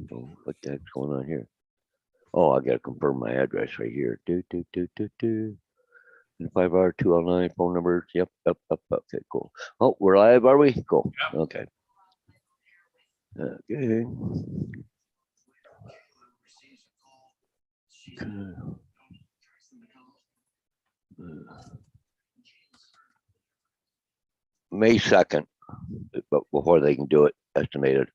Oh, what the heck's going on here? Oh, I gotta confirm my address right here. Do. 5R209 phone numbers. Yep, up. Okay, cool. Oh, we're live, are we? Cool. Yep. Okay. Okay. May 2nd, but before they can do it, estimated.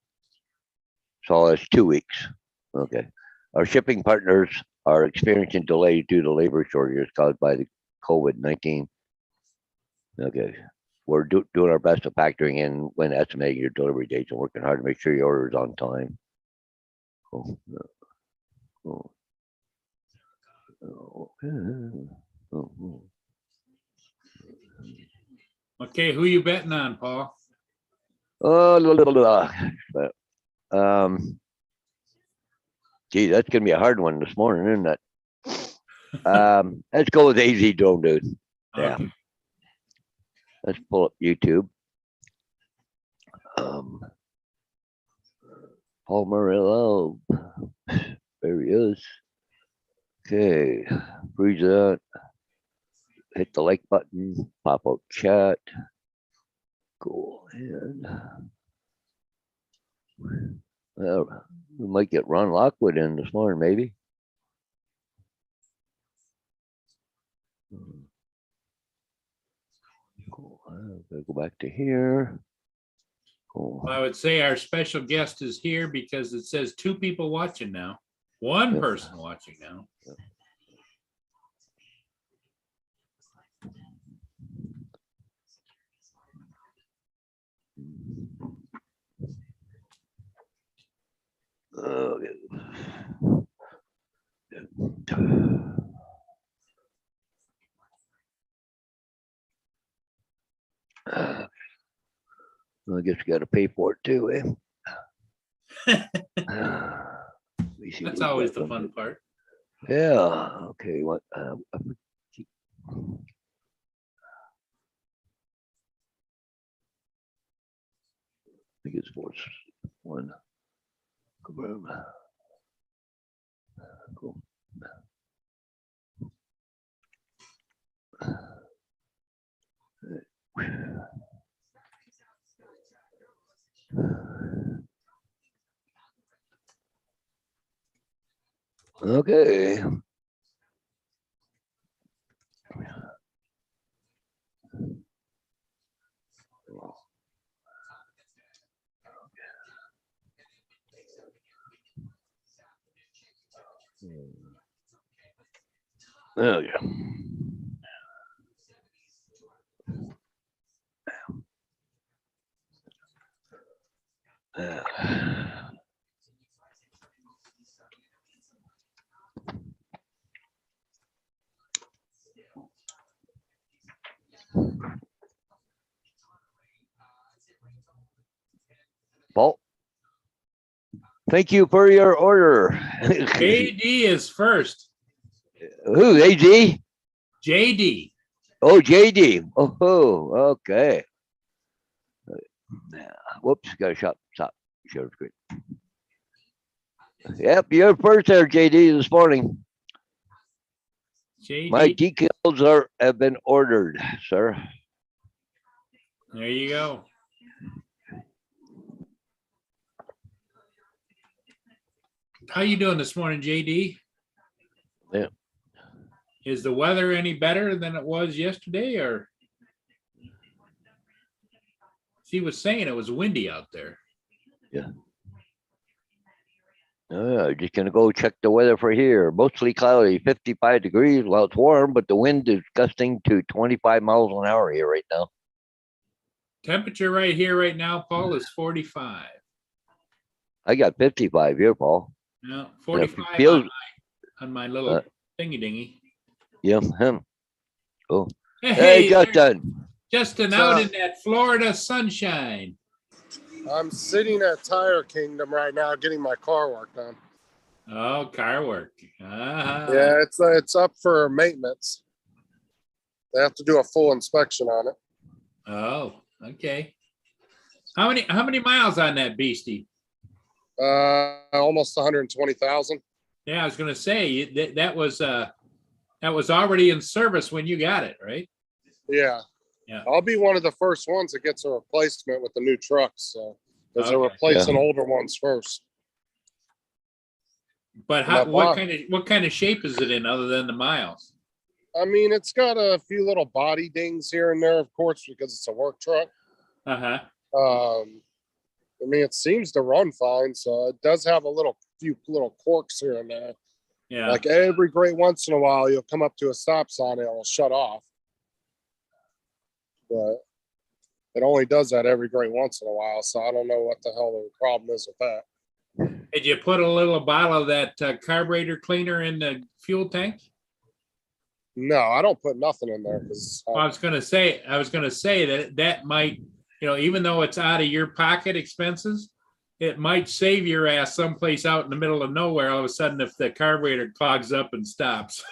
So that's 2 weeks. Okay. Our shipping partners are experiencing delays due to labor shortages caused by the COVID-19. Okay. We're doing our best of factoring in when estimating your delivery dates and working hard to make sure your order is on time. Cool. Okay, who you betting on, Paul? Gee, that's gonna be a hard one this morning, isn't it? Let's go with AZ Drone, dude. Yeah. Okay. Let's pull up YouTube. Paul Murillo. There he is. Okay, freeze that. Hit the like button. Pop up chat. Go ahead. Well, we might get Ron Lockwood in this morning, maybe. Cool. Gotta go back to here. Cool. I would say our special guest is here because it says 2 people watching now. One Yep. person watching now. Okay. I guess you got to pay for it too, eh? That's always the fun part. Yeah. Okay. What? I think it's force one. Confirm. Cool. Okay. There you go. Paul, thank you for your order. JD is first. Who? AG? JD. Oh, JD. Oh, okay. Whoops, got to stop. Share screen. Yep, you're first there, JD, this morning. JD. My decals have been ordered, sir. There you go. How you doing this morning, JD? Yeah. Is the weather any better than it was yesterday, or? She was saying it was windy out there. Yeah. Just gonna go check the weather for here. Mostly cloudy, 55 degrees. Well, it's warm, but the wind is gusting to 25 miles an hour here right now. Temperature right here, right now, Paul, is 45. I got 55 here, Paul. No, 45 feels, on my little thingy dingy. Yeah. Cool. Hey, Justin. Justin out in that Florida sunshine. I'm sitting at Tire Kingdom right now getting my car worked on. Oh, car work. Ah, Yeah, it's up for maintenance. They have to do a full inspection on it. oh, okay. How many miles on that beastie? Almost 120,000. Yeah, I was gonna say that was already in service when you got it, right? Yeah. Yeah. I'll be one of the first ones that gets a replacement with the new trucks. So, because they're Okay. replacing older ones first. But My boss- what kind of shape is it in other than the miles? I mean, it's got a few little body dings here and there, of course, because it's a work truck. Uh-huh. I mean, it seems to run fine, so it does have a few little quirks here and there. Yeah. Like every great once in a while, you'll come up to a stop sign and it'll shut off. But it only does that every great once in a while, so I don't know what the hell the problem is with that. Did you put a little bottle of that carburetor cleaner in the fuel tank? No, I don't put nothing in there because I was gonna say that might, even though it's out of your pocket expenses, it might save your ass someplace out in the middle of nowhere all of a sudden if the carburetor clogs up and stops.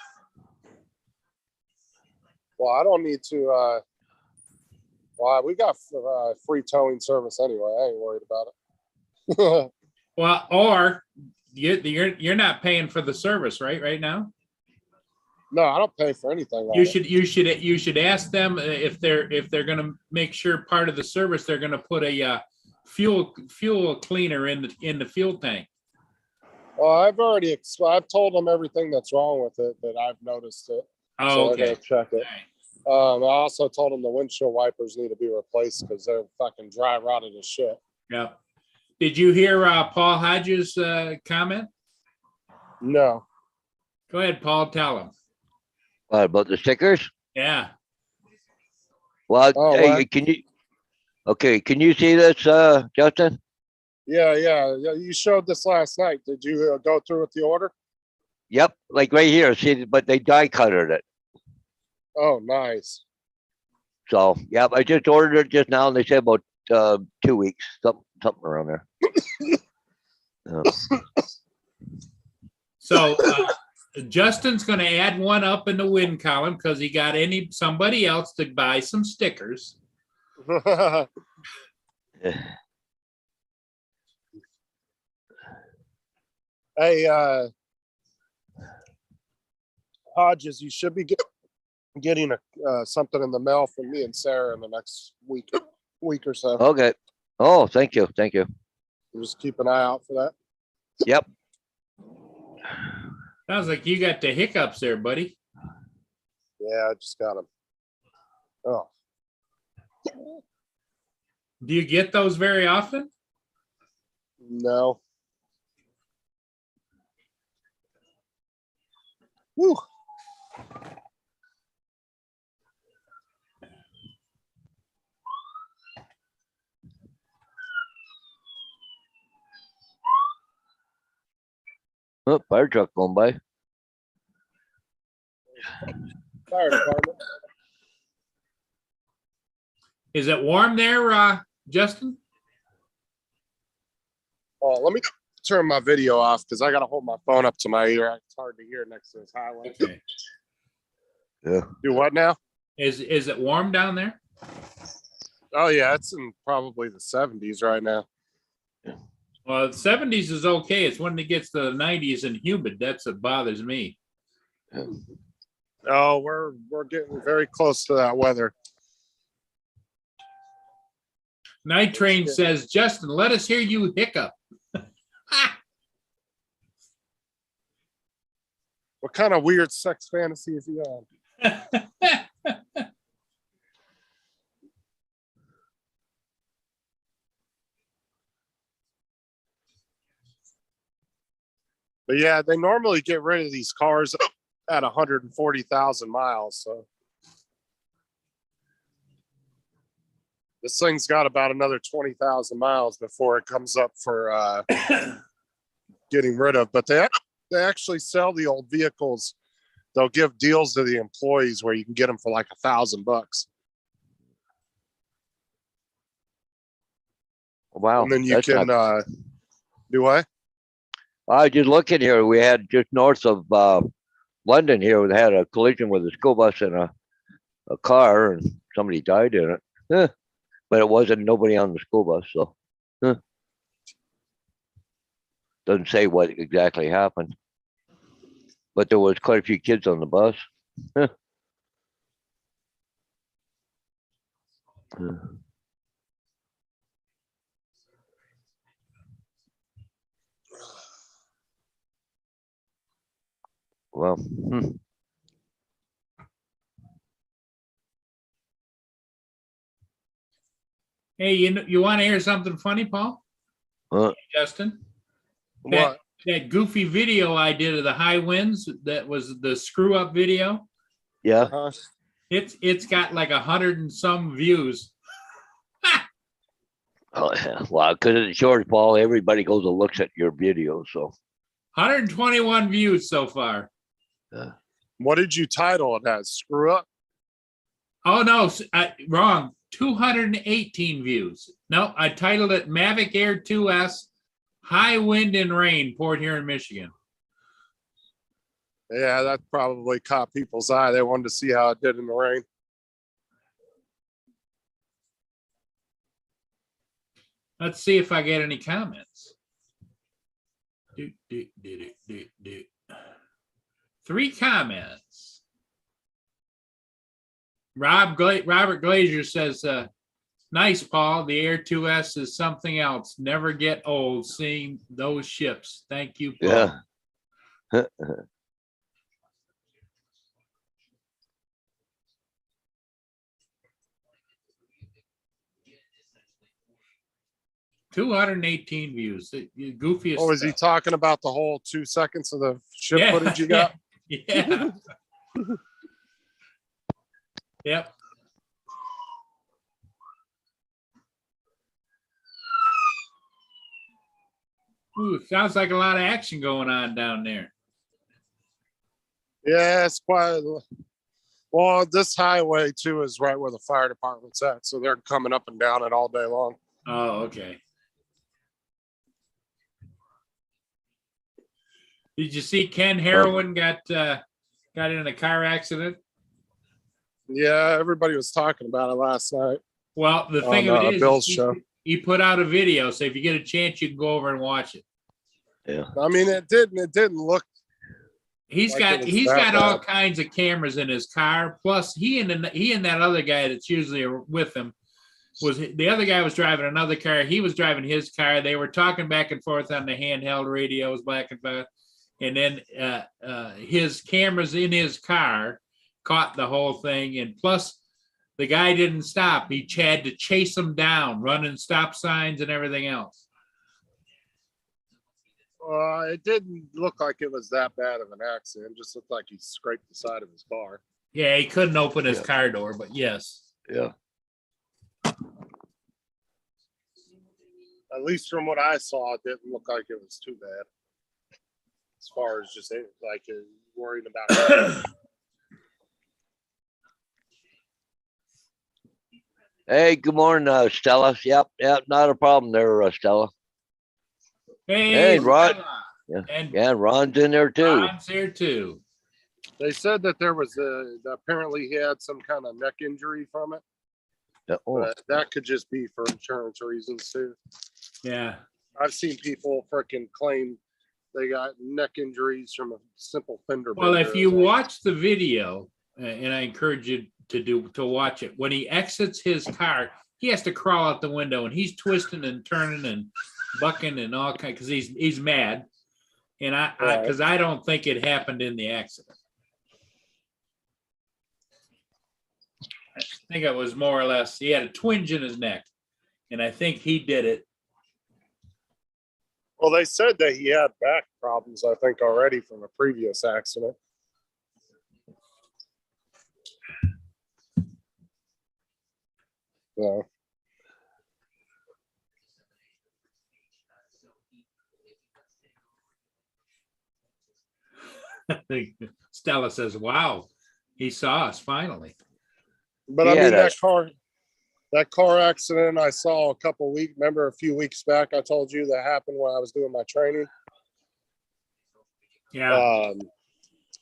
well, I don't need to. Well, we got free towing service anyway. I ain't worried about it. Well, or you're not paying for the service, right now? No, I don't pay for anything. You should ask them if they're gonna make sure part of the service they're gonna put a fuel cleaner in the fuel tank. Well, I've told them everything that's wrong with it, that I've noticed it. Oh, So okay. they're gonna check it. I also told them the windshield wipers need to be replaced because they're fucking dry rotted as shit. Yeah. Did you hear Paul Hodges' comment? No. Go ahead, Paul. Tell him. What about the stickers? Yeah. Well, Oh, hey, what? can you see this, Justin? Yeah. You showed this last night. Did you go through with the order? Yep, like right here, see, but they die cuttered it. Oh, nice. So, yep, I just ordered it just now and they said about 2 weeks, something around there. So Justin's going to add one up in the win column because he got somebody else to buy some stickers. Hey, Hodges, you should be getting something in the mail from me and Sarah in the next week or so. Okay. Oh, thank you. Just keep an eye out for that. Yep. Sounds like you got the hiccups there, buddy. Yeah, I just got them. Oh, Do you get those very often? no. Woo. Oh, fire truck going by. Fire department. Is it warm there, Justin? Oh, let me turn my video off because I got to hold my phone up to my ear. It's hard to hear next to this highway. Okay. Yeah. Do what now? Is it warm down there? Oh, yeah, it's in probably the 70s right now. Well, the 70s is okay. It's when it gets to the 90s and humid. That's what bothers me. Oh, we're getting very close to that weather. Night Train says, Justin, let us hear you hiccup. What kind of weird sex fantasy is he on? But yeah, they normally get rid of these cars at 140,000 miles. So this thing's got about another 20,000 miles before it comes up for getting rid of. But they actually sell the old vehicles. They'll give deals to the employees where you can get them for like $1,000. Wow. And then you that's can not- do what? I just looking here, we had just north of London here, we had a collision with a school bus and a car, and somebody died in it. But it wasn't nobody on the school bus, so doesn't say what exactly happened. But there was quite a few kids on the bus. Well, Hey, you want to hear something funny, Paul? Justin? What? That goofy video I did of the high winds, that was the screw up video. yeah. Uh-huh. It's got like 100 and some views. Oh, yeah. Well, because it's short, Paul, everybody goes and looks at your video. So 121 views so far. What did you title it as? Screw up? Oh no, wrong. 218 views. No, I titled it Mavic Air 2S High Wind and Rain poured here in Michigan. Yeah, that probably caught people's eye. They wanted to see how it did in the rain. Let's see if I get any comments. 3 comments. Robert Glazier says, nice, Paul. The Air 2S is something else. Never get old seeing those ships. Thank you, Paul. yeah. 218 views. The goofiest. Oh, is he stuff. talking about the whole 2 seconds of the ship Yeah, footage you got? Yeah. Yep. Ooh, sounds like a lot of action going on down there. Yeah, it's quite. Well, this highway too is right where the fire department's at, so they're coming up and down it all day long. Oh, okay. Did you see Ken Heroin got in a car accident? Yeah, everybody was talking about it last night. Well, the thing On, of it is, Bill's show. he put out a video, so if you get a chance, you can go over and watch it. Yeah. I mean, it didn't look. He's Like got that all bad. kinds of cameras in his car. Plus, he and that other guy that's usually with him the other guy was driving another car. He was driving his car. They were talking back and forth on the handheld radios, back and forth. And then his cameras in his car caught the whole thing. And plus, the guy didn't stop. He had to chase him down, running stop signs and everything else. It didn't look like it was that bad of an accident. It just looked like he scraped the side of his car. Yeah, he couldn't open his Yeah. car door, but yes. Yeah. At least from what I saw, it didn't look like it was too bad. As far as just like worrying about. Hey, good morning, Stella. Yep, not a problem there, Stella. Hey, Rod. Stella. Yeah. And Yeah, Ron's in there too. Ron's here too. They said that there was apparently he had some kind of neck injury from it. Yeah, oh, But that could just be for insurance reasons too. Yeah. I've seen people freaking claim they got neck injuries from a simple fender Well, bender. if you watch the video, and I encourage you to watch it, when he exits his car, he has to crawl out the window, and he's twisting and turning and bucking and all kind, because he's mad, and because I don't think it happened in the accident. I think it was more or less he had a twinge in his neck, and I think he did it. Well, they said that he had back problems, I think, already from a previous accident. So, Stella says, "Wow, he saw us finally." but Yeah, I mean that's- that car accident I saw a few weeks back, I told you that happened when I was doing my training. Yeah.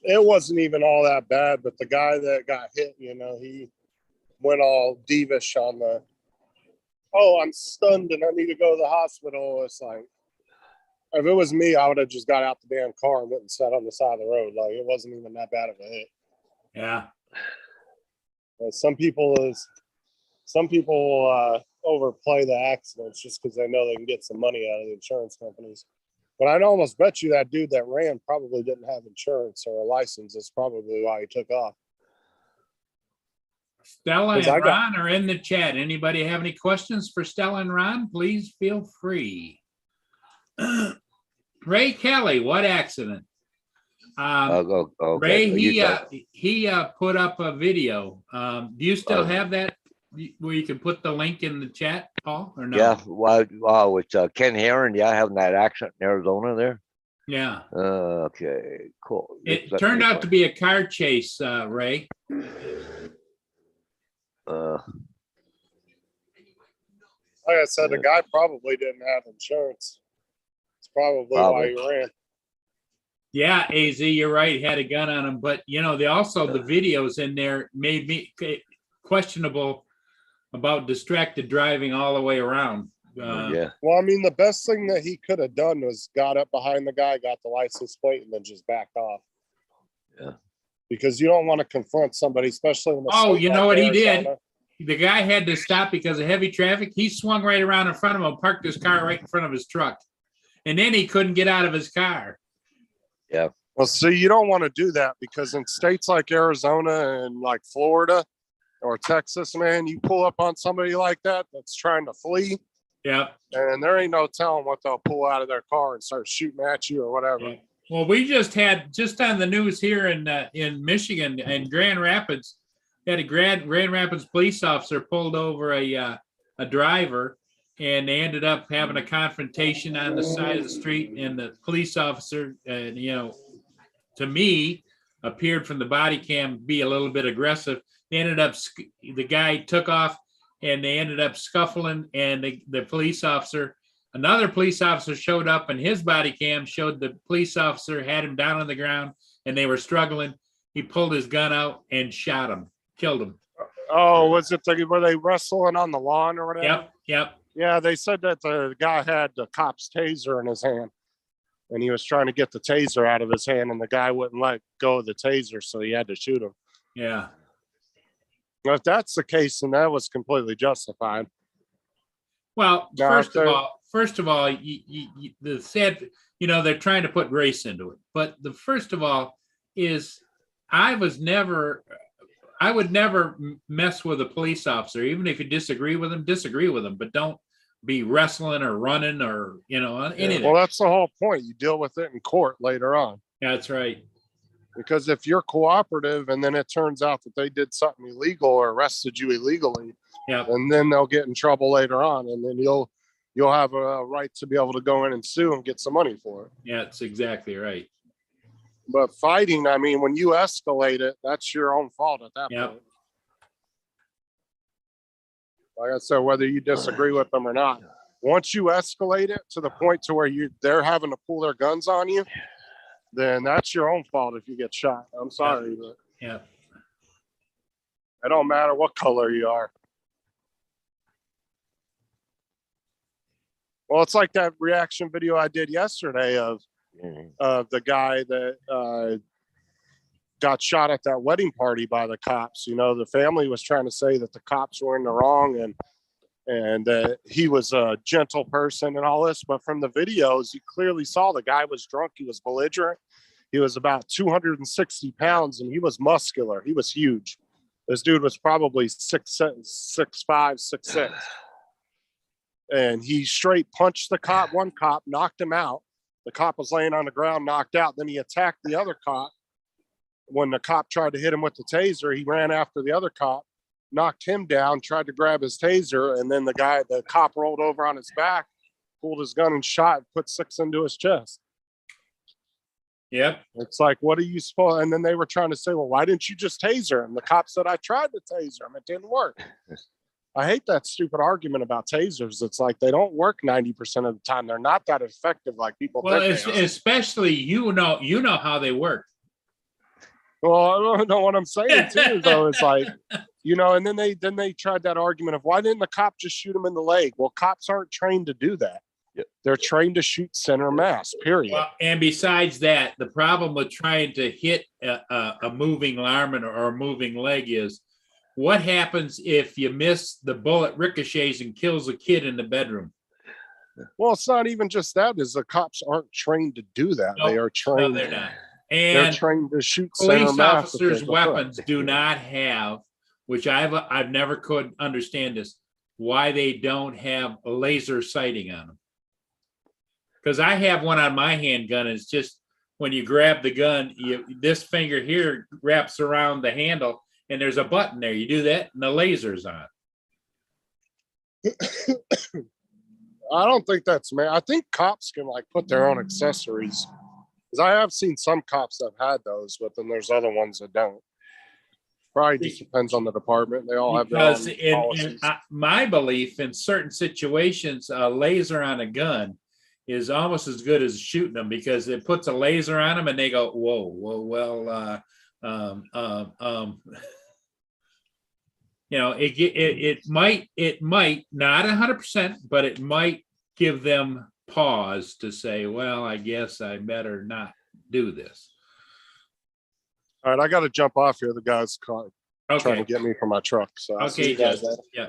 It wasn't even all that bad, but the guy that got hit, he went all divish on the, oh, I'm stunned and I need to go to the hospital. It's like, if it was me, I would have just got out the damn car and went and sat on the side of the road. Like, it wasn't even that bad of a hit. Yeah. Some people overplay the accidents just because they know they can get some money out of the insurance companies. But I'd almost bet you that dude that ran probably didn't have insurance or a license. That's probably why he took off. Stella and 'Cause I got- Ron are in the chat. Anybody have any questions for Stella and Ron? Please feel free. Ray Kelly, what accident? I'll go. Okay. Ray, You talk. he put up a video. Do you still Oh. have that where you can put the link in the chat, Paul, or no? Yeah. Wow. It's Ken Heron. Yeah, having that accident in Arizona there. Yeah. Okay. Cool. It turned out to be a car chase, Ray. Uh, Like I said, the guy probably didn't have insurance. It's probably why he ran. Yeah, AZ, you're right. He had a gun on him, but the videos in there made me questionable about distracted driving all the way around. yeah. Well, I mean, the best thing that he could have done was got up behind the guy, got the license plate, and then just backed off. Yeah. Because you don't want to confront somebody, especially in the Oh, you know what he did? Arizona. The guy had to stop because of heavy traffic. He swung right around in front of him, parked his car right in front of his truck. And then he couldn't get out of his car. Well, see, you don't want to do that because in states like Arizona and like Florida or Texas, man, you pull up on somebody like that that's trying to flee, Yeah. and there ain't no telling what they'll pull out of their car and start shooting at you or whatever. Yeah. Well, we just on the news here in Michigan and Grand Rapids, had a Grand Rapids police officer pulled over a driver, and they ended up having a confrontation on the side of the street. And the police officer, to me, appeared from the body cam be a little bit aggressive. They ended up, the guy took off, and they ended up scuffling. And the police officer, another police officer showed up, and his body cam showed the police officer had him down on the ground, and they were struggling. He pulled his gun out and shot him, killed him. Oh, were they wrestling on the lawn or whatever? Yep. Yeah, they said that the guy had the cop's taser in his hand, and he was trying to get the taser out of his hand, and the guy wouldn't let go of the taser, so he had to shoot him. Yeah. Well, if that's the case, then that was completely justified. Well, No, first of all, the sad, they're trying to put race into it. But the first of all is I would never mess with a police officer, even if you disagree with them, but don't be wrestling or running or, anything. Well, that's the whole point. You deal with it in court later on. Yeah, that's right. Because if you're cooperative and then it turns out that they did something illegal or arrested you illegally, Yeah. and then they'll get in trouble later on, and then you'll have a right to be able to go in and sue and get some money for it. Yeah, that's exactly right. But fighting, I mean, when you escalate it, that's your own fault at that Yep. point. Like I said, whether you disagree with them or not, once you escalate it to the point to where they're having to pull their guns on you, then that's your own fault if you get shot. I'm sorry, but Yeah. it don't matter what color you are. Well, it's like that reaction video I did yesterday of the guy that got shot at that wedding party by the cops. The family was trying to say that the cops were in the wrong and that he was a gentle person and all this. But from the videos, you clearly saw the guy was drunk. He was belligerent. He was about 260 pounds and he was muscular. He was huge. This dude was probably 6'5", 6'6". And he straight punched the cop. One cop knocked him out. The cop was laying on the ground, knocked out. Then he attacked the other cop. When the cop tried to hit him with the taser, he ran after the other cop, knocked him down, tried to grab his taser, and then the cop rolled over on his back, pulled his gun and shot, put 6 into his chest. Yep. It's like, what are you supposed? And then they were trying to say, well, why didn't you just taser him? The cop said, I tried to taser him. It didn't work. I hate that stupid argument about tasers. It's like they don't work 90% of the time. They're not that effective like people Well, think they are. especially you know how they work. Well, I don't know what I'm saying too, though. It's like, and then they tried that argument of why didn't the cop just shoot him in the leg? Well, cops aren't trained to do that. Yep. They're trained to shoot center mass, period. Well, and besides that, the problem with trying to hit a moving arm or a moving leg is what happens if you miss the bullet ricochets and kills a kid in the bedroom? Well, it's not even just that, is the cops aren't trained to do that. No, They are trained. No, they're not. They're And trained to shoot center police mass. officers' weapons do not have, which I've never could understand this, why they don't have a laser sighting on them. Because I have one on my handgun. It's just when you grab the gun, this finger here wraps around the handle, and there's a button there. You do that, and the laser's on. I don't think that's man. I think cops can like put their own accessories. Because I have seen some cops that have had those, but then there's other ones that don't. Probably just depends on the department. They all have their own Because in policies. my belief, in certain situations, a laser on a gun is almost as good as shooting them because it puts a laser on them and they go, whoa, well, it might not 100%, but it might give them pause to say, well, I guess I better not do this. All right, I got to jump off here. The guy's trying Okay. to get me from my truck. So I'll see Okay, you guys Justin. later. Yeah.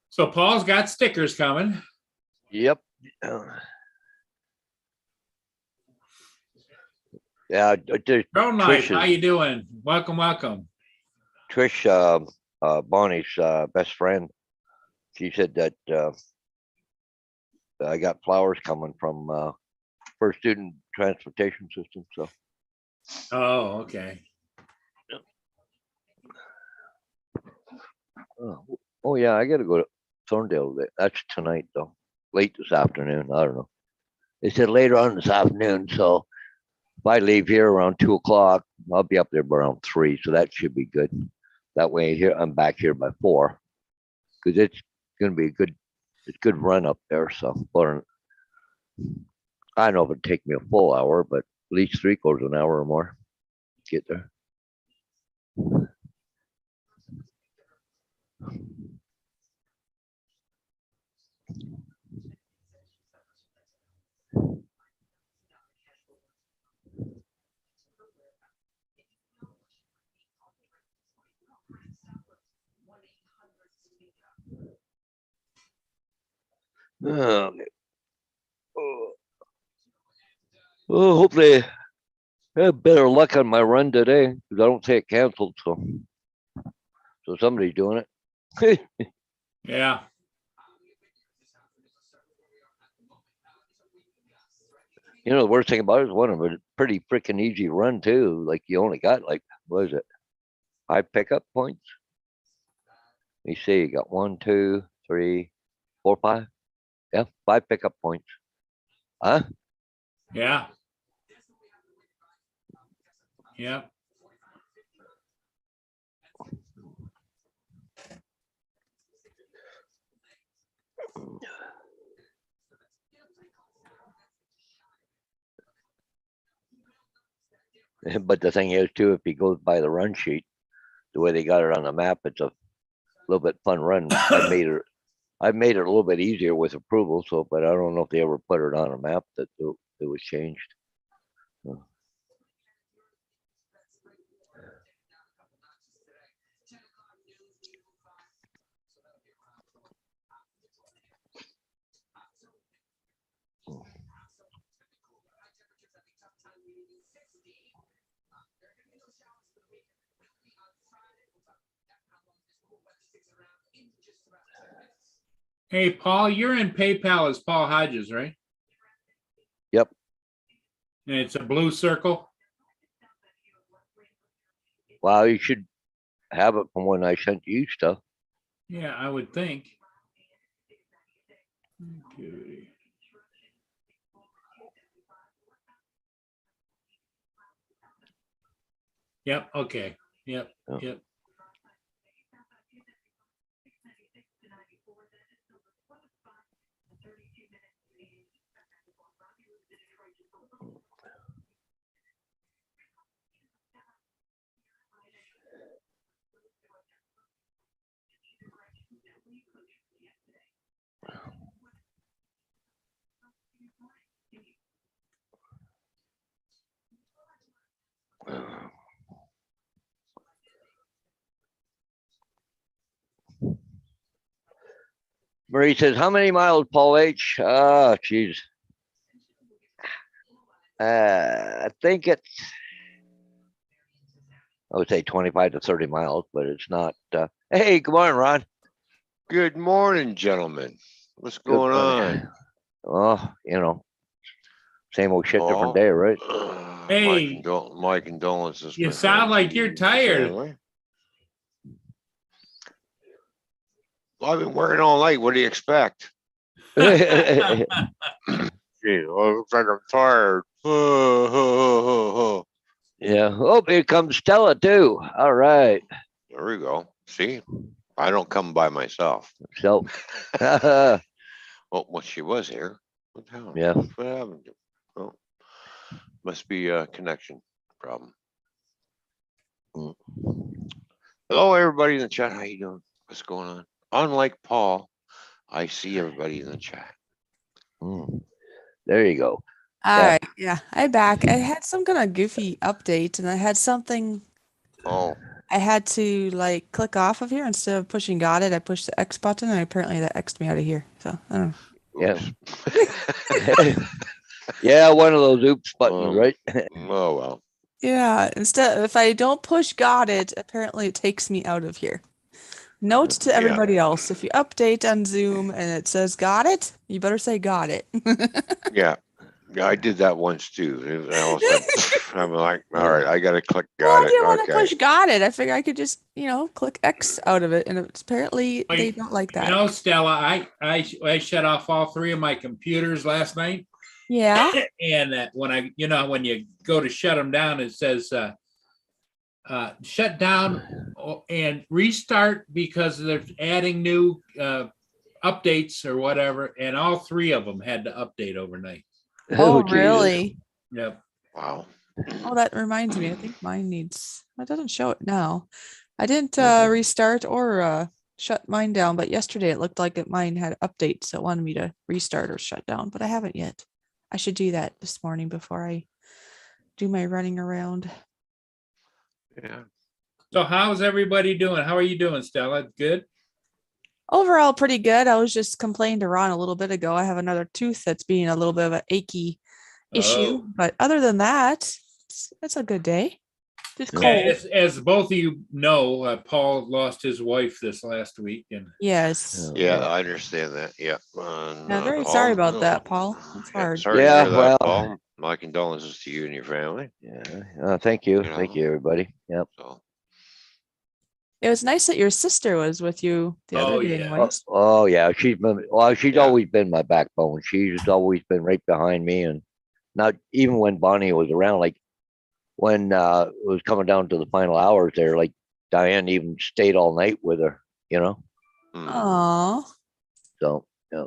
So Paul's got stickers coming. Yep. Yeah, Drone Life, Trish is- how you doing? Welcome. Trish, Bonnie's best friend. She said that I got flowers coming from First Student Transportation System. So Oh, okay. oh yeah, I got to go to Thorndale today. That's tonight though. Late this afternoon. I don't know. They said later on this afternoon. So if I leave here around 2:00, I'll be up there around 3. So that should be good. That way here I'm back here by 4. Because it's gonna be a good run up there. So I don't know if it'd take me a full hour, but at least 3/4 of an hour or more to get there. Well, hopefully I have better luck on my run today because I don't say it canceled. So somebody's doing it. Yeah. The worst thing about it is one of it pretty freaking easy run too. Like you only got like, what is it? 5 pickup points. Let me see, you got 1, 2, 3, 4, 5. Yeah, 5 pickup points. Huh? Yeah. Yeah. But the thing is too, if he goes by the run sheet, the way they got it on the map, it's a little bit fun run. I made it a little bit easier with approval. So, but I don't know if they ever put it on a map that it was changed. Hey, Paul, you're in PayPal as Paul Hodges, right? Yep. And it's a blue circle. Well, you should have it from when I sent you stuff. Yeah, I would think. Okay. Yep. Okay. Yep. Oh. Yep. Marie says, how many miles, Paul H? Ah, geez. I think it's, I would say 25 to 30 miles, but it's not. Hey, good morning, Ron. Good morning, gentlemen. What's Good going morning. on? Oh, same old shit, different Paul? day, right? Hey. My condolences. You my sound friend, like to you're you and your tired. family. Well, I've been working all night. What do you expect? Yeah. Gee, well, it looks like I'm tired. Oh, here comes Stella too. All right. There we go. See, I don't come by myself. So, yeah. Well, she was here. What the hell? Yeah. What happened? Oh, must be a connection problem. Mm. Hello, everybody in the chat. How you doing? What's going on? Unlike Paul, I see everybody in the chat. There you go. All Yeah. right, yeah, I'm back. I had some kind of goofy update, and I had something Oh, I had to like click off of here instead of pushing got it. I pushed the X button, and apparently that X'd me out of here. So I don't know. Yeah. oops. Yeah, one of those oops buttons, right? Oh well. Yeah, instead, if I don't push got it, apparently it takes me out of here. Note to Yeah. everybody else: if you update on Zoom and it says got it, you better say got it. Yeah. Yeah, I did that once too. And all of a sudden, I'm like, all right, I gotta click Well, got I it. didn't want to Okay. push got it. I figured I could just, click X out of it, and it's apparently they Wait, don't like that. You know, Stella, I shut off all three of my computers last night. Yeah. And when you go to shut them down, it says shut down and restart because they're adding new updates or whatever. And all three of them had to update overnight. Oh, Jesus. really? Yep. Wow. Oh, that reminds me. I think mine needs. It doesn't show it now. I didn't Mhm. restart or shut mine down, but yesterday it looked like mine had updates, so it wanted me to restart or shut down, but I haven't yet. I should do that this morning before I do my running around. Yeah. So how's everybody doing? How are you doing, Stella? Good? Overall, pretty good. I was just complaining to Ron a little bit ago. I have another tooth that's being a little bit of an achy issue, Oh. but other than that, it's a good day. Just Yeah, cold. As both of you know, Paul lost his wife this last week, and Yes. Yeah, I understand that. Yeah. Yeah, very Paul, sorry about that, Paul. It's yeah, hard. sorry Yeah, to hear well. that, Paul. My condolences to you and your family. Yeah. Thank you. You Thank know. you, everybody. Yep. So It was nice that your sister was with you the other Oh, day. yeah. Anyways. Yeah. She's Yeah. always been my backbone. She's always been right behind me. And not even when Bonnie was around, like when it was coming down to the final hours there, like Diane even stayed all night with her, mm. Aw, So, yeah.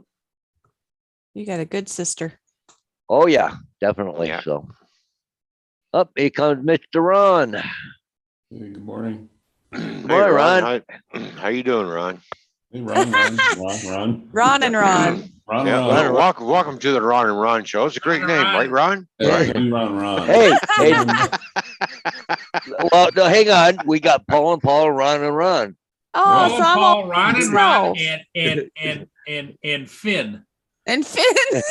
you got a good sister. Oh, yeah, definitely. Yeah. So, up here comes Mr. Ron. Hey, good morning. Hey, morning, Ron. How you doing, Ron? Hey, Ron. Ron and Ron. Ron. Yeah, Ron. welcome to the Ron and Ron show. It's a great Ron, name, Ron. right, Ron? Hey, Ron. Hey, well, no, hang on. We got Paul and Ron and Ron. Oh, Paul so and I'm Paul, all Ron and myself. Ron, and Finn. And Finn. And Finn.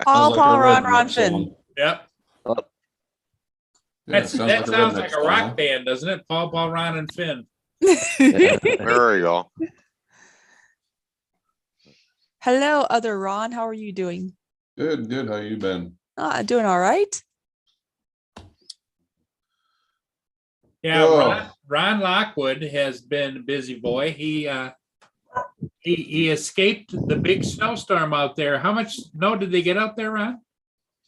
Paul, Sounds like a Ron, redneck Finn. song. Yep. Yeah, That sounds like a redneck rock song. band, doesn't it? Paul, Ron, and Finn. There we go. Hello, other Ron. How are you doing? Good. How you been? Doing all right. Yeah, Oh. Ron Lockwood has been a busy boy. He escaped the big snowstorm out there. How much snow did they get out there, Ron?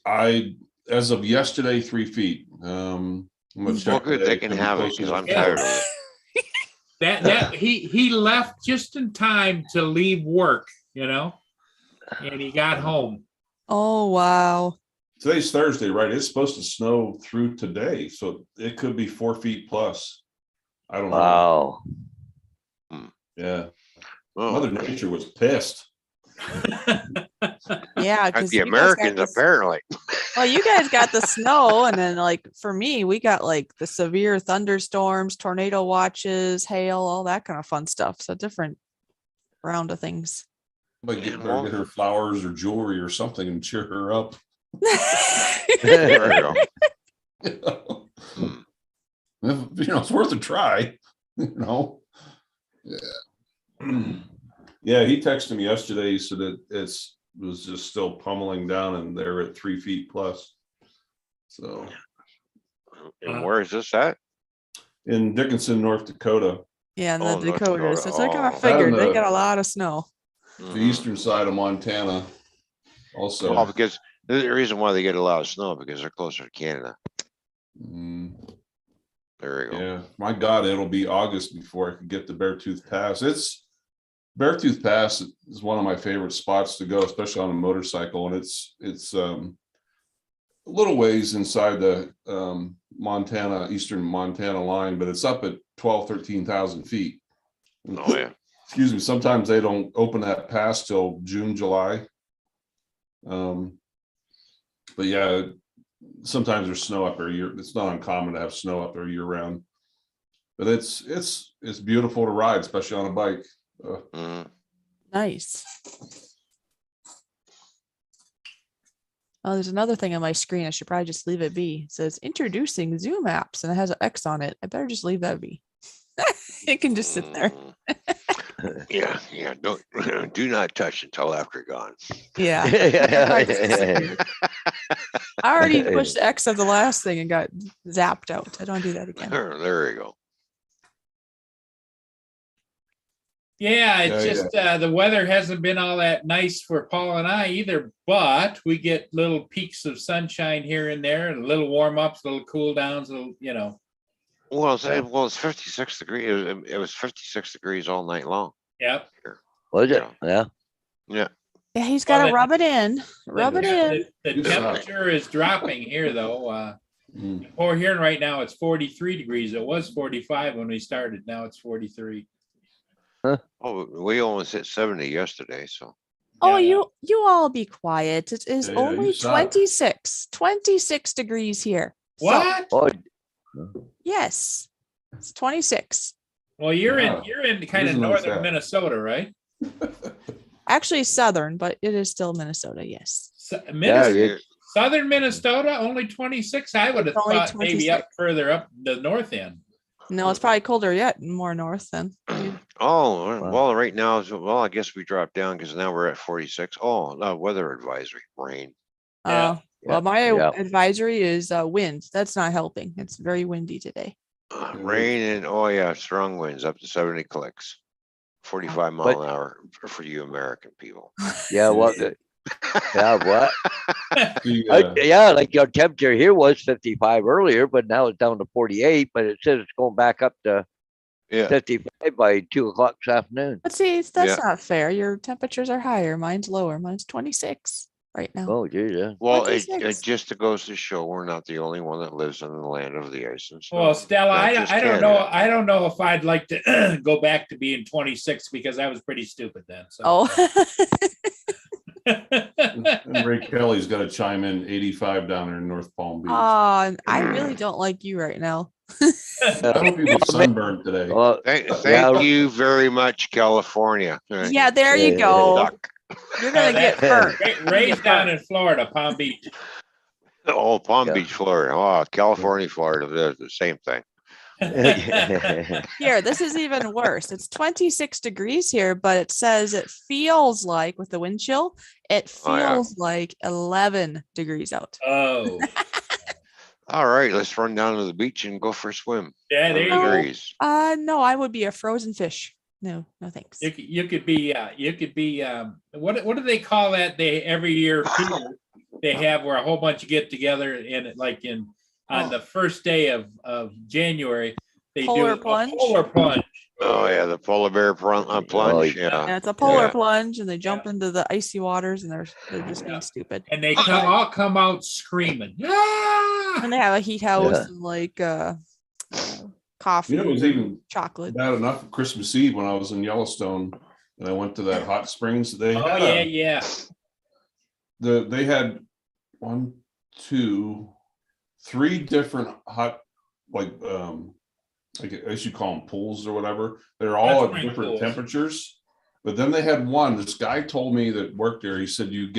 As of yesterday, 3 feet. I'm gonna Well, check good. today. They can It'll be have it closer because to I'm 4. tired of it. That he left just in time to leave work, and he got home. Oh, wow. Today's Thursday, right? It's supposed to snow through today, so it could be 4 feet plus. I don't know. Wow. Yeah, Oh, Mother Nature was pissed. Yeah, Like because the Americans, apparently. well, you guys got the snow, and then like for me, we got like the severe thunderstorms, tornado watches, hail, all that kind of fun stuff. So different round of things. Might get Yeah, her, get her flowers or jewelry or something and cheer her up. There we go. It's worth a try. Yeah. Yeah, he texted me yesterday. He said that was just still pummeling down and they're at 3 feet plus. So And where is this at? in Dickinson, North Dakota, Yeah, and Oh, the North Dakotas. Dakota. So I kind Oh. of figured That they and got a lot of snow. the Mhm. eastern side of Montana also. Oh, because the reason why they get a lot of snow because they're closer to Canada. Mm, There you go. yeah, my God, it'll be August before I could get to Beartooth Pass. Beartooth Pass is one of my favorite spots to go, especially on a motorcycle. And it's a little ways inside the eastern Montana line, but it's up at 13,000 feet. Oh yeah. Excuse me, sometimes they don't open that pass till June, July. But yeah, sometimes there's snow up there year. It's not uncommon to have snow up there year round. But it's beautiful to ride, especially on a bike. Mhm. Nice. Oh, there's another thing on my screen. I should probably just leave it be. It says introducing Zoom apps and it has an X on it. I better just leave that be. It can just sit there. Mhm. Yeah. Don't do not touch until after gone. Yeah. I already pushed X of the last thing and got zapped out. I don't do that again. There you go. Yeah, it's Yeah, just the weather hasn't been all that nice for Paul and I either, but we get little peaks of sunshine here and there and little warm ups, little cool downs, little, Well, it's 56 degrees. It was 56 degrees all night long. Yep. Was it? Yeah. Yeah. Yeah. Yeah, he's got to Well, rub it in. Rub it in. The Good stuff. temperature is dropping here though. Mm. Or here right now it's 43 degrees. It was 45 when we started. Now it's 43. Oh, we almost hit 70 yesterday. So Oh, Yeah. you all be quiet. It is Yeah, you only suck. 26 degrees here. So, What? Oh, yes. It's 26. Well, you're Yeah. in kind of Isn't it northern sad? Minnesota, right? Actually southern, but it is still Minnesota, yes. Minnesota, Yeah, southern Minnesota, only 26. I would have Only thought maybe 26. up further up the north end. No, it's probably colder yet, more north then. oh Wow. well, right now, I guess we dropped down because now we're at 46. Oh, no, weather advisory, rain. Yeah. Well, my yeah. advisory is wind. That's not helping. It's very windy today. Rain and strong winds up to 70 clicks. 45 But- mile an hour for you American people. yeah. What? Yeah. What? The, Yeah. Like your temperature here was 55 earlier, but now it's down to 48. But it says it's going back up to Yeah. 55 by 2 o'clock this afternoon. But see, that's Yeah. not fair. Your temperatures are higher. Mine's lower. Mine's 26 right now. Oh, geez, yeah. Well, 26. it just goes to show we're not the only one that lives in the land of the ice and snow. Well, Stella, Not I just don't know. Canada. I don't know if I'd like to go back to being 26 because I was pretty stupid then. So. Oh, and Ray Kelly's got to chime in 85 down there in North Palm Beach. I really don't like you right now. I hope you get sunburned today. Well, Thank Yeah. you very much, California. Right. Yeah, there you Yeah. go. Duck. You're gonna get burnt. Raised down in Florida, Palm Beach. Oh, Palm Yeah. Beach, Florida. Oh, California, Florida, they're the same thing. Here, this is even worse. It's 26 degrees here, but it says it feels like with the wind chill, it Oh, yeah. feels like 11 degrees out. Oh, All right, let's run down to the beach and go for a swim. yeah, there you go. Degrees. No, I would be a frozen fish. No, thanks. You could be what do they call that? They every year here, they have where a whole bunch get together and like on the first day of January they Polar do plunge? a polar plunge. Oh yeah, the polar bear plunge. yeah. Yeah, it's a polar Yeah. plunge, and they jump into the icy waters, and they're just being stupid. And they all come out screaming. Ah! And they have a heat house Yeah. and like coffee, You know, it was even chocolate. bad enough Christmas Eve when I was in Yellowstone, and I went to that hot springs. They Oh, had yeah. they had 1, 2, 3 different hot, like I guess you call them pools or whatever. They're all Hot at spring different pools. temperatures. But then they had one. This guy told me that worked there. He said you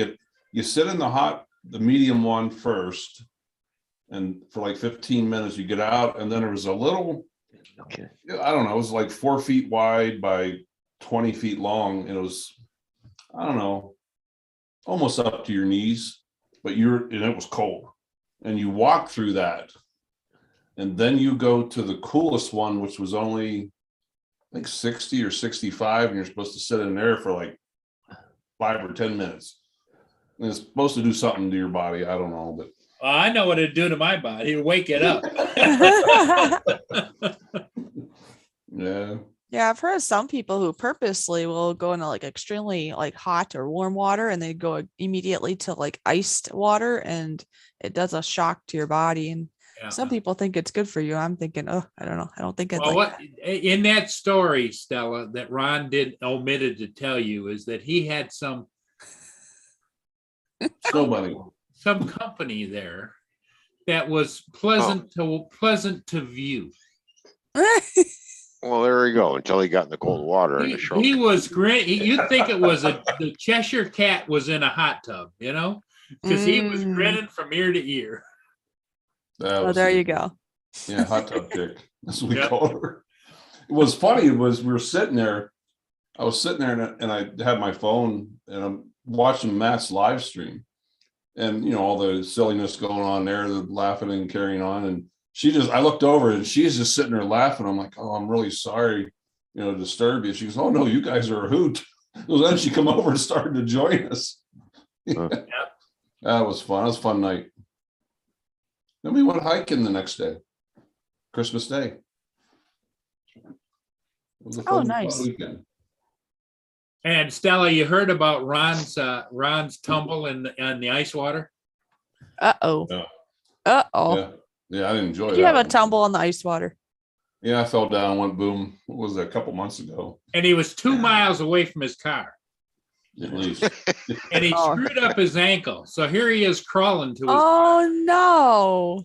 sit in the medium one first, and for like 15 minutes you get out, and then there was a little, Okay. I don't know, it was like 4 feet wide by 20 feet long, and it was, I don't know, almost up to your knees, but and it was cold, and you walk through that, and then you go to the coolest one, which was only, I think 60 or 65, and you're supposed to sit in there for like 5 or 10 minutes. And it's supposed to do something to your body. I don't know, but Well, I know what it'd do to my body. It'd wake it up. yeah. Yeah, I've heard of some people who purposely will go into like extremely like hot or warm water and they go immediately to like iced water and it does a shock to your body. And Yeah. some people think it's good for you. I'm thinking, oh, I don't know. I don't think I'd Well, like what in that story, Stella, that Ron omitted to tell you is that he had some Snow bunny. company there that was pleasant to view. that. Well, there you go, until he got in the cold water and it shrunk. He was great. You'd think it was the Cheshire Cat was in a hot tub, because he was Mm. grinning from ear to ear. That Oh, was there it. you go. Yeah, hot tub chick. That's what we Yep. call her. It was funny was we were sitting there. I was sitting there and I had my phone and I'm watching Matt's live stream, and all the silliness going on there, the laughing and carrying on. And I looked over and she's just sitting there laughing. I'm like, oh, I'm really sorry, to disturb you. She goes, oh no, you guys are a hoot. So then she come over and started to join us. Huh. Yep. That was fun. That was a fun night. Then we went hiking the next day, Christmas Day. It was a Oh, fun nice. weekend. And Stella, you heard about Ron's tumble in the ice water? Uh-oh. Yeah. Uh-oh. Yeah, I didn't enjoy Did that. you have a one. tumble on the ice water? Yeah, I fell down, went boom. What was that, a couple months ago, And he was 2 miles away from his car. at least. And he Oh. screwed up his ankle. So here he is crawling to his Oh no.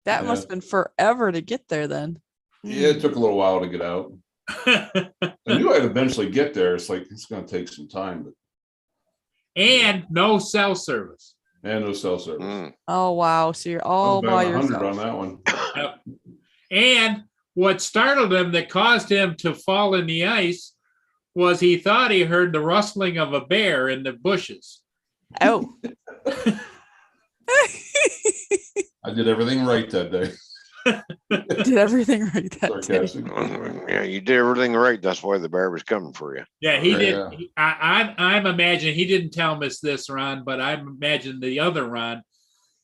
That Yeah. must have been forever to get there then. Yeah, it took a little while to get out. I knew I'd eventually get there. It's like, it's going to take some time, but and no cell service. no cell service. Mm. Oh wow. So you're I all was by betting 100 on yourself. that one. Yep. And what startled him that caused him to fall in the ice was he thought he heard the rustling of a bear in the bushes. Oh. I did everything right that day. Did everything right that day. Sarcastic. Yeah, you did everything right. That's why the bear was coming for you. Yeah, he Yeah. did. I'm imagining he didn't tell us this, Ron, but I imagine the other Ron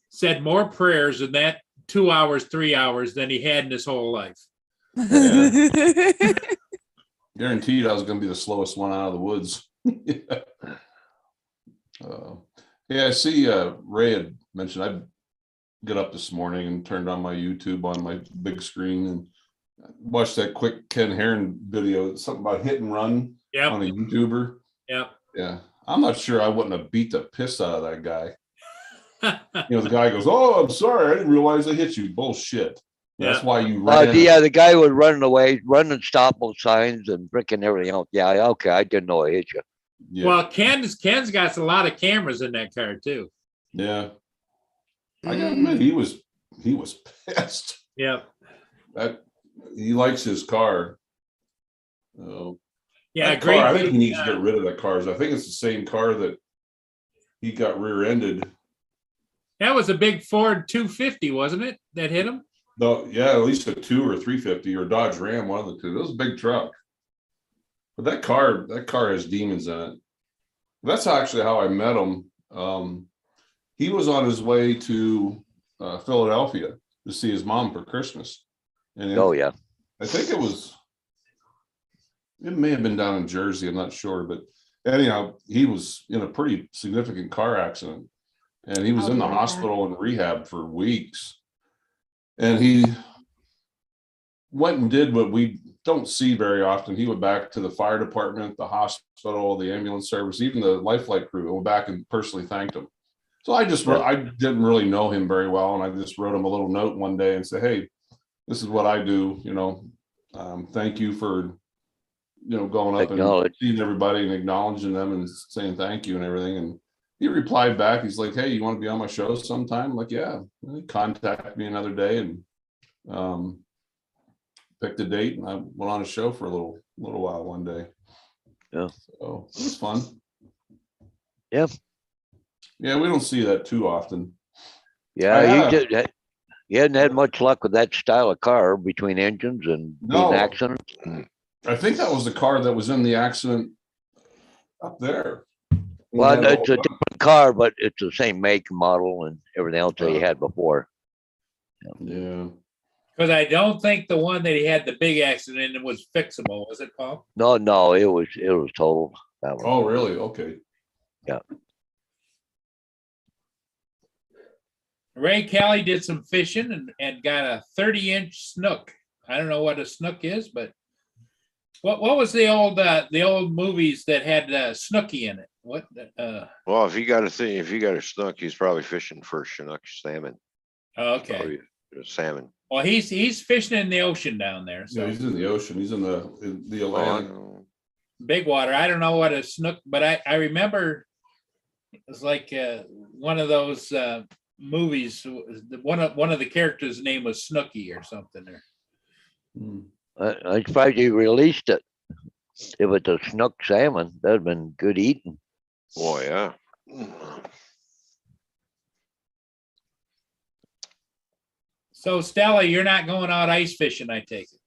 said more prayers in that 2 hours, 3 hours than he had in his whole life. Guaranteed I was going to be the slowest one out of the woods. Yeah, I see Ray had mentioned I'd get up this morning and turned on my YouTube on my big screen and watched that quick Ken Heron video, something about hit and run Yep. on a YouTuber. Yep. Yeah, I'm not sure I wouldn't have beat the piss out of that guy. The guy goes, "Oh, I'm sorry, I didn't realize I hit you." Bullshit. That's Yeah. why you ran. Yeah, the guy was running away, running stop signs and bricking everything else. Yeah, okay, I didn't know I hit you. Yeah, Well, Ken's got a lot of cameras in that car too. yeah. I gotta admit, he was pissed. Yep. That he likes his car. Oh, Yeah, that car, I think he big, needs to get rid of that car. I think it's the same car that he got rear-ended. that was a big Ford 250, wasn't it? That hit him? No, yeah, at least a 2 or 350 or Dodge Ram, one of the two. That was a big truck. But that car has demons in it. That's actually how I met him. He was on his way to Philadelphia to see his mom for Christmas. And Oh, yeah. I think it may have been down in Jersey, I'm not sure, but anyhow, he was in a pretty significant car accident and he was Oh, in the my hospital and rehab for weeks. And he went and did what we don't see very often. He went back to the fire department, the hospital, the ambulance service, even the life flight crew. Went back and personally thanked him. So I didn't really know him very well, and I just wrote him a little note one day and said, "Hey, this is what I do. Thank you for going up and Acknowledge. seeing everybody and acknowledging them and saying thank you and everything." And he replied back. He's like, "Hey, you want to be on my show sometime?" I'm like, "Yeah." And he contacted me another day and picked a date, and I went on a show for a little while one day. Yeah. So it was fun. Yeah. Yeah, we don't see that too often. Yeah, he hadn't had much luck with that style of car between engines and No. being accidents. I think that was the car that was in the accident up there. Well, Yeah, it's a different car, but it's the same make and model and everything else that he had before. yeah. Because I don't think the one that he had the big accident in was fixable, was it, Paul? No, it was totaled. That one. Oh, really? Okay. Ray Kelly did some fishing and got a 30-inch snook. I don't know what a snook is, but what was the old movies that had snooky in it? What? Well, if you got a snook, he's probably fishing for Chinook salmon. Okay. Probably salmon. Well, he's fishing in the ocean down there. So So he's in the ocean. He's in the Atlantic. big water. I don't know what a snook, but I remember it was like one of those movies. One of the characters' name was Snooky or something. Hmm. I'm surprised you released it. If it's a snook salmon, that'd have been good eating. Oh, yeah. So Stella, you're not going out ice fishing, I take it.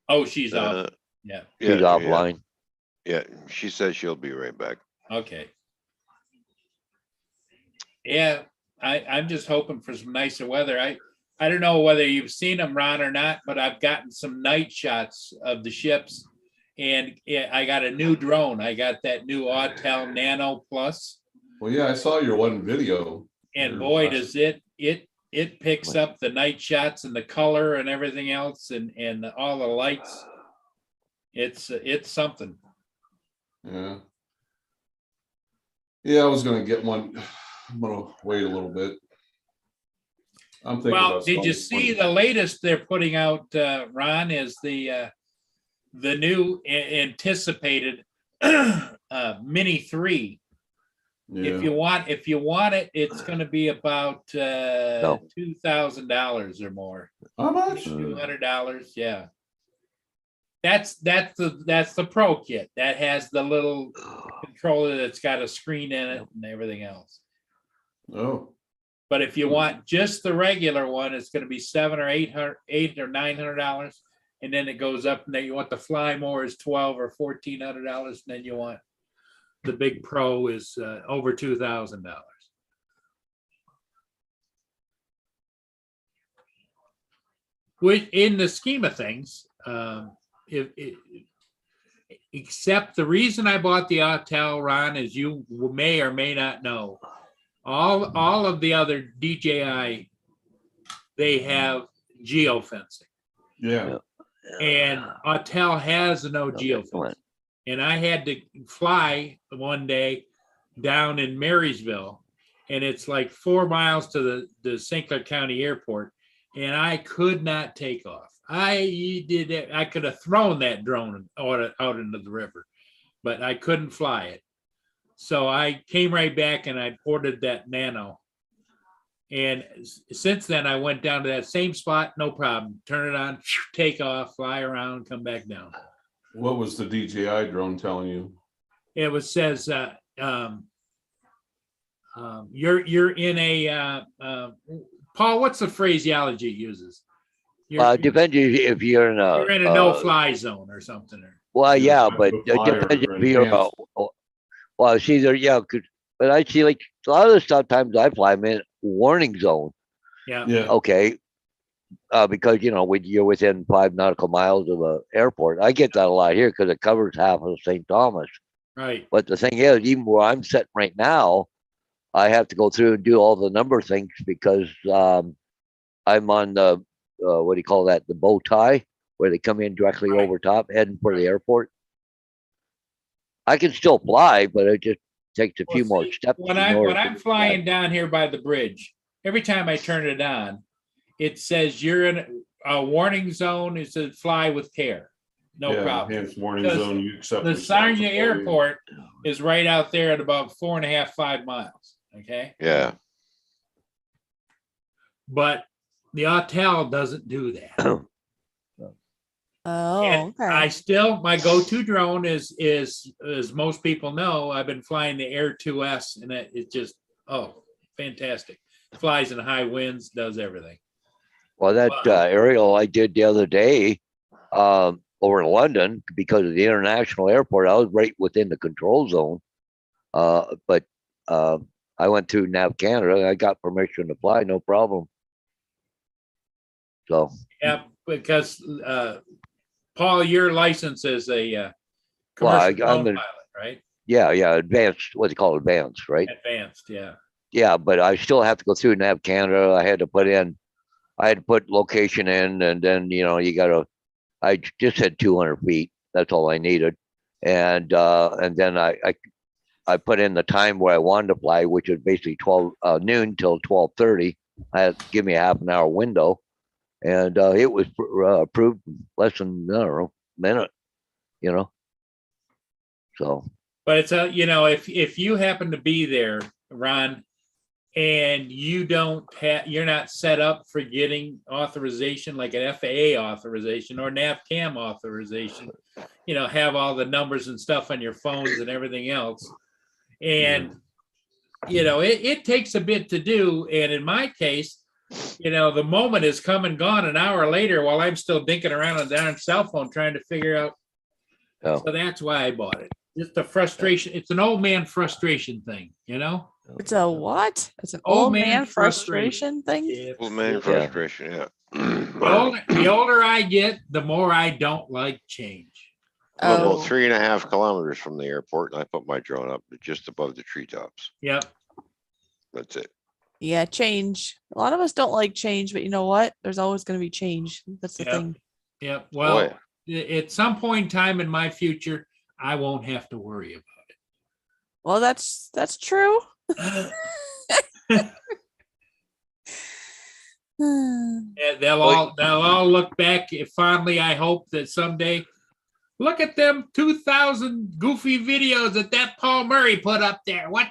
Oh, she's off. Yeah. She's Yeah, offline. yeah, she says she'll be right back. Okay. Yeah, I'm just hoping for some nicer weather. I don't know whether you've seen them, Ron, or not, but I've gotten some night shots of the ships, and I got a new drone. I got that new Autel Nano Plus, Well, yeah, I saw your one video. and Your boy, last- does it picks up the night shots and the color and everything else, and all the lights. It's something. Yeah. Yeah, I was gonna get one. I'm gonna wait a little bit. I'm thinking Well, about did you selling see one. the latest they're putting out, Ron, is the new anticipated Mini 3. Yeah. If you want it, it's gonna be about $2,000 or more. How much? $200, yeah. That's the Pro kit. That has the little controller that's got a screen in it and everything else. Oh, But if you want just the regular one, it's going to be $700 or $800 or $900, and then it goes up. And then you want the Fly More is $1,200 or $1,400, and then you want the Big Pro is over $2,000. Which, in the scheme of things, except the reason I bought the Autel, Ron, as you may or may not know, all of the other DJI, they have geofencing, yeah. and Autel has no geofencing. And I had to fly one day down in Marysville, and it's like 4 miles to the St. Clair County Airport, and I could not take off. I could have thrown that drone out into the river, but I couldn't fly it. So I came right back and I ordered that Nano. And since then, I went down to that same spot, no problem. Turn it on, take off, fly around, come back down. What was the DJI drone telling you? It was says you're in a Paul. What's the phraseology it uses? Depends if you're in a no-fly zone or something. Well, yeah, You're but to it fly or depends you're if you're enhanced. well, it's either but I see like a lot of the sometimes I fly, I'm in warning zone. Yeah. Yeah. Okay. Because when you're within 5 nautical miles of an airport, I get that a lot here because it covers half of St. Thomas. Right. But the thing is, even where I'm sitting right now, I have to go through and do all the number things because I'm on the what do you call that? The bow tie. where they come in directly Right. over top, heading for the Right. airport. I can still fly, but it just takes a Well, few more see, steps. When in order I'm to flying fly. down here by the bridge, every time I turn it on, it says you're in a warning zone. It says fly with care. No Yeah, problem. enhanced warning Because zone, you accept. The Sarnia responsibility. Airport is right out there at about 4.5, 5 miles. Okay. Yeah, But the hotel doesn't do that. Oh, And I okay. still, my go-to drone is, as most people know, I've been flying the Air 2S and it's just, oh, fantastic. Flies in high winds, does everything. Well, that aerial I did the other day over in London, because of the international airport, I was right within the control zone. But I went through Nav Canada and I got permission to fly, no problem. So, Yeah, because Paul, your license is a Well, commercial I'm drone a- pilot, right? yeah, advanced, what they call advanced, right? Advanced, yeah. Yeah, but I still have to go through Nav Canada. I had to put location in, and then, I just had 200 feet. That's all I needed. And then I put in the time where I wanted to fly, which was basically 12 noon till 12:30. I had to give me a half an hour window, and it was approved in less than, I don't know, minute, you know. So But it's if you happen to be there, Ron, and you're not set up for getting authorization like an FAA authorization or NAVCAM authorization, have all the numbers and stuff on your phones and everything else. And, it takes a bit to do. And in my case, the moment is come and gone an hour later while I'm still dinking around on the darn cell phone trying to figure out. Oh. So that's why I bought it. Just the frustration. It's an old man frustration thing, It's a what? It's an Old old man man frustration. frustration thing? It's- well, man, Yeah. frustration, yeah. The older I get, the more I don't like change. I'm Oh, about 3.5 kilometers from the airport and I put my drone up just above the treetops. Yep. That's it. yeah, change. A lot of us don't like change, but you know what? There's always going to be change. That's the Yep. thing. Yep. Well, Boy. at some point in time in my future, I won't have to worry Well, that's true. about it. Yeah, they'll all look back. Fondly, I hope that someday, look at them 2,000 goofy videos that Paul Murray put up there. What?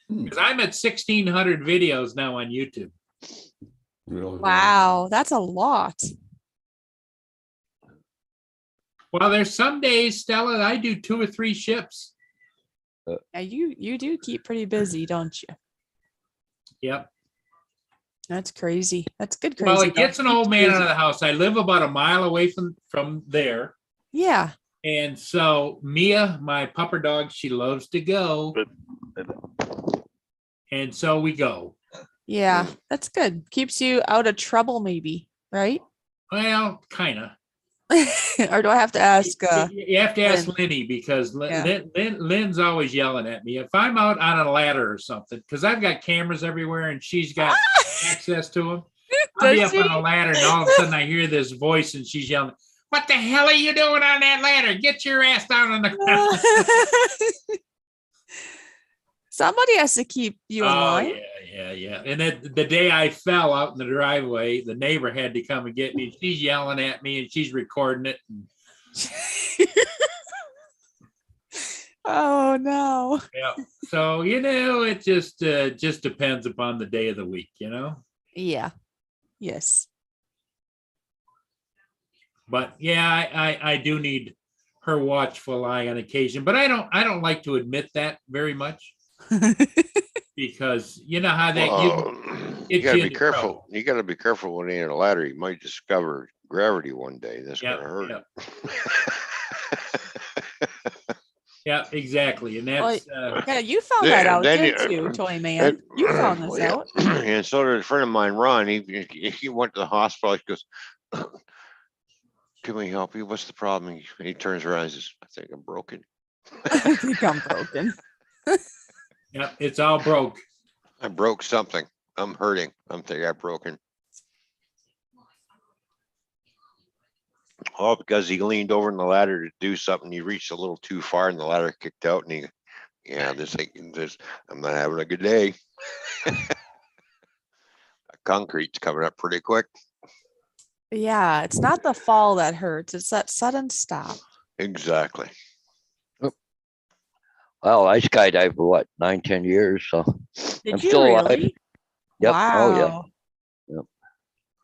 Because I'm at 1,600 videos now on YouTube. Really? Wow, that's a lot. Well, there's some days, Stella, that I do 2 or 3 ships. Yeah, you do keep pretty busy, don't you? Yep. That's crazy. That's good crazy. Well, it though. gets an Keeps old you man busy. out of the house. I live about a mile away from there. Yeah. And so Mia, my pupper dog, she loves to go. And so we go. Yeah, that's good. Keeps you out of trouble, maybe, right? Well, kind of. Or do I have to ask? You have to ask Lynn. Lenny because Yeah. Lynn's always yelling at me. If I'm out on a ladder or something, because I've got cameras everywhere and she's got access to them. I'll be Does up on she? a ladder and all of a sudden I hear this voice and she's yelling, "What the hell are you doing on that ladder? Get your ass down on the ground." Somebody has to keep you in Oh, line. yeah. And then the day I fell out in the driveway, the neighbor had to come and get me. She's yelling at me and she's recording it. Oh no. Yeah. So, it just depends upon the day of the week, Yeah. Yes. But yeah, I do need her watchful eye on occasion, but I don't like to admit that very much because you know how that Well, you it's gotta in be the careful. trouble. You gotta be careful when you're in a ladder. You might discover gravity one day. That's Yeah, gonna hurt. yeah, exactly. And that's Yeah, you found Then- that out, then didn't you- you, Toy Man? You found this Well, yeah. out. And so did a friend of mine, Ron. He went to the hospital. He goes, "Can we help you? What's the problem?" He turns around and says, "I think I'm broken. I think I'm broken. yeah, it's all broke. I broke something. I'm hurting. I'm thinking I'm broken." Oh, because he leaned over in the ladder to do something. He reached a little too far and the ladder kicked out and yeah, I'm not having a good day. Concrete's coming up pretty quick. Yeah, it's not the fall that hurts. It's that sudden stop. Exactly. Well, I skydived for what, 9, 10 years, so Did I'm you still alive. really? Yep. Wow. Oh, yeah. Yep.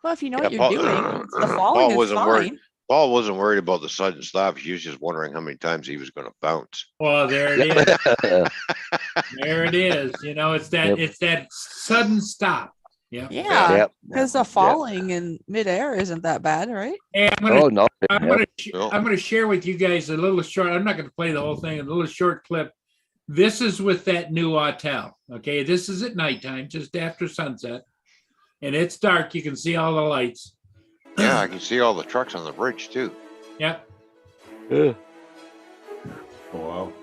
Well, if you know Yeah, what you're Paul- doing, it's the Paul falling is wasn't worried. fine. Paul wasn't worried about the sudden stop. He was just wondering how many times he was going to bounce. Well, there it is. Yeah. There it is. You know, it's that Yep. it's that sudden stop. Yeah. Yeah, Yep. because the falling in midair isn't that bad, right? Hey, I'm gonna Oh, no. I'm Yep. gonna Well- I'm gonna share with you guys a little short. I'm not gonna play the whole thing. A little short clip. This is with that new hotel. Okay, this is at nighttime, just after sunset, and it's dark. You can see all the lights. Yeah, I can see all the trucks on the bridge too. Yep. Yeah. Oh, wow.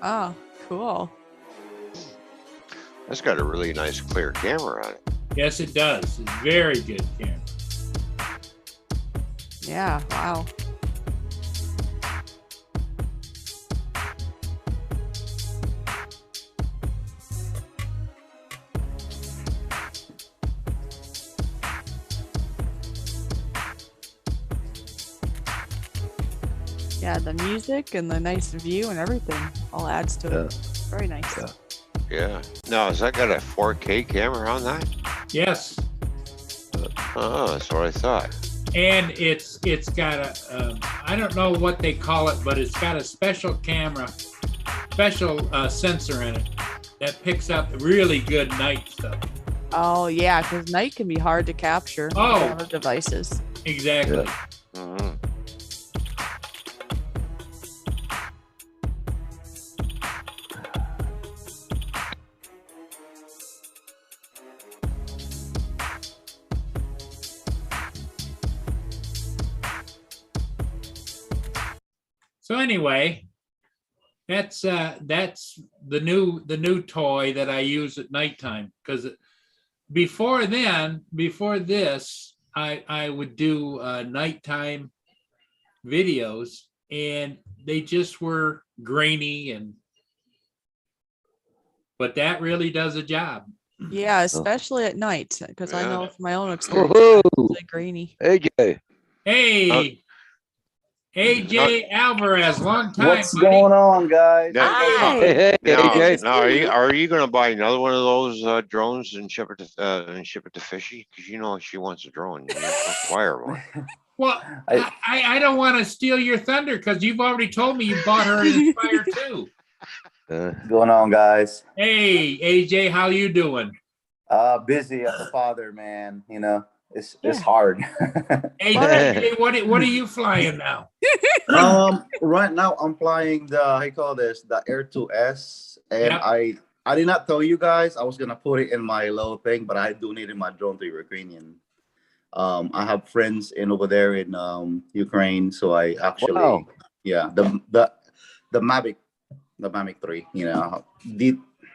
Oh, cool. That's got a really nice clear camera on it. Yes, it does. It's very good camera. Yeah, wow. Yeah, the music and the nice view and everything all adds to it. Very nice. Yeah. Yeah. Now, has that got a 4K camera on that? Yes, Oh, that's what I thought. and it's got a I don't know what they call it, but it's got a special camera, special sensor in it that picks up really good night stuff. Oh, yeah, because night can be hard to capture with Oh. other devices. Exactly. Mhm. So anyway, that's the new toy that I use at nighttime, because before this, I would do nighttime videos and they just were grainy but that really does a job. Yeah, especially at night, because I know Yeah. from my own experience, Woohoo! it's really grainy. AJ. Hey, AJ Alvarez, long time. What's buddy. going on, guys? Now- Hi. Hey, Now, AJ. now are you going to buy another one of those drones and ship it to Fishy? Because you know she wants a drone. You need to acquire one. Well, I- I don't want to steal your thunder because you've already told me you bought her an Inspire too. Going on, guys? Hey, AJ, how you doing? Busy as a father, man. You know, it's Yeah. hard. Hey, Well, AJ, what are you flying now? Right now I'm flying the how you call this the Air 2S, and Yep. I did not tell you guys I was gonna put it in my little thing, but I donated my drone to Ukrainian. I have friends in over there in Ukraine, so I actually Wow. yeah the Mavic 3. You know,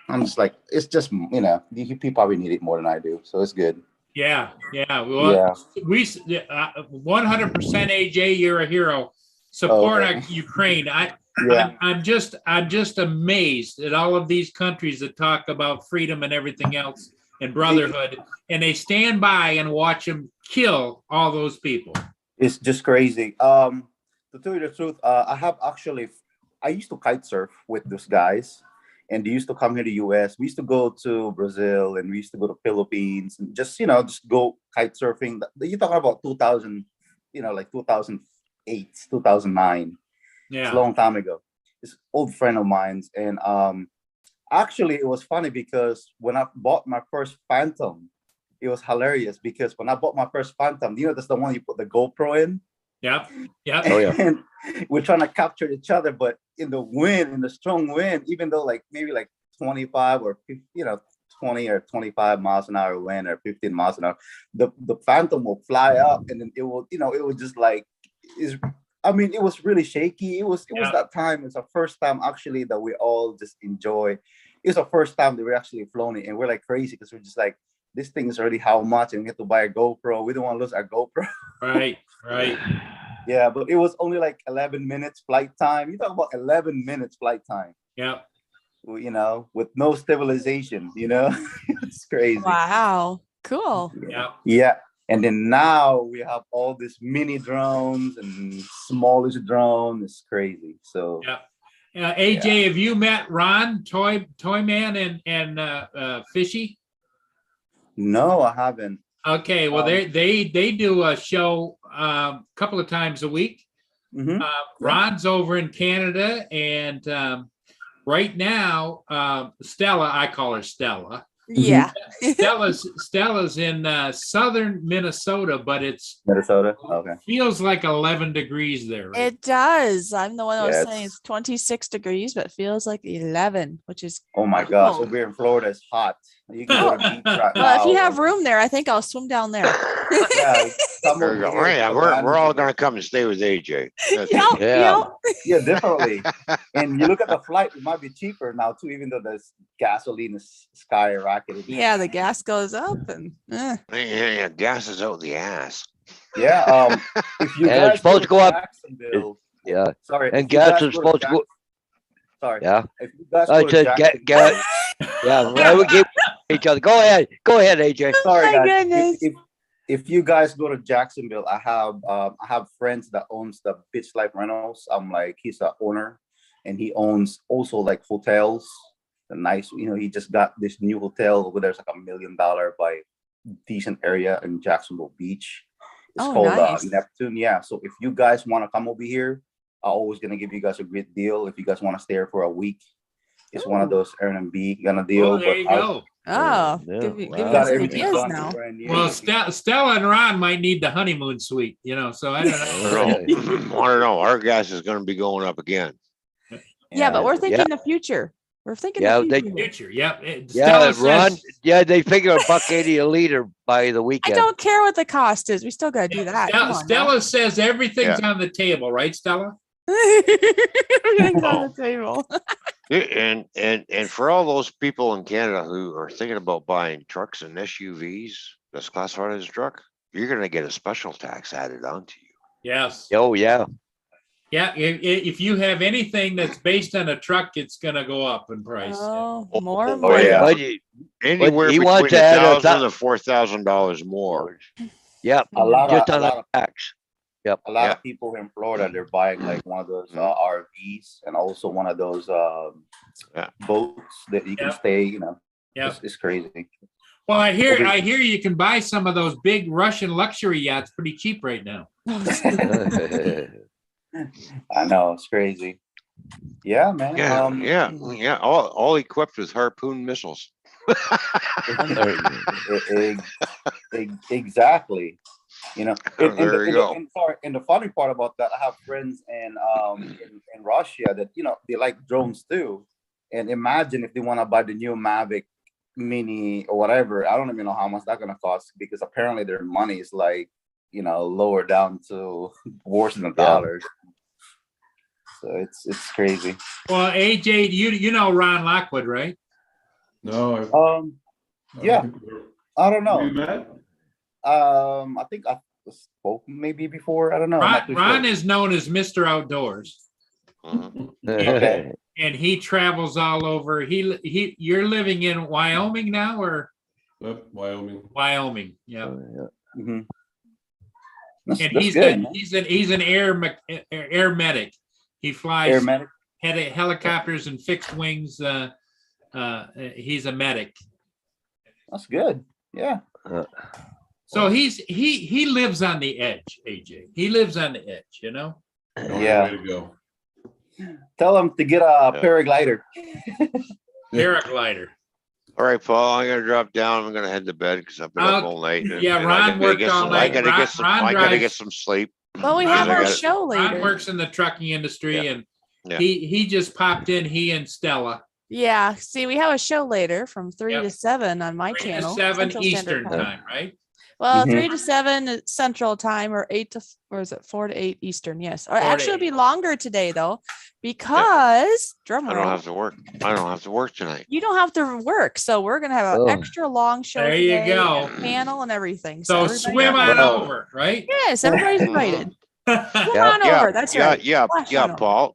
I'm just like it's just you probably need it more than I do, so it's good. Yeah. Well, Yeah. we 100% AJ, you're a hero. Support Okay. Ukraine. Yeah. I'm just amazed at all of these countries that talk about freedom and everything else and brotherhood, and they stand by and watch them kill all those people. It's just crazy. To tell you the truth, I used to kite surf with those guys, and they used to come here to US. We used to go to Brazil, and we used to go to Philippines, and just go kite surfing. You're talking about 2000, like 2008, 2009. It's a Yeah. long time ago. It's an old friend of mine's, and actually, it was funny because when I bought my first Phantom, it was hilarious because when I bought my first Phantom, that's the one you put the GoPro in. Yep. Oh, yeah. And we're trying to capture each other, but in the strong wind, even though maybe 25 or 20 or 25 miles an hour wind or 15 miles an hour, the Phantom will fly up, and then it will, it was just it was really shaky. It was Yeah. that time. It's our first time actually that we all just enjoy. It's our first time that we actually flown it, and we're like crazy because we're just like, this thing is already how much, and we have to buy a GoPro. We don't want to lose our GoPro. Right, right. Yeah, but it was only like 11 minutes flight time. You talk about 11 minutes flight time, Yep. with no stabilization, it's crazy. Wow. Cool. Yep. Yeah. And then now we have all these mini drones and smallish drone. It's crazy. So Yep. AJ, have you met Ron, Toy Man and Fishy? no, I haven't. Okay, well, they do a show a couple of times a week. Mhm. Ron's over in Canada, and right now, Stella, I call her Stella. Yeah. Stella's in southern Minnesota, but it's Minnesota. Okay. feels like 11 degrees there. Right? It does. I'm the one that was Yeah, saying it's 26 degrees, but feels like 11, which is Oh my gosh. cool. Over here in Florida, it's hot. You can go to the beach right Well, if you now. have room there, I think I'll swim down there. Yeah, come There over you go. here, Yeah, come we're down all here. gonna come and stay with AJ. That's Yep, it. Yeah. yep. Yeah, definitely. And you look at the flight, it might be cheaper now too, even though the gasoline is skyrocketed. Yeah, the gas goes up and Yeah, gas is out the ass. Yeah. If you And guys it's supposed to go up. Jacksonville, Yeah, sorry. and if you guys gas is go supposed to go, Sorry. yeah. If you guys I go to said, Jacksonville, yeah, well, we keep each other. Go ahead, AJ. sorry My guys. goodness. If you guys go to Jacksonville, I have friends that owns the Beach Life Rentals. I'm like, he's the owner, and he owns also like hotels. The nice, he just got this new hotel over there. It's like $1 million by decent area in Jacksonville Beach. It's Oh, called nice. Neptune. Yeah. So if you guys want to come over here, I'm always gonna give you guys a great deal. If you guys want to stay here for a week, it's one of those Airbnb kind of deal. Oh, there you go. oh, Yeah, giving wow. us Got everything ideas done now. brand new. Well, Stella and Ron might need the honeymoon suite, so I don't know. Want to know? Our gas is gonna be going up again. Yeah, but we're Yeah. thinking the future. We're thinking Yeah, the they- future. Future, yep. Yeah, Stella Ron, says- yeah, they figure $1.80 a liter by the I weekend. don't care what the cost is. We still got to do that. Come on now. Stella says everything's on the table, right, Stella? Everything's on Oh. the table. And for all those people in Canada who are thinking about buying trucks and SUVs that's classified as a truck, you're gonna get a special tax added onto you. Yes. Oh, yeah. Yeah, if you have anything that's based on a truck, it's gonna go up in price. Oh, more and Oh, more. yeah. But Anywhere he between wants to add a $1,000 to $4,000 more. Yep, a lot just of on a tax. a lot Yeah. of people in Florida, they're buying like one of those RVs and also one of those Yeah. boats that you can Yeah. stay. Yeah. It's crazy. Well, I hear you can buy some of those big Russian luxury yachts pretty cheap right now. I know it's crazy. Yeah, man. Yeah, all equipped with Harpoon missiles. Exactly. There you go. And the funny part about that, I have friends in Russia that they like drones too. And imagine if they want to buy the new Mavic Mini or whatever. I don't even know how much that's gonna cost because apparently their money is like lower down to worse than dollars. So it's crazy. Well, AJ, you know Ron Lockwood, right? No. Yeah. I don't know. We met? I think I spoke maybe before. I don't know. I'm not too Ron sure. is known as Mr. Outdoors, Mhm. Okay. and he travels all over. You're living in Wyoming now, or Yep, Wyoming. Wyoming? Yeah. Mhm. And That's good, man. he's an air medic. He flies Air medic. helicopters and fixed wings. He's a medic. That's good. Yeah. So he lives on the edge, AJ. He lives on the edge, Only Yeah. way to go. Tell them to get a paraglider. Paraglider. All right, Paul, I'm gonna drop down. I'm gonna head to bed because I've been up all night. yeah, and Ron I gotta worked get all some- night. I gotta get some. Ron I gotta get drives- some sleep. Well, we Ron have I our gotta- show Ron later. works in the trucking industry, and Yeah. he just popped in. He and Stella. Yeah. See, we have a show later from 3 Yep. to 7 on my 3 to channel. 7 Central Eastern Standard time, right? Well, Mhm. 3 to 7 is Central Time, or 8 to, or is it 4 to 8 Eastern? Yes. Or 4 to actually, it'll be 8. longer today though, because drum I don't roll, have to work. I don't have to work tonight. you don't have to work, so we're gonna have an Oh. extra long show There you today, go. and panel and everything. So everybody swim knows. on Well- over, right? Yes, everybody's Mhm. invited. Come Yeah. on over. That's yeah, right. yeah, Splash yeah, on over.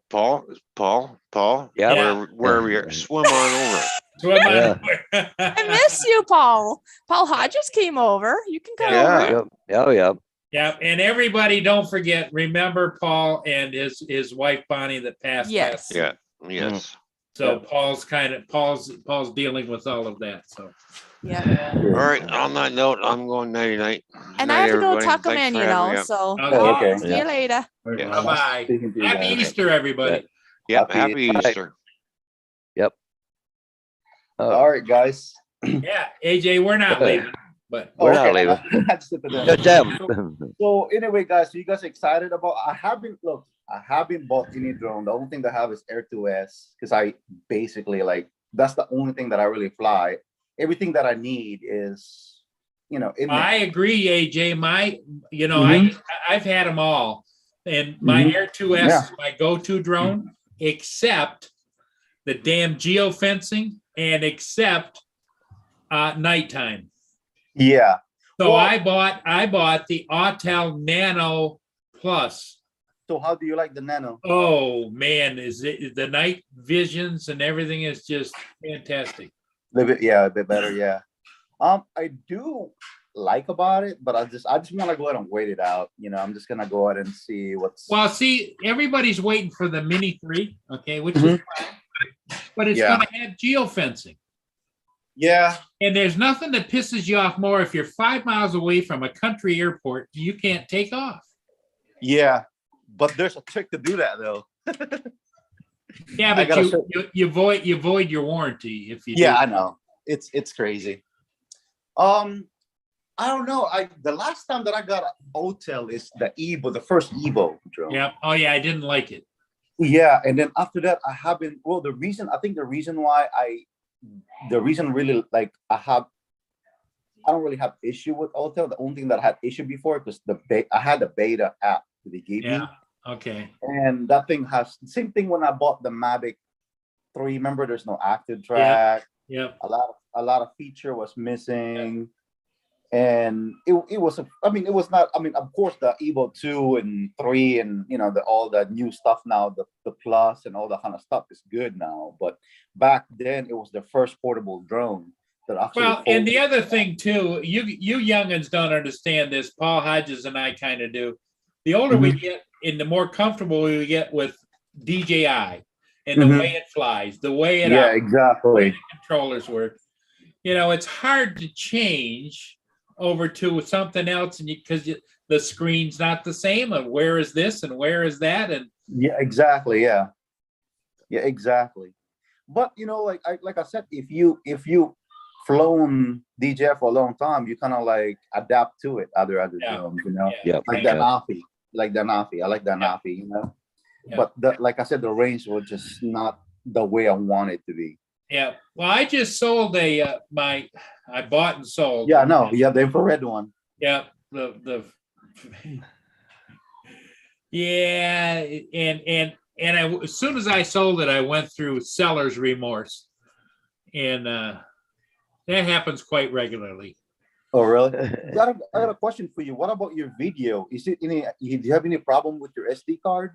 Paul. Yeah. Where we are, swim on over. Swim on Yeah. over. I miss you, Paul. Paul Hodges came over. You can come Yeah. over. Yep. Oh, yeah. Yeah, and everybody, don't forget, remember Paul and his wife Bonnie that passed Yes. last. Yeah, yes. So Paul's dealing with all of that. So Yeah. All right, on that note, I'm going nighty night. And I have to go tuck them in, you know. So okay. see you later. Yeah. Bye bye. Speaking to you Happy guys. Easter, everybody. Yep, Happy- happy Easter. All right, guys. Yeah, AJ, we're not Okay. leaving, but We're not Okay, leaving. that's it for them. Just them. So anyway, guys, so you guys excited about? I haven't bought any drone. The only thing that I have is Air2S because I basically like that's the only thing that I really fly. Everything that I need is, in I agree, AJ. I've had them all, and my Mhm. Air 2S Yeah. is my go-to drone, except the damn geofencing and except nighttime. yeah. So Well- I bought the Autel Nano Plus. So how do you like the Nano? Oh man, is it the night visions and everything is just fantastic. A bit better, yeah. I do like about it, but I just want to go ahead and wait it out. I'm just gonna go ahead and see what's. Well, see, everybody's waiting for the Mini 3, okay, which is fine, but it's Yeah. gonna have geofencing. Yeah, And there's nothing that pisses you off more if you're 5 miles away from a country airport, you can't take off. yeah, but there's a trick to do that though. Yeah, I but gotta you void your warranty if you Yeah, do. I know. It's crazy. I don't know. The last time that I got an Autel is the Evo, the first Evo drone. Yeah. Oh yeah, I didn't like it. Yeah, and then after that, I haven't. Well, the reason really like I don't really have issue with Autel. The only thing that I had issue before was I had the beta app that they gave me, Yeah. Okay. and that thing has the same thing when I bought the Mavic 3. Remember, there's no active track. Yep. A lot of feature was missing, and it was it was not. Of course, the Evo 2 and 3 and all the new stuff now, the Plus and all that kind of stuff is good now. But back then, it was the first portable drone that actually. Well, and the folded. other thing too, you youngins don't understand this. Paul Hodges and I kind of do. The older we get, and the more comfortable we get with DJI and the Mhm. way it flies, the way it Yeah, operates, exactly. controllers work. It's hard to change over to something else, and because the screen's not the same. And where is this and where is that? And Yeah, exactly. Yeah, exactly. But like I said, if you flown DJI for a long time, you kind of like adapt to it. Other Yeah. drones, Yep. like Yeah. that Nafi, I like that Nafi, Yeah. But like I said, the range was just not the way I want it to be. yeah, well, I just sold I bought and sold. Yeah, no, yeah, the infrared one. Yeah, yeah, and as soon as I sold it, I went through seller's remorse, and that happens quite regularly. Oh, really? I got a question for you. What about your video? Do you have any problem with your SD card?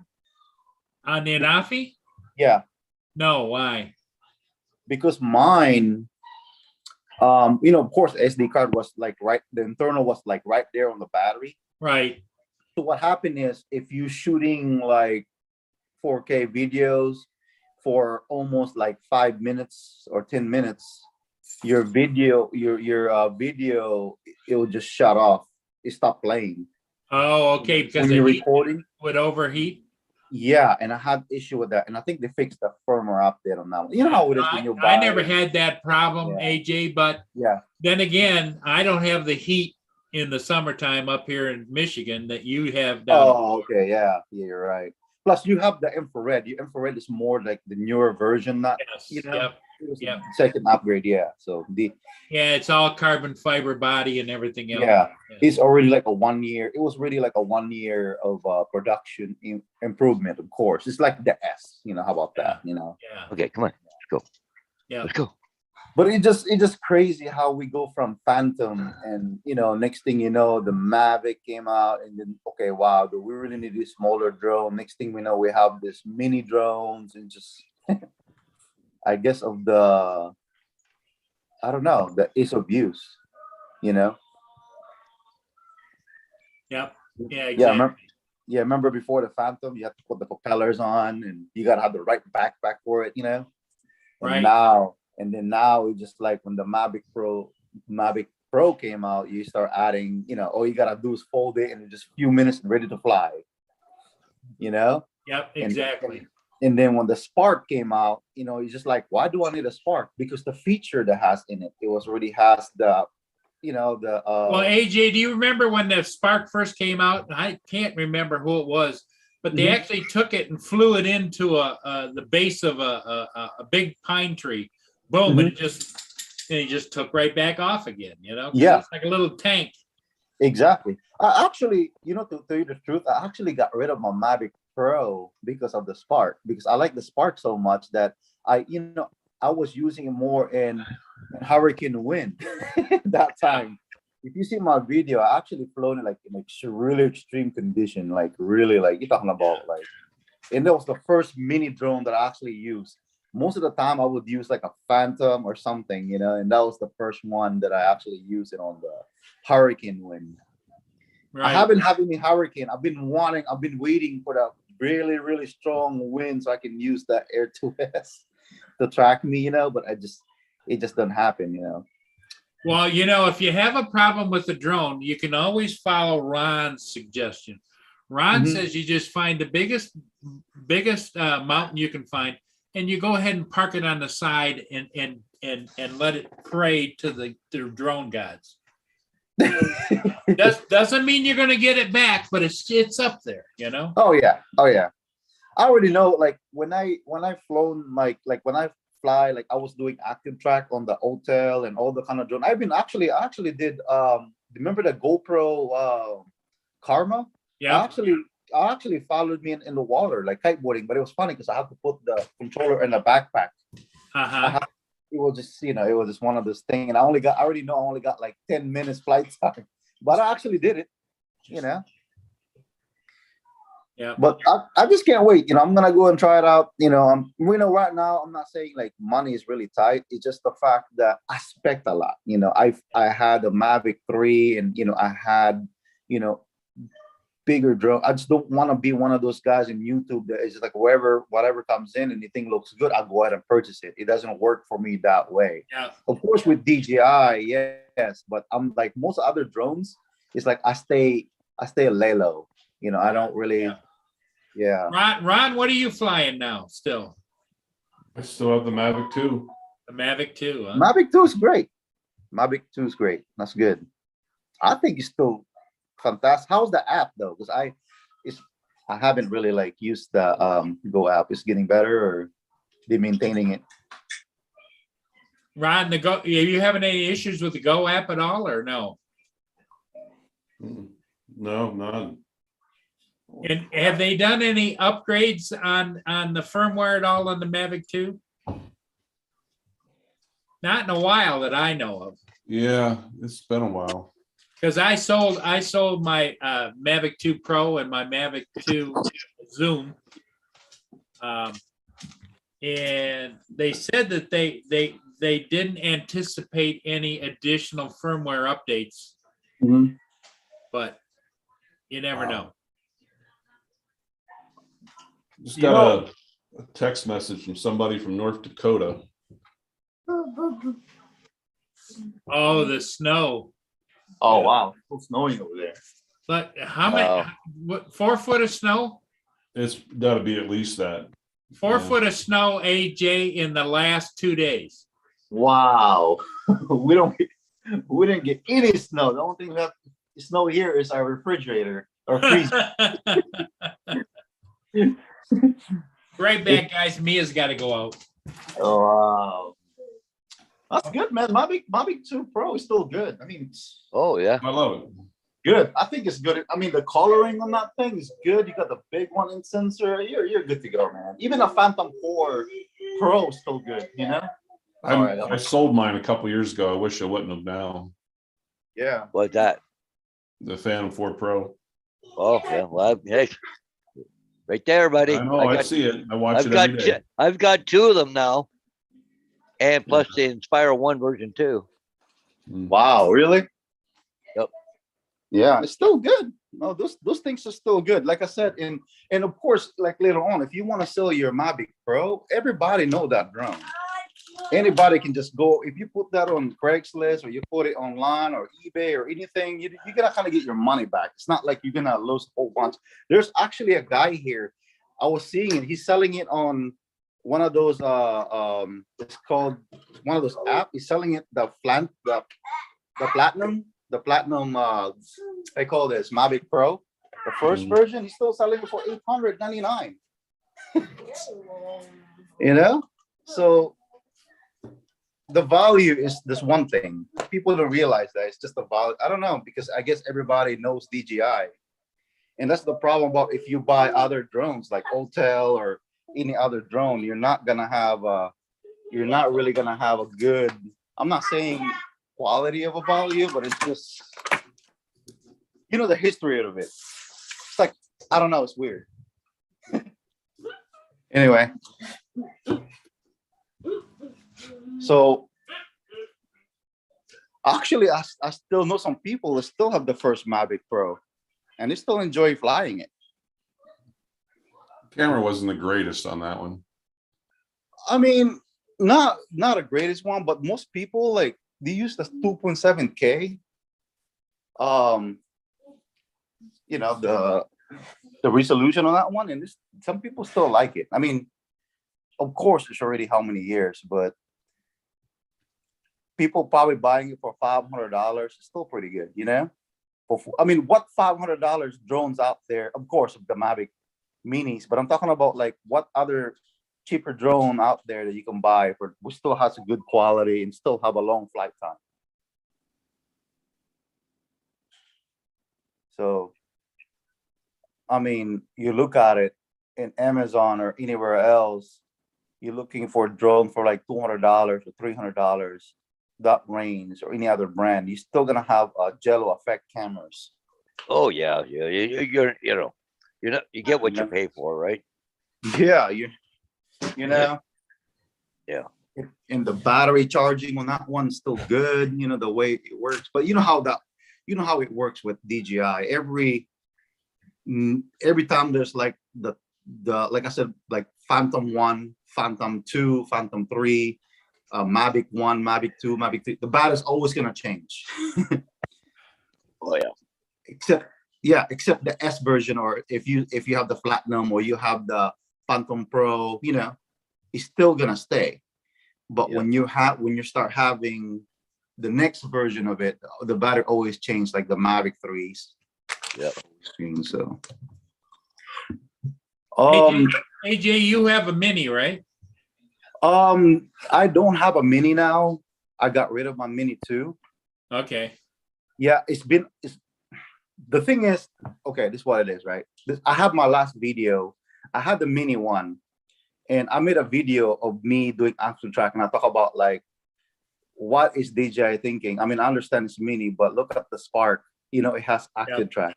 On the Anafi? Yeah, No, why? because mine, of course, SD card was like the internal was like right there on the battery. Right. So what happened is if you're shooting like 4K videos for almost like 5 minutes or 10 minutes, your video, video, it will just shut off. It stopped playing. Oh, okay, because When the you're heat recording. would overheat. Yeah, and I had issue with that, and I think they fixed the firmware update on that one. You know how it is when you buy. I never had that problem, Yeah. AJ, but Yeah, then again, I don't have the heat in the summertime up here in Michigan that you have down. Oh, okay. Yeah, you're right. Plus, you have the infrared. Your infrared is more like the newer version. Not Yes, you know, yep. It was the Yeah. second upgrade, yeah. So Yeah, it's all carbon fiber body and everything else. yeah, it's already like a 1 year. It was really like a 1 year of production improvement, of course. It's like the S, how about that, Yeah, Okay, come on, let's go. yeah. Let's go. But it's just crazy how we go from Phantom and next thing you know, the Mavic came out, and then okay, wow, do we really need this smaller drone? Next thing we know, we have this mini drones, and just I guess of the I don't know, the ease of use, you know. Yep. Yeah, Yeah, exactly. remember before the Phantom, you have to put the propellers on, and you gotta have the right backpack for it, And Right. now it's just like when the Mavic Pro came out, you start adding, all you gotta do is fold it, and in just a few minutes ready to fly. Yep, And- exactly. And then when the Spark came out, it's just like, why do I need a Spark? Because the feature that has in it, already has the, Well, AJ, do you remember when the Spark first came out? I can't remember who it was, but they Mhm. actually took it and flew it into the base of a big pine tree. Boom, and it just took right back off again. 'Cause Yeah. it's like a little tank. Exactly. I actually, to tell you the truth, I actually got rid of my Mavic Pro because of the Spark, because I like the Spark so much that I was using it more in hurricane wind that time. If you see my video, I actually flown it like in really extreme condition, like really like you're talking about like, and that was the first mini drone that I actually used. Most of the time I would use like a Phantom or something, and that was the first one that I actually used it on the hurricane wind. Right. I haven't had any hurricane. I've been waiting for the really, really strong wind so I can use that Air 2S to track me, but it just doesn't happen, Well, if you have a problem with the drone, you can always follow Ron's suggestion. Ron Mhm. says you just find the biggest mountain you can find, and you go ahead and park it on the side and let it pray to the drone gods. Doesn't mean you're going to get it back, but it's up there, Oh yeah. I already know. Like when I flown, like when I fly, like I was doing active track on the hotel and all the kind of drone. I actually did. Remember the GoPro Karma? Yeah. I actually followed me in the water, like kiteboarding, but it was funny because I have to put the controller in the backpack. Uh-huh. It was just, it was just one of those things. And I only got like 10 minutes flight time, but I actually did it, Yeah. But I just can't wait. I'm gonna go and try it out. Right now I'm not saying like money is really tight. It's just the fact that I spec a lot. I had a Mavic 3, and I had bigger drone. I just don't want to be one of those guys in YouTube that is just like whatever comes in and the thing looks good, I'll go ahead and purchase it. It doesn't work for me that way. Yeah. Of course, with DJI, yes, but I'm like most other drones. It's like I stay lay low. I don't really. Yeah. Ron, what are you flying now? Still I still have the Mavic 2. the Mavic 2. Huh? Mavic 2 is great. That's good. I think it's still fantastic. How's the app though? Because I haven't really like used the Go app. It's getting better, or they maintaining it? Ron, are you having any issues with the Go app at all, or no? No, none. And have they done any upgrades on the firmware at all on the Mavic 2? Not in a while that I know of. Yeah, it's been a while. Because I sold my Mavic 2 Pro and my Mavic 2 Zoom, and they said that they didn't anticipate any additional firmware updates, Mhm. but you never know. Just You got a text message from somebody from North Dakota. Oh, the snow! Oh wow, it's snowing over there. But how many? Wow. What, 4 foot of snow? It's got to be at least that. 4 Yeah. foot of snow, AJ, in the last 2 days. Wow, we didn't get any snow. The only thing we have snow here is our refrigerator or freezer. Right back, guys. Mia's got to go out. Oh wow. That's good, man. Mavic 2 Pro is still good. I mean, it's Oh, yeah. I love it. good. I think it's good. I mean, the coloring on that thing is good. You got the big one in sensor. You're good to go, man. Even a Phantom 4 Pro is still good, you know? I sold mine a couple years ago. I wish I wouldn't have now. Yeah. What's that? The Phantom 4 Pro. Oh, yeah. Well, hey, right there, buddy. I know, I see it. I watch I've it got, every day. I've got two of them now. And plus the Inspire 1 version 2. Mm. Wow, really? Yep. Yeah, it's still good. No, those things are still good. Like I said, and of course, like later on, if you want to sell your Mavic Pro, everybody know that drone. Anybody can just go, if you put that on Craigslist or you put it online or eBay or anything, you're gonna kind of get your money back. It's not like you're gonna lose a whole bunch. There's actually a guy here, I was seeing it, he's selling it on one of those it's called one of those apps. He's selling it the platinum I call this Mavic Pro, the first version. He's still selling it for $899. You know, so the value is this one thing. People don't realize that it's just the value. I don't know, because I guess everybody knows DJI, and that's the problem about if you buy other drones like Autel or any other drone, you're not really gonna have a good, I'm not saying quality of a value, but it's just, you know, the history of it. It's like, I don't know, it's weird. Anyway, so actually I still know some people that still have the first Mavic Pro and they still enjoy flying it. Camera wasn't the greatest on that one. I mean, not the greatest one, but most people, like, they use the 2.7K. You know, the resolution on that one, and some people still like it. I mean, of course, it's already how many years, but people probably buying it for $500 is still pretty good, you know? I mean, what $500 drones out there, of course, the Mavic Minis, but I'm talking about like what other cheaper drone out there that you can buy for which still has a good quality and still have a long flight time. So, I mean, you look at it in Amazon or anywhere else, you're looking for a drone for like $200 or $300, that range, or any other brand, you're still gonna have Jello effect cameras. Oh, yeah. Yeah. You get what you pay for, right? Yeah, you know. Yeah. And the battery charging on that one's still good, you know, the way it works. But you know how it works with DJI. Every time there's like the like I said, like Phantom 1, Phantom 2, Phantom 3, Mavic 1, Mavic 2, Mavic 3, the battery's always gonna change. Oh, yeah. Except the S version, or if you have the Platinum or you have the Phantom Pro, you know, it's still gonna stay. But Yeah. when you start having the next version of it, the battery always changes, like the Mavic 3s. Yeah. So AJ, you have a Mini, right? I don't have a Mini now. I got rid of my Mini 2. Okay. Yeah, the thing is, okay, this is what it is, right? I have my last video. I had the Mini one, and I made a video of me doing action track, and I talk about like, what is DJI thinking? I mean, I understand it's Mini, but look at the Spark. You know, it has active track.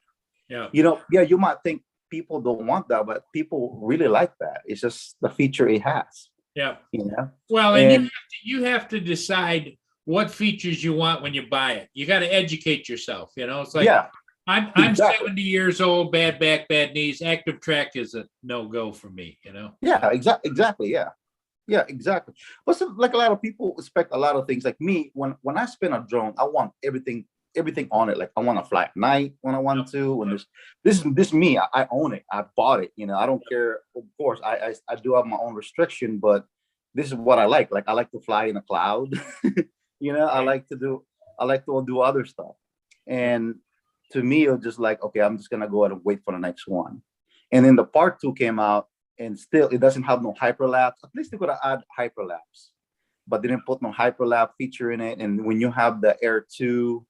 Yeah. You know, yeah, you might think people don't want that, but people really like that. It's just the feature it has. Yeah. You know. Well, and And- you have to decide what features you want when you buy it. You got to educate yourself. You know, it's like, Yeah. I'm Exactly. 70 years old, bad back, bad knees. Active track is a no-go for me, you know? Yeah, exactly. Yeah, exactly. But so, like, a lot of people expect a lot of things. Like me, when I spin a drone, I want everything on it. Like, I want to fly at night when I want to. When this is me. I own it. I bought it. You know, I don't care. Of course, I do have my own restriction, but this is what I like. Like, I like to fly in a cloud. You know, I like to do other stuff. And to me, it was just like, okay, I'm just gonna go ahead and wait for the next one. And then the part 2 came out, and still it doesn't have no hyperlapse. At least they could have add hyperlapse. but didn't put no hyperlapse feature in it. And when you have the Air 2,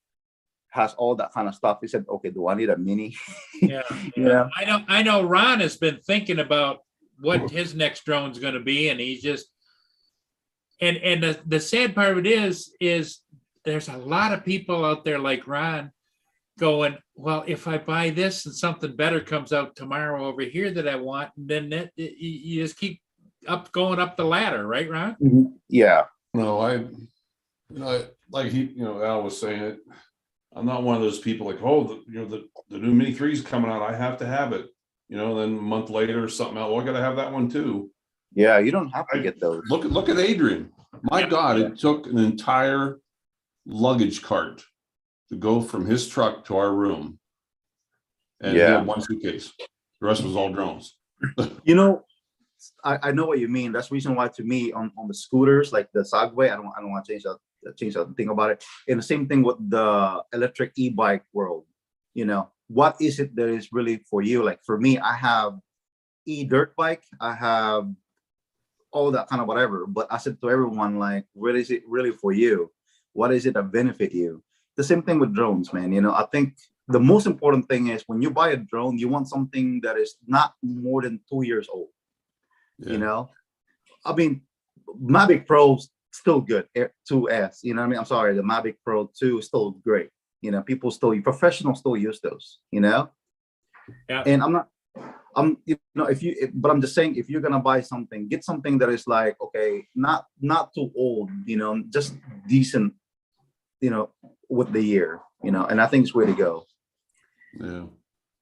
has all that kind of stuff, he said, okay, do I need a mini? Yeah, Yeah. I know Ron has been thinking about what his next drone's gonna be, and he's just, and the sad part of it is there's a lot of people out there like Ron going, well, if I buy this and something better comes out tomorrow over here that I want, then you just keep going up the ladder, right, Ron? Yeah. No, like Al was saying it. I'm not one of those people like, oh, the new Mini 3 is coming out. I have to have it. Then a month later, something else. Well, I got to have that one too. Yeah, you don't have to get those. Look at Adrian. My God, it took an entire luggage cart to go from his truck to our room. And he Yeah. had one suitcase. The rest was all drones. I know what you mean. That's the reason why, to me, on the scooters, like the Segway, I don't want to change that thing about it. And the same thing with the electric e-bike world. What is it that is really for you? Like for me, I have e-dirt bike, I have all that kind of whatever. But I said to everyone, like, what is it really for you? What is it that benefit you? The same thing with drones, man. I think the most important thing is when you buy a drone, you want something that is not more than 2 years old. Yeah. I mean, Mavic Pro's still good. Air 2S, I'm sorry, the Mavic Pro 2 is still great. Professionals still use those, Yeah. And but I'm just saying, if you're gonna buy something, get something that is like, okay, not too old, just decent, with the year, and I think it's way to go. Yeah.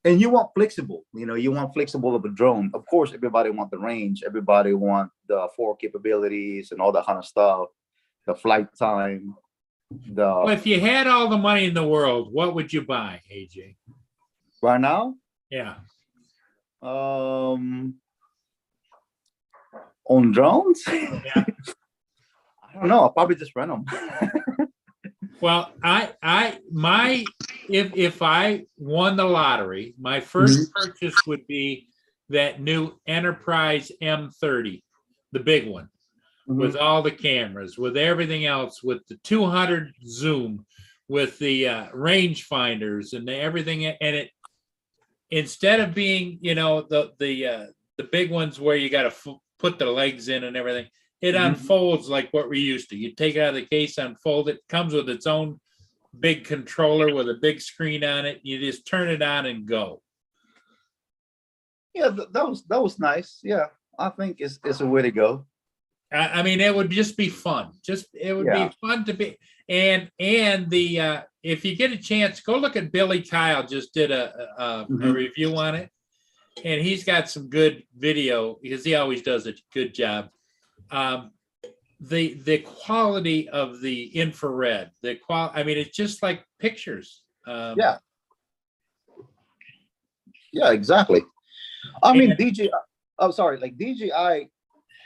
And you want flexible, you want flexible of a drone. Of course, everybody want the range, everybody want the 4 capabilities and all that kind of stuff, the flight time. Well, if you had all the money in the world, what would you buy, AJ? Right now, Yeah. on drones, Yeah. I don't know. I'll probably just rent them. Well, if I won the lottery, my first purchase would be that new Enterprise M30, the big one, with all the cameras, with everything else, with the 200 zoom, with the range finders and everything. And it, instead of being, the big ones where you got to put the legs in and everything, it unfolds like what we're used to. You take it out of the case, unfold it, comes with its own big controller with a big screen on it. You just turn it on and go. Yeah, that was nice. Yeah, I think it's a way to go. I mean, it would just be fun. It would be fun to be. And the if you get a chance, go look at Billy Kyle. Just did a review on it, and he's got some good video because he always does a good job. The quality of the infrared, I mean, it's just like pictures. Yeah, exactly. I mean, DJI. I'm sorry, like DJI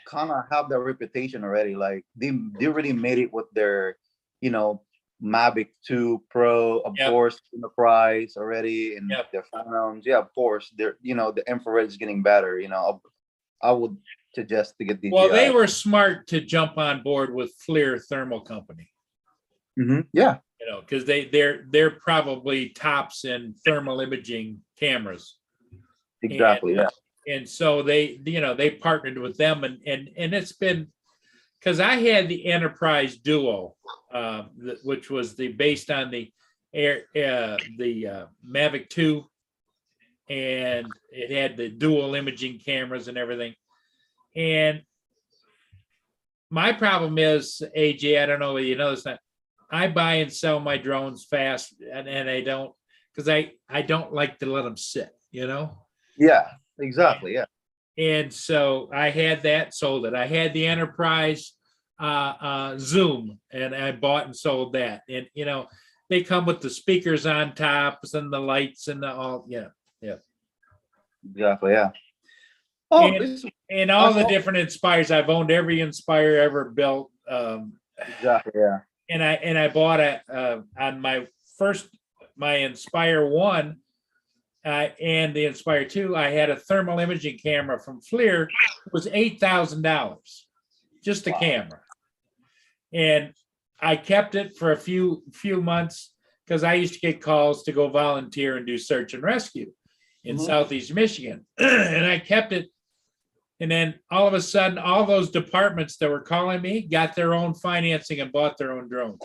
kind of have their reputation already. Like they really made it with their, Mavic 2 Pro, of course, in the price already, and their phones. Yeah, of course, they're the infrared is getting better. I would suggest to get DJI. Well, they were smart to jump on board with FLIR Thermal Company. Yeah, because they're probably tops in thermal imaging cameras. exactly. And so they partnered with them, and it's been, because I had the Enterprise Duo, which was based on the Mavic 2, and it had the dual imaging cameras and everything. And my problem is, AJ, I don't know whether you know this, I buy and sell my drones fast, and I don't, because I don't like to let them sit, Yeah, exactly. Yeah. And so I had that, sold it. I had the Enterprise Zoom, and I bought and sold that. And they come with the speakers on top and the lights and the all. Yeah. Exactly. Yeah. Oh, and all the different Inspires. I've owned every Inspire ever built. Exactly. Yeah. And I bought on my Inspire 1 and the Inspire 2. I had a thermal imaging camera from FLIR. It was $8,000, just a camera. And I kept it for a few months because I used to get calls to go volunteer and do search and rescue in Mhm. Southeast Michigan. And I kept it. And then all of a sudden, all those departments that were calling me got their own financing and bought their own drones.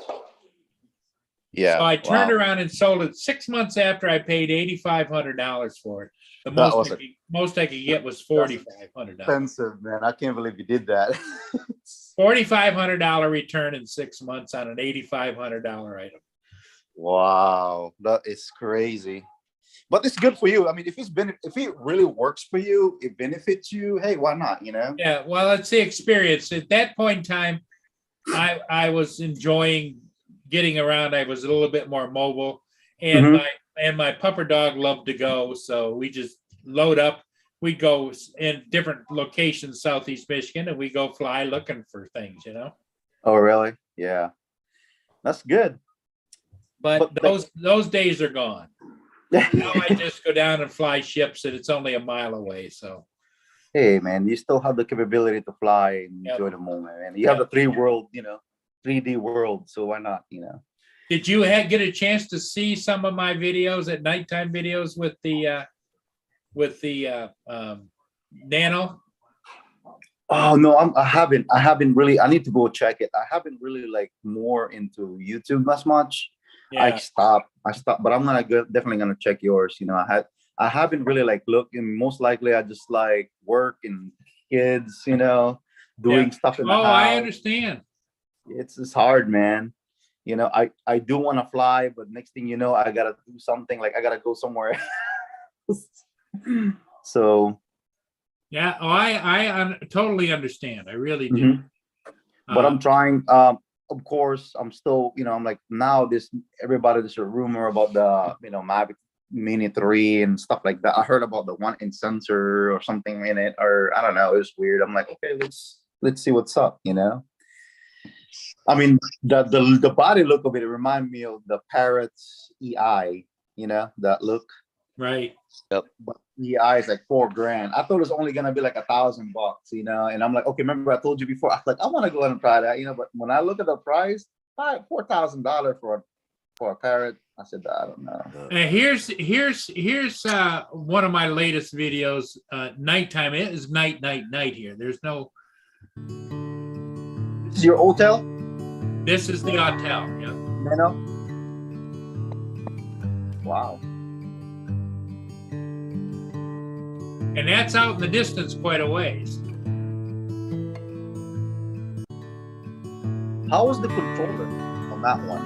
Yeah. So I turned wow. around and sold it 6 months after I paid $8,500 for it. The That was most I could get was $4,500. Expensive, man. I can't believe you did that. $4,500 return in 6 months on an $8,500 item. Wow, that is crazy. But it's good for you. I mean, if if it really works for you, it benefits you. Hey, why not? You know? Yeah, well, it's the experience. At that point in time, I was enjoying getting around. I was a little bit more mobile, and my pupper dog loved to go. So we just load up. We go in different locations, Southeast Michigan, and we go fly looking for things, you know. Oh, really? Yeah, that's good. But But- those days are gone. Now I just go down and fly ships, and it's only a mile away. So Hey, man, you still have the capability to fly and Yep. enjoy the moment, and you have Yep. the 3D world. So why not? You know? did you get a chance to see some of my videos at nighttime videos with the Nano? Oh no, I haven't. I haven't really. I need to go check it. I haven't really like more into YouTube as much. I Yeah, stopped, but I'm definitely gonna check yours. You know, I haven't really like looked, and most likely I just like work and kids, you know, doing stuff in the oh, house. I understand. It's hard, man. You know, I do want to fly, but next thing you know, I gotta do something, like I gotta go somewhere else. So, Yeah, oh, I totally understand. I really do. but I'm trying. Of course, I'm still, you know, I'm like now there's a rumor about the, you know, Mavic Mini 3 and stuff like that. I heard about the 1-inch sensor or something in it, or I don't know. It was weird. I'm like, okay, let's see what's up, you know. I mean, the body look of it remind me of the Parrots EI, you know, that look. Right. But EI is like $4,000. I thought it was only gonna be like $1,000, you know. And I'm like, okay, remember I told you before? I was like, I want to go ahead and try that, you know. But when I look at the price, $4,000 for a Parrot, I said, I don't know. Here's one of my latest videos. Nighttime. It is night here. There's no. This is your hotel, This is the hotel. Yeah. Nano? Wow. And that's out in the distance quite a ways. How was the controller on that one?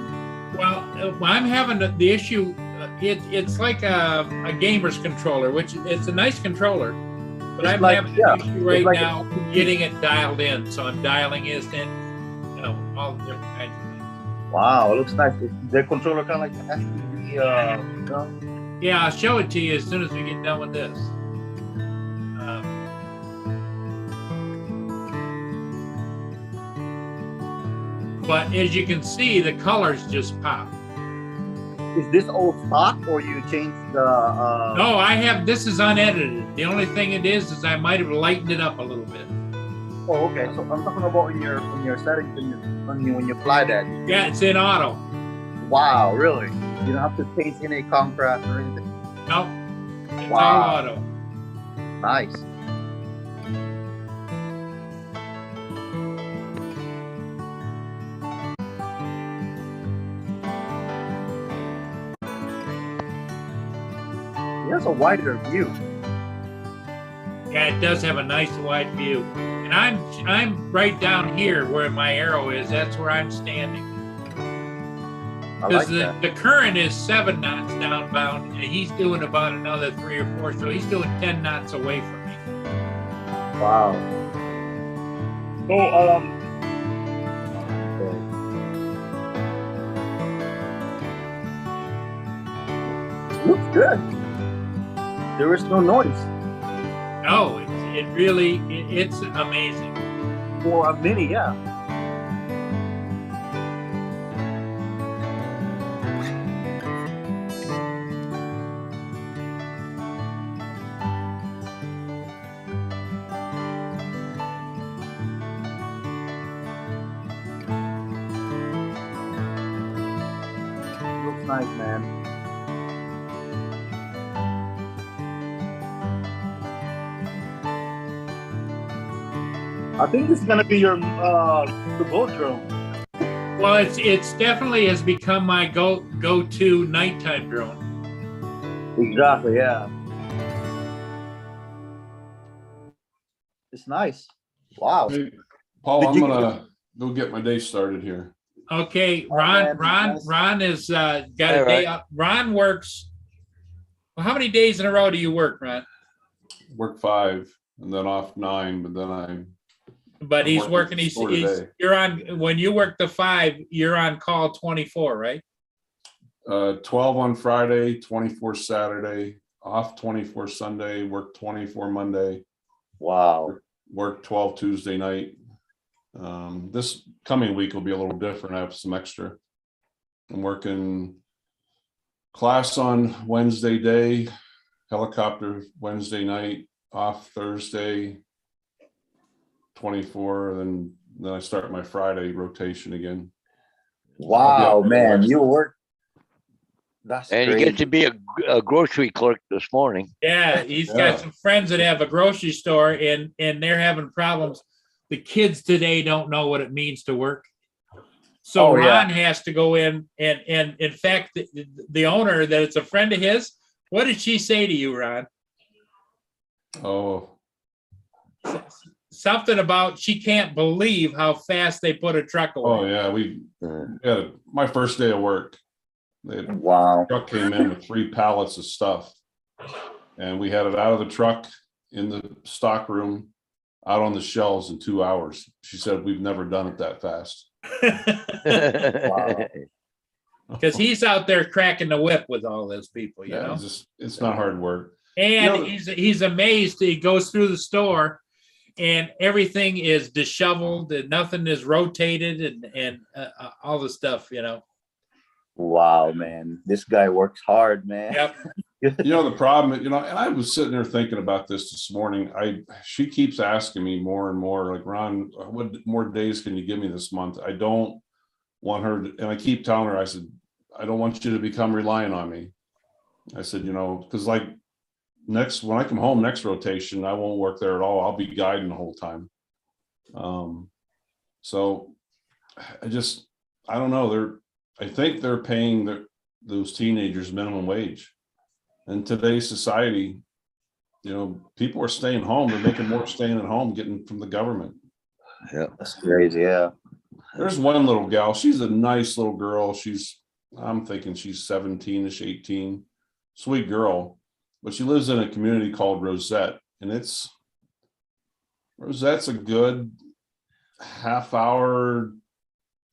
Well, I'm having the issue. It's like a gamer's controller, which it's a nice controller, but It's I'm like- having yeah, an issue right like a- now getting it dialed in. So I'm dialing it in, you know, all the different kinds of things. Wow, it looks nice. Is the controller kind of like the STV, you know? Yeah, I'll show it to you as soon as we get done with this. But as you can see, the colors just pop. Is this old stock or you changed the? No, this is unedited. The only thing it is I might have lightened it up a little bit. Oh, okay. So I'm talking about in your settings when you fly that. Yeah, it's in auto. Wow, really? You don't have to change any contrast or anything. Nope. It's Wow. all auto. Nice. He has a wider view. Yeah, it does have a nice wide view. And I'm right down here where my arrow is. That's where I'm standing. I like Because that. the current is 7 knots downbound, and he's doing about another 3 or 4. So he's doing 10 knots away from me. Wow. So looks good. There is no noise No, it's amazing. for a mini. Yeah. nice, man. I think this is gonna be your to-go drone. Well, it's definitely has become my go-to nighttime drone. Exactly, yeah. It's nice. Wow. Hey, Paul, Did I'm you- gonna go get my day started here. Okay, Oh, Ron, man, nice. Ron is got All a day right. up. Ron works. Well, how many days in a row do you work, Ron? Work 5 and then off 9, but then But I'm he's working working. at the He's store today. you're on when you work the 5. You're on call 24, right? 12 on Friday, 24 Saturday, off 24 Sunday, work 24 Monday, Wow. work 12 Tuesday night. This coming week will be a little different. I have some extra. I'm working class on Wednesday day, helicopter Wednesday night, off Thursday, 24, then I start my Friday rotation again. Wow, Yeah. man. You work. That's And you crazy. get to be a grocery clerk this morning. Yeah, he's Yeah. got some friends that have a grocery store, and they're having problems. The kids today don't know what it means to work. So Oh, yeah. Ron has to go in and in fact, the owner that it's a friend of his. What did she say to you, Ron? Oh, Something about she can't believe how fast they put a truck oh away. yeah, yeah, my first day of work. The Wow. truck came in with 3 pallets of stuff. And we had it out of the truck in the stock room, out on the shelves in 2 hours. She said, we've never done it that fast. Because he's out there cracking the whip with all those people, you Yeah, know. it's not hard work. And You know- he's amazed. He goes through the store, and everything is disheveled, and nothing is rotated, and all the stuff, you know. Wow, man. This guy works hard, man. Yep. You know, the problem, and I was sitting there thinking about this morning. She keeps asking me more and more, like, Ron, what more days can you give me this month? I don't want her to, and I keep telling her, I said, I don't want you to become reliant on me. I said, because like when I come home next rotation, I won't work there at all. I'll be guiding the whole time. So I don't know. I think they're paying those teenagers minimum wage. In today's society, people are staying home. They're making more staying at home, getting from the government. That's crazy, yeah. There's one little gal. She's a nice little girl. I'm thinking she's 17ish, 18. Sweet girl. But she lives in a community called Rosette. And Rosette's a good half hour,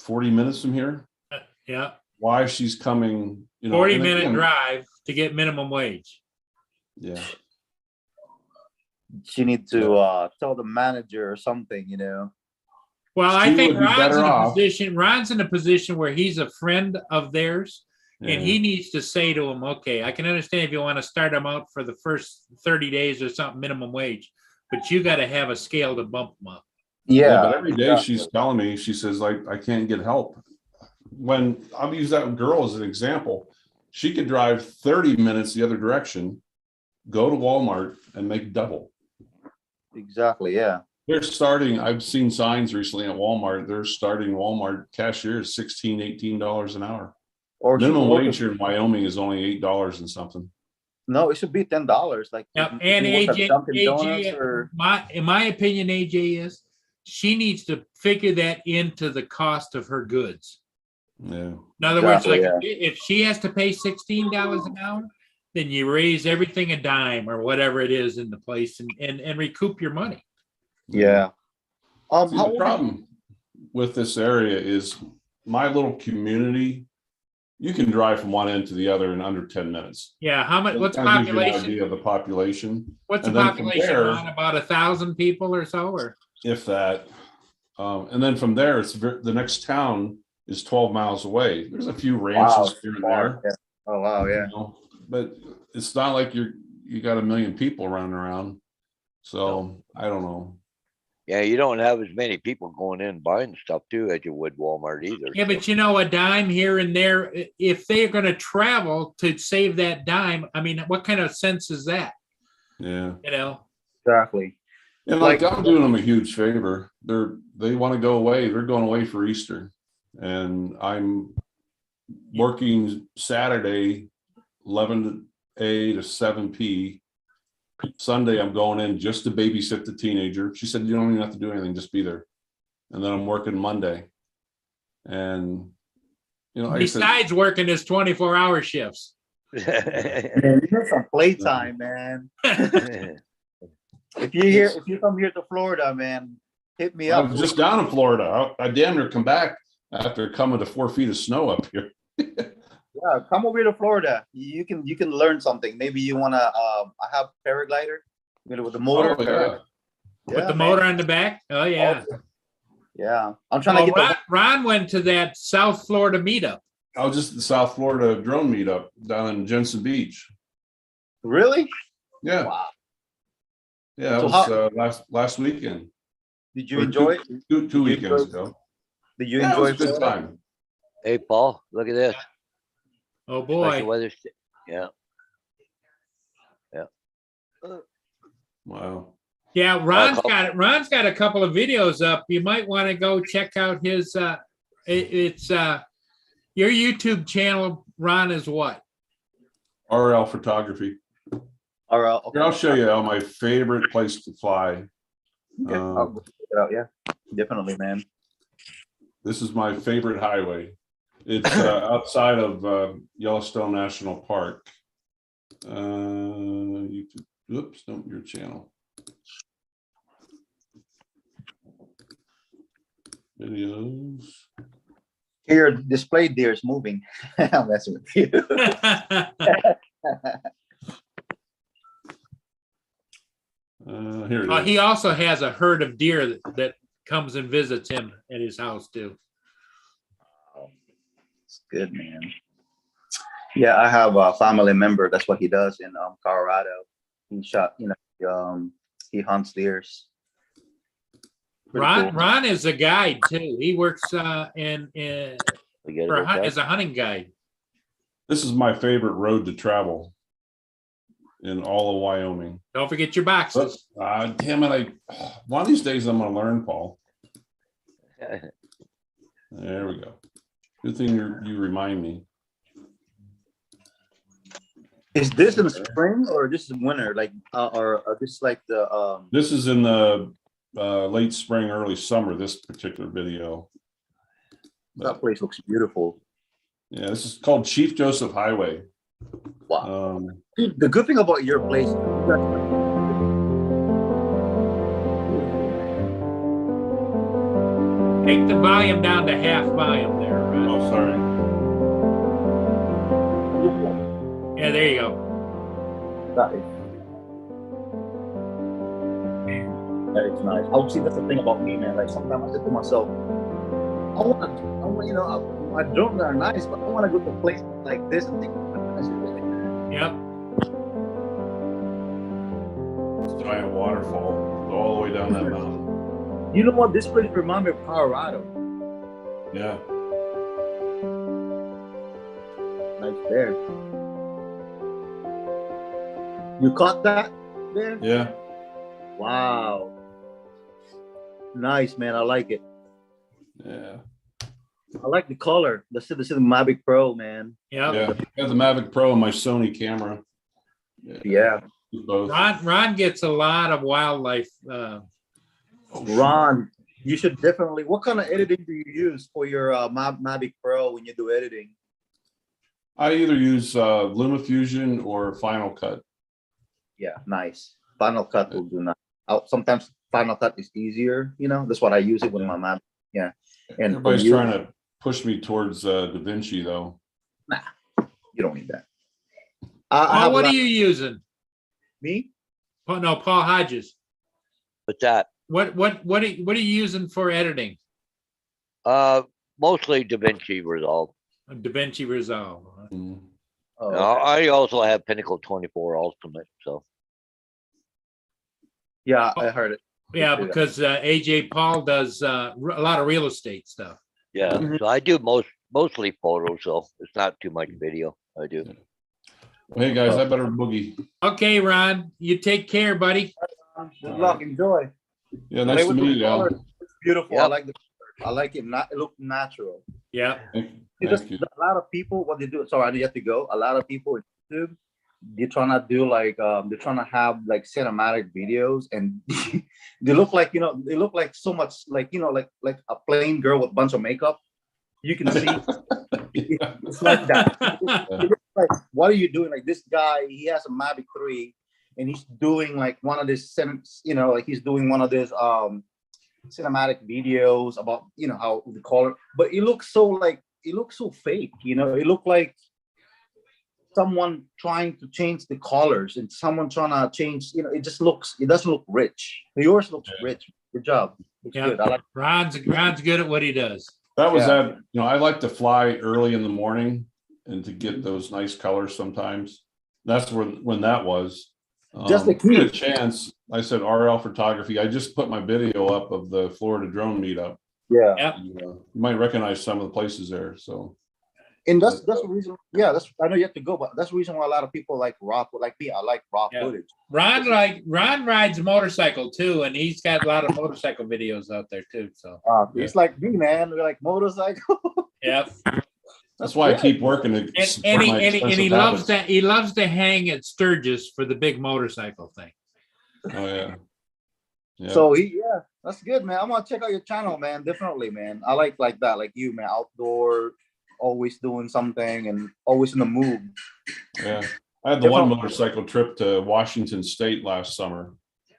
40 minutes from here. Yeah. Why she's coming, 40-minute drive to get minimum wage. Yeah. She need to tell the manager or something, Well, She I think would be Ron's better in a off. position. Ron's in a position where he's a friend of theirs, and Yeah. he needs to say to him, "Okay, I can understand if you want to start them out for the first 30 days or something minimum wage, but you got to have a scale to bump them up." Yeah, but every day she's telling me, she says, like, I can't get help. When I'll use that girl as an example, she could drive 30 minutes the other direction, go to Walmart and make double. Exactly, yeah. I've seen signs recently at Walmart, they're starting Walmart cashiers $16, $18 an hour. Or she Minimum can work wage here in Wyoming is only $8 and something. No, it should be $10. Like, Yep. if And you work at Dunkin' Donuts AJ, or- in my opinion, AJ is she needs to figure that into the cost of her goods. Yeah. In other words, Exactly, like if she has to pay $16 an hour, then you raise everything a dime or whatever it is in the place and recoup your money. Yeah. See, How the old problem with this area is my little community, you can drive from one end to the other in under 10 minutes. Yeah, how much? It What's the kinda gives you an population? idea of the population, What's the and then from population? there- Ron? About 1,000 people or so, or if that. And then from there, the next town is 12 miles away. There's a few ranches here and there, Yeah. Oh, wow, yeah. but it's not like you got a million people running around. So I don't know. Yeah, you don't have as many people going in buying stuff too as you would Walmart either. Yeah, but you know, a dime here and there, if they're gonna travel to save that dime, I mean, what kind of sense is that? Yeah. You know? Exactly. And like I'm doing them a huge favor. They want to go away. They're going away for Easter. And I'm working Saturday, 11 A to 7 P. Sunday, I'm going in just to babysit the teenager. She said, you don't even have to do anything, just be there. And then I'm working Monday. And, you know, like I said, Besides working his 24-hour shifts. Man, you need some playtime, man. If you come here to Florida, man, hit me I up. was just down in Florida. I damn near come back after coming to 4 feet of snow up here. Yeah, come over to Florida. You can learn something. Maybe you wanna. I have paraglider with the motor. Oh, yeah. With the man. motor on the back? Oh, yeah. Yeah, I'm trying to Well, get Ron went to that South Florida meetup. I was just at the South Florida drone meetup down in Jensen Beach. Really? Yeah. Wow. Yeah, that So was last weekend. Did you Or enjoy it? Two weekends enjoy- ago. Did you Yeah, it enjoy was a good Florida? time. Hey, Paul, look at this. Oh, Special boy. weather. Yeah. Wow. Yeah, Ron's got a couple of videos up. You might want to go check out his, it's your YouTube channel, Ron, is what? RL photography. All right. Here, I'll show you my favorite place to fly. Okay. I'll go check it out. Yeah, definitely, man. This is my favorite highway. It's outside of Yellowstone National Park. YouTube. Oops, no, your channel. Videos. Here, display there is moving. I'm messing with you. Here it Oh, is. he also has a herd of deer that comes and visits him at his house too. It's good, man. Yeah, I have a family member. That's what he does in Colorado. He he hunts deers. Pretty cool. Ron is a guide too. He works in We get for it, okay? as a hunting guide. This is my favorite road to travel in all of Wyoming. Don't forget your boxes. Damn it! One of these days I'm gonna learn, Paul. There we go. Good thing you remind me. Is this in the spring or this is winter? Like, or this like the This is in the late spring, early summer. This particular video. that place looks beautiful. Yeah, this is called Chief Joseph Highway. Wow. The good thing about your place, Take the volume down to half volume there, Ron. Oh, sorry. Yeah, there you go. that is nice. I would see that's the thing about me, man. Like sometimes I say to myself, my drones are nice, but I want to go to a place like this and think, Yep. Giant waterfall all the way down that mountain. you know what? This place reminds me of Colorado. Yeah. Nice there. You caught that there? Yeah. Wow. Nice, man. I like it. Yeah. I like the color. This is the Mavic Pro, man. Yep. Yeah. I have the Mavic Pro and my Sony camera. Yeah. Both. Ron gets a lot of wildlife. Ron, you should definitely. What kind of editing do you use for your Mavic Pro when you do editing? I either use LumaFusion or Final Cut. Yeah, nice. Final Cut will do that. Sometimes Final Cut is easier. You know, that's what I use it with my Mavic. Yeah, and Everybody's trying to push me towards DaVinci though. You don't need that. Paul, what are you using? Me? Oh, no, Paul Hodges. What's that? What are you using for editing? Mostly DaVinci Resolve. DaVinci Resolve. Mm. Oh, I also have Pinnacle 24 Ultimate, so. yeah, I heard it. Yeah, because AJ Paul does a lot of real estate stuff. Yeah, Mhm. so I do mostly photos, so it's not too much video. I do. Hey, guys, I better boogie. Okay, Ron, you take care, buddy. Good luck. Enjoy. Yeah, Play nice to with the meet you, Al. colors. It's beautiful. I Yep. like the. I like it. It look natural. Yeah. Thank See, thank you. a lot of people, what they do. Sorry, I have to go. A lot of people on YouTube, they're trying to do like they're trying to have like cinematic videos, and they look like they look like so much like like a plain girl with a bunch of makeup. You can see it's like that. It looks like, what are you doing? Like this guy, he has a Mavic 3, and he's doing like one of this, like he's doing one of this cinematic videos about how the color, but it looks so fake. It looked like someone trying to change the colors and someone trying to change. It doesn't look rich. Yours looks rich. Good job. Looks Yeah. good. I like. Ron's good at what he does. That was Yeah. that, I like to fly early in the morning and to get those nice colors sometimes. That's when that was. Just like If you me. get a chance, I said RL photography. I just put my video up of the Florida drone meetup. Yeah. Yep. You might recognize some of the places there, so. And that's the reason. Yeah, I know you have to go, but that's the reason why a lot of people like raw. Like me, I like raw Yeah. footage. Ron rides a motorcycle too, and he's got a lot of motorcycle videos out there too. So It's like me, man. We're like motorcycle. yeah. That's why I good. keep working to And support my he expensive loves habits. he loves to hang at Sturgis for the big motorcycle thing. Oh, yeah. Yeah. So that's good, man. I'm gonna check out your channel, man. Definitely, man. I like that, like you, man. Outdoor, always doing something and always in the mood. Yeah, I had the one Different- motorcycle trip to Washington State last summer.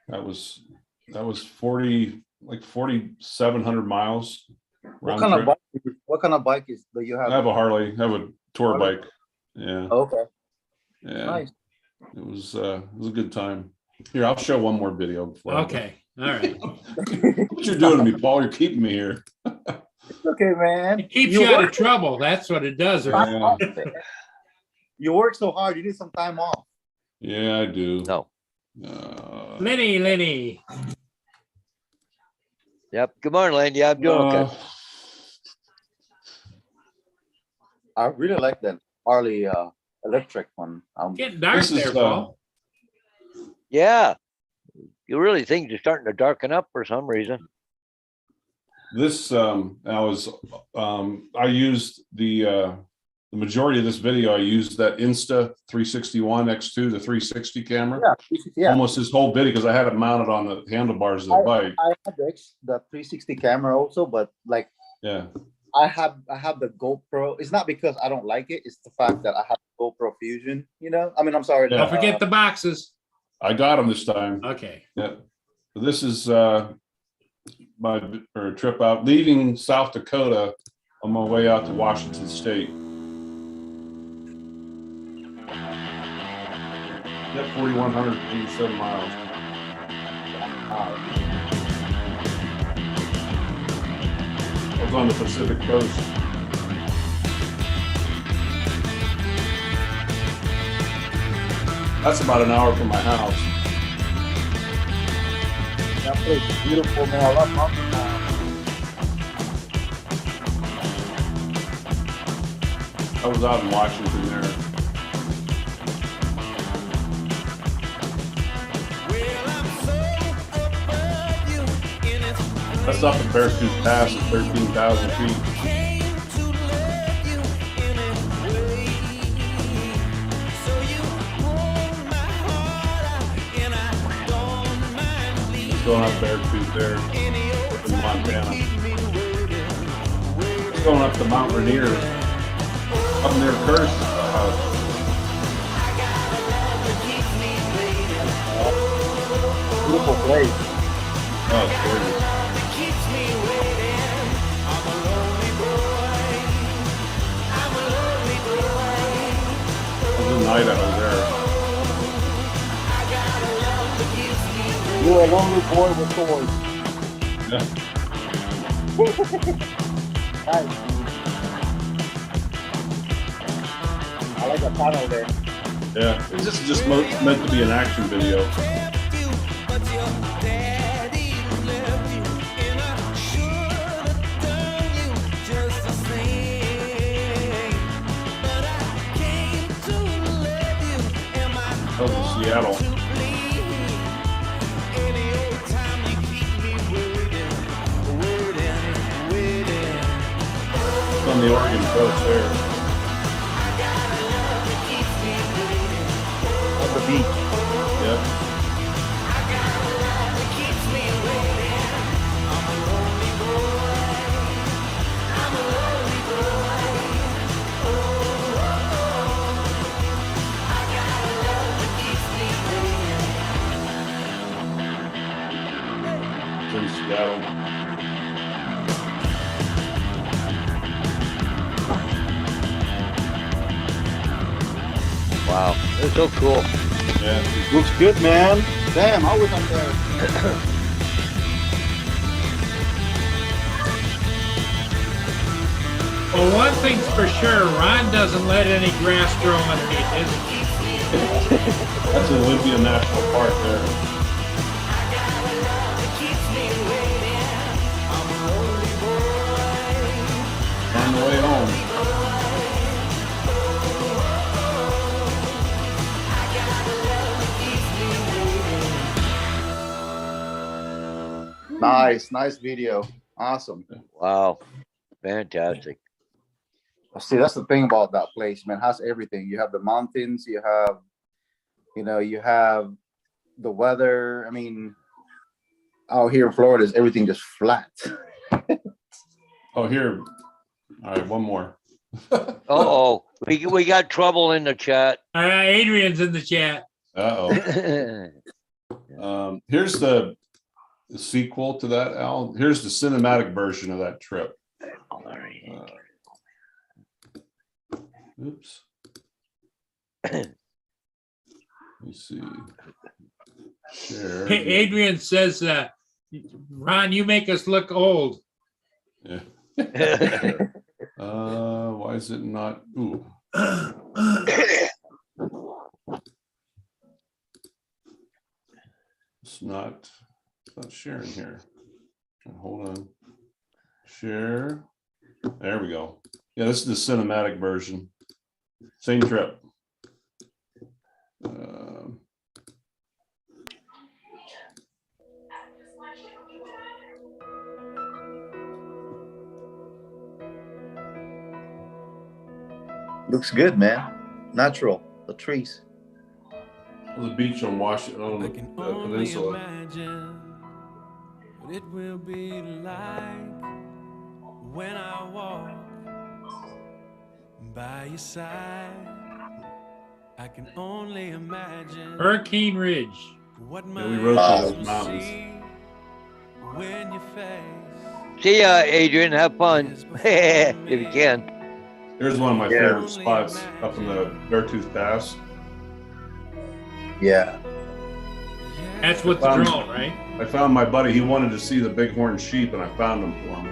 That was 4,700 miles. What round kind of trip. bike? What kind of bike do you I have? have a Harley, I have a tour Harley? bike. Yeah, Okay, yeah, nice. it was a good time. Here, I'll show one more video. Before I go. Okay. All right. What you're doing to me, Paul? You're keeping me here. It's okay, man. It keeps you out of trouble. That's what it does. Ron. Yeah, You work so hard. You need some time off. yeah, I do. No. Lenny. Yep. Good morning, Lane. Yeah, I'm doing okay. I really like that Harley electric one. Getting dark This is, there, Paul. Yeah. You really think you're starting to darken up for some reason. This I used the majority of this video. I used that Insta 361 X2, the 360 camera. Yeah. Almost this whole video because I had it mounted on the handlebars of the bike. I have the 360 camera also, but like Yeah, I have the GoPro. It's not because I don't like it. It's the fact that I have GoPro Fusion. I mean, I'm sorry. Don't forget the boxes. I got them this time. Okay. Yeah, so this is my trip out, leaving South Dakota on my way out to Washington State. Got 4,187 miles. I was on the Pacific Coast. That's about an hour from my house. That place is beautiful, man. I love mountain now. I was out in Washington there. That's up at Beartooth Pass at 13,000 feet. Just going up Beartooth there in Montana. Just going up to Mount Rainier, up near Curtis. Beautiful place. Oh, it's gorgeous. It was in Idaho there. You're a lonely boy with toys. Yeah. Nice. I like the tunnel there. Yeah, it's just meant to be an action video. That was in Seattle. It's on the Oregon coast there. On the beach. Yep. It's in Seattle. Wow, it's so cool. Yeah. Looks good, man. Damn, I was up there. Well, one thing's for sure, Ron doesn't let any grass grow underneath his. That's an Olympia National Park there. On the way home. Nice video. Awesome. Wow, fantastic. See, that's the thing about that place, man. It has everything. You have the mountains, you have the weather. I mean, out here in Florida, is everything just flat. Oh, here. All right, one more. Uh-oh, we got trouble in the chat. Adrian's in the chat. Uh-oh. Here's the sequel to that, Al. Here's the cinematic version of that trip. Oops. Let me see. Share. Hey, Adrian says, Ron, you make us look old. Yeah. Why is it not? Ooh. It's not sharing here. Hold on. Share. There we go. Yeah, this is the cinematic version. Same trip. Looks good, man. Natural. The trees. The beach on Washington on I the can only peninsula. imagine what it will be like when I walk by your side. I can only imagine Hurricane Ridge. what Yeah, my we rode through eyes those will mountains. see when your face See ya, Adrian. Have fun if you can. Here's one of my Yeah. favorite spots up in the Beartooth Pass. Yeah. That's with the drone, right? I found my buddy. He wanted to see the bighorn sheep, and I found them for him.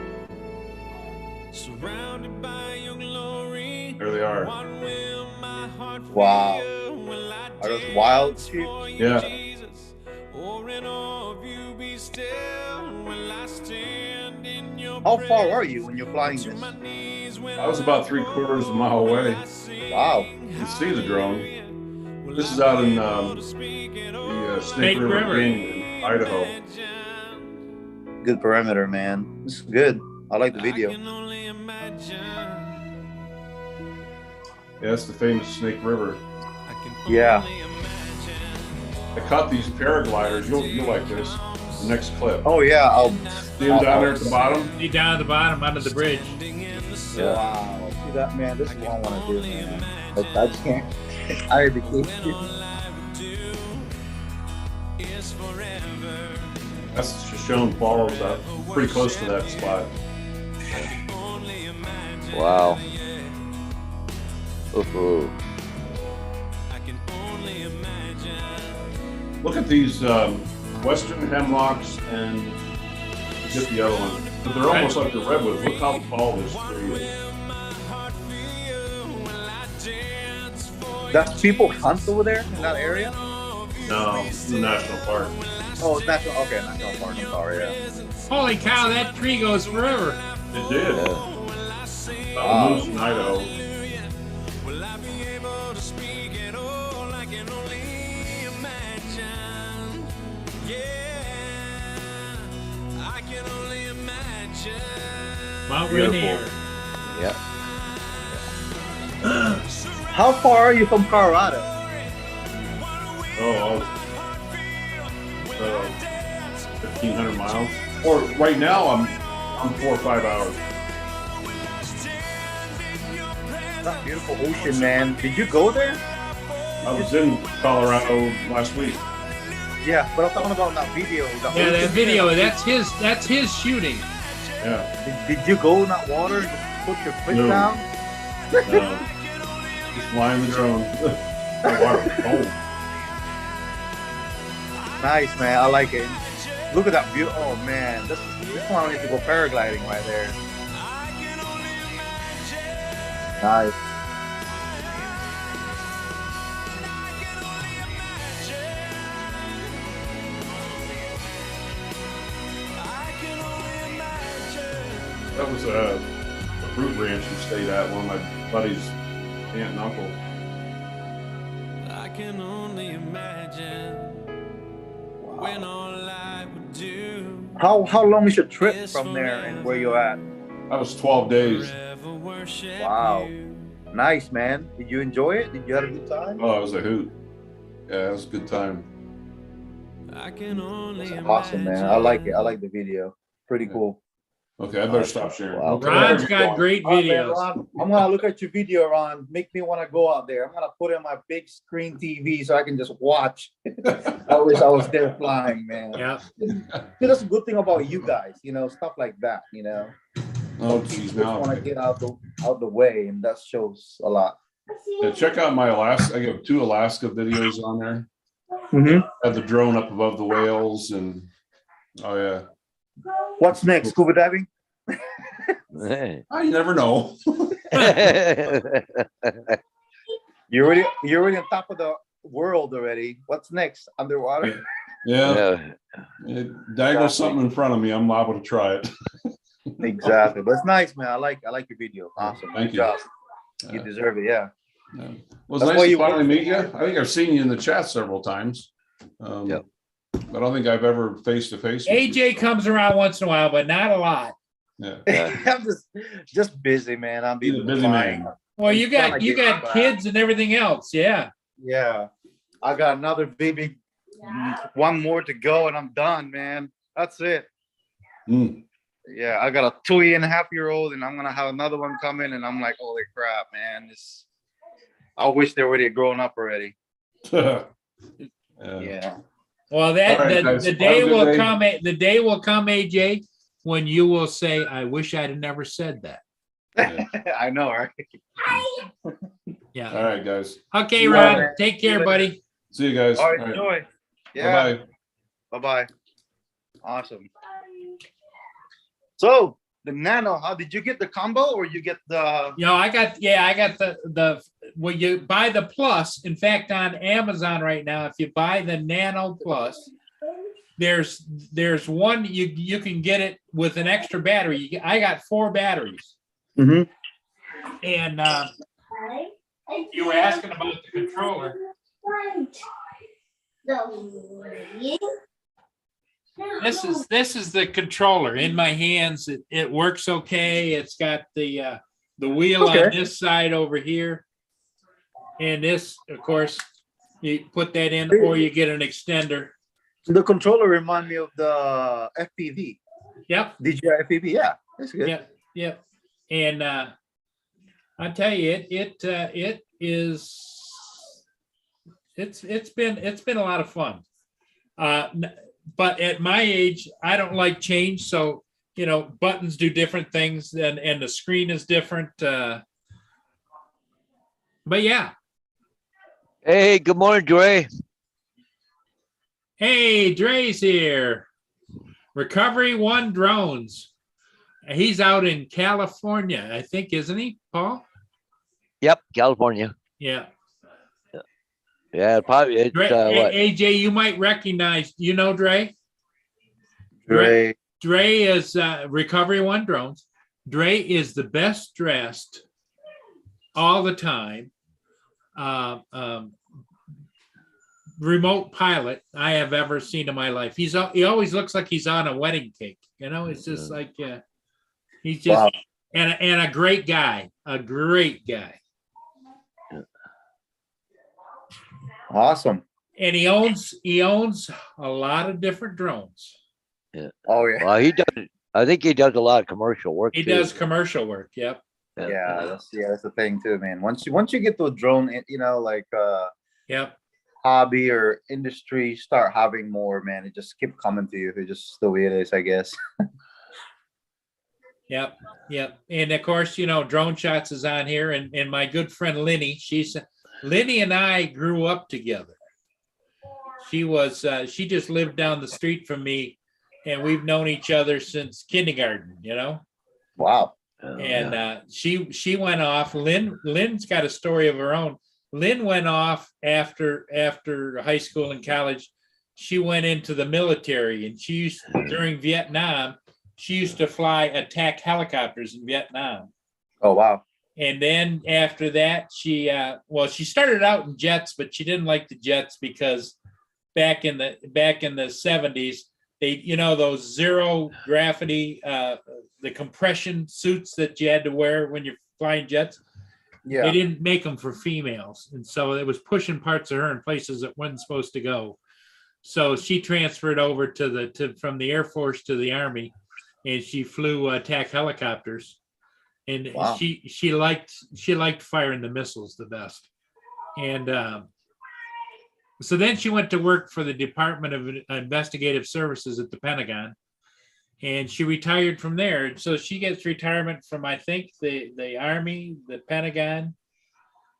surrounded by your glory. There they are. What will my heart Wow. feel? Will I Are those dance wild sheep? for you, Yeah. Jesus? Or in awe of you be still? Will I stand in your How far are presence? you when you're flying To this? my knees when I was about 3/4 of a mile away. Wow. You can see the drone. This is out in the Snake River Canyon in Idaho. Good parameter, man. This is good. I like the video. Yeah, that's the famous Snake River. Yeah. I caught these paragliders. You'll like this. The next clip. Oh yeah. See them down there at the bottom? See down at the bottom under the bridge. Wow. See that, man? This is what I want to do, man. But I just can't. I already can't. That's Shoshone Falls. Pretty close to that spot. Wow. Ooh. Look at these western hemlocks and get the other one. But they're almost like the redwoods. Look how tall this tree is. Does people hunt over there in that area? No, it's the national park. Oh, it's national. Okay, national park. I'm sorry. Yeah. Holy cow, that tree goes forever. It did. Yeah. About moose in Idaho. Mount Beautiful. Rainier. Yeah. How far are you from Colorado? Oh, 1,500 miles. Or right now, I'm 4 or 5 hours. That beautiful ocean, man. Did you go there? I was in Colorado last week. Yeah, but I'm talking about that video. Yeah, that video, that's his shooting. Yeah. Did you go in that water and just put your foot No. down? Just flying the drone. The water was cold. Nice, man. I like it. Look at that view. Oh man, this one needs to go paragliding right there. Nice. That was a fruit ranch we stayed at, one of my buddy's aunt and uncle. I can only imagine when all I would do How long is your trip from there and where you're at? That was 12 days. forever worship Wow. you. Nice, man. Did you enjoy it? Did you have a good time? Oh, it was a hoot. Yeah, it was a good time. I can only That's awesome, man. I like it. I like the video. Pretty cool. Okay, I better stop sharing. Wow. Okay. Ron's got great All right, man, videos. Ron, I'm gonna look at your video, Ron. Make me want to go out there. I'm gonna put in my big screen TV so I can just watch. I wish I was there flying, man. Yeah. See, that's a good thing about you guys, stuff like that, Oh, geez, Just now. want to get out the way, and that shows a lot. Yeah, check out my Alaska. I got 2 Alaska videos on there. Mm-hmm. I have the drone up above the whales and oh yeah. What's next? Scuba diving? Hey. I never know. You're already on top of the world already. What's next? Underwater? Yeah, Yeah. dangle something in front of me. I'm liable to try it. Exactly. But it's nice, man. I like your video. Awesome. Thank Good you. job. You deserve it. Yeah. Yeah. Well, That's it's why nice to you finally work- meet you. I think I've seen you in the chat several times. Yep. But I don't think I've ever face to face. AJ comes around once in a while, but not a lot. Yeah. Yeah. I'm just busy, man. I'm He's a being busy flying. man. Well, you Trying got to you get got back. kids and everything else. Yeah. Yeah. I got another baby. One more to go, and I'm done, man. That's it. Mm. Yeah, I got a 2.5-year-old, and I'm gonna have another one coming, and I'm like, holy crap, man! I wish they were already grown up already. Yeah. Yeah. Well, that All right, the, guys. the Have day a good will day. come. The day will come, AJ, when you will say, "I wish I'd have never said that." I know, right? Yeah. All right, guys. Okay, Yeah, Ron. man. Take care, buddy. See you guys. All right, All right. enjoy. Yeah. Bye-bye. Bye-bye. Awesome. So the Nano, how did you get the combo or you get the? I got the when you buy the Plus. In fact, on Amazon right now, if you buy the Nano Plus, there's one you can get it with an extra battery. I got 4 batteries, Mhm. and you were asking about the controller. This is the controller in my hands. It works okay. It's got the wheel on Okay. this side over here, and this, of course, you put that in, or you get an extender. The controller remind me of the FPV. Yep, DJI FPV. Yeah, that's good. yep. And I tell you, it is. It's been a lot of fun. But at my age, I don't like change. So, buttons do different things and the screen is different. But yeah. Hey, good morning, Dre. Hey, Dre's here. Recovery One Drones. He's out in California, I think, isn't he, Paul? Yep, California. Yeah. Yeah, probably it's Dre, what? AJ, you might recognize, Dre? Great. Dre is Recovery One Drones. Dre is the best dressed all the time remote pilot I have ever seen in my life. He always looks like he's on a wedding cake. It's just like He's just Wow. and a great guy, a great guy. Awesome. And he owns a lot of different drones. Oh yeah. Well, he does, I think he does a lot of commercial work. He too. does commercial work. Yep. Yeah, that's the thing too, man. Once you get to a drone, you know, like Yep. hobby or industry, start having more, man. It just keep coming to you. It's just the way it is, I guess. Yep. Yep. And of course, you know, Drone Shots is on here, and my good friend Lenny, Lenny and I grew up together. She just lived down the street from me, and we've known each other since kindergarten, you know. Wow. And she went off. Lynn's got a story of her own. Lynn went off after high school and college. She went into the military, and during Vietnam, she used to fly attack helicopters in Vietnam. Oh wow. And then after that, she started out in jets, but she didn't like the jets because back in the 70s, they, you know, those zero gravity, the compression suits that you had to wear when you're flying jets, Yeah. they didn't make them for females. And so it was pushing parts of her in places that wasn't supposed to go. So she transferred over from the Air Force to the Army, and she flew attack helicopters. And Wow. she liked firing the missiles the best. And so then she went to work for the Department of Investigative Services at the Pentagon, and she retired from there. And so she gets retirement from, I think, the Army, the Pentagon,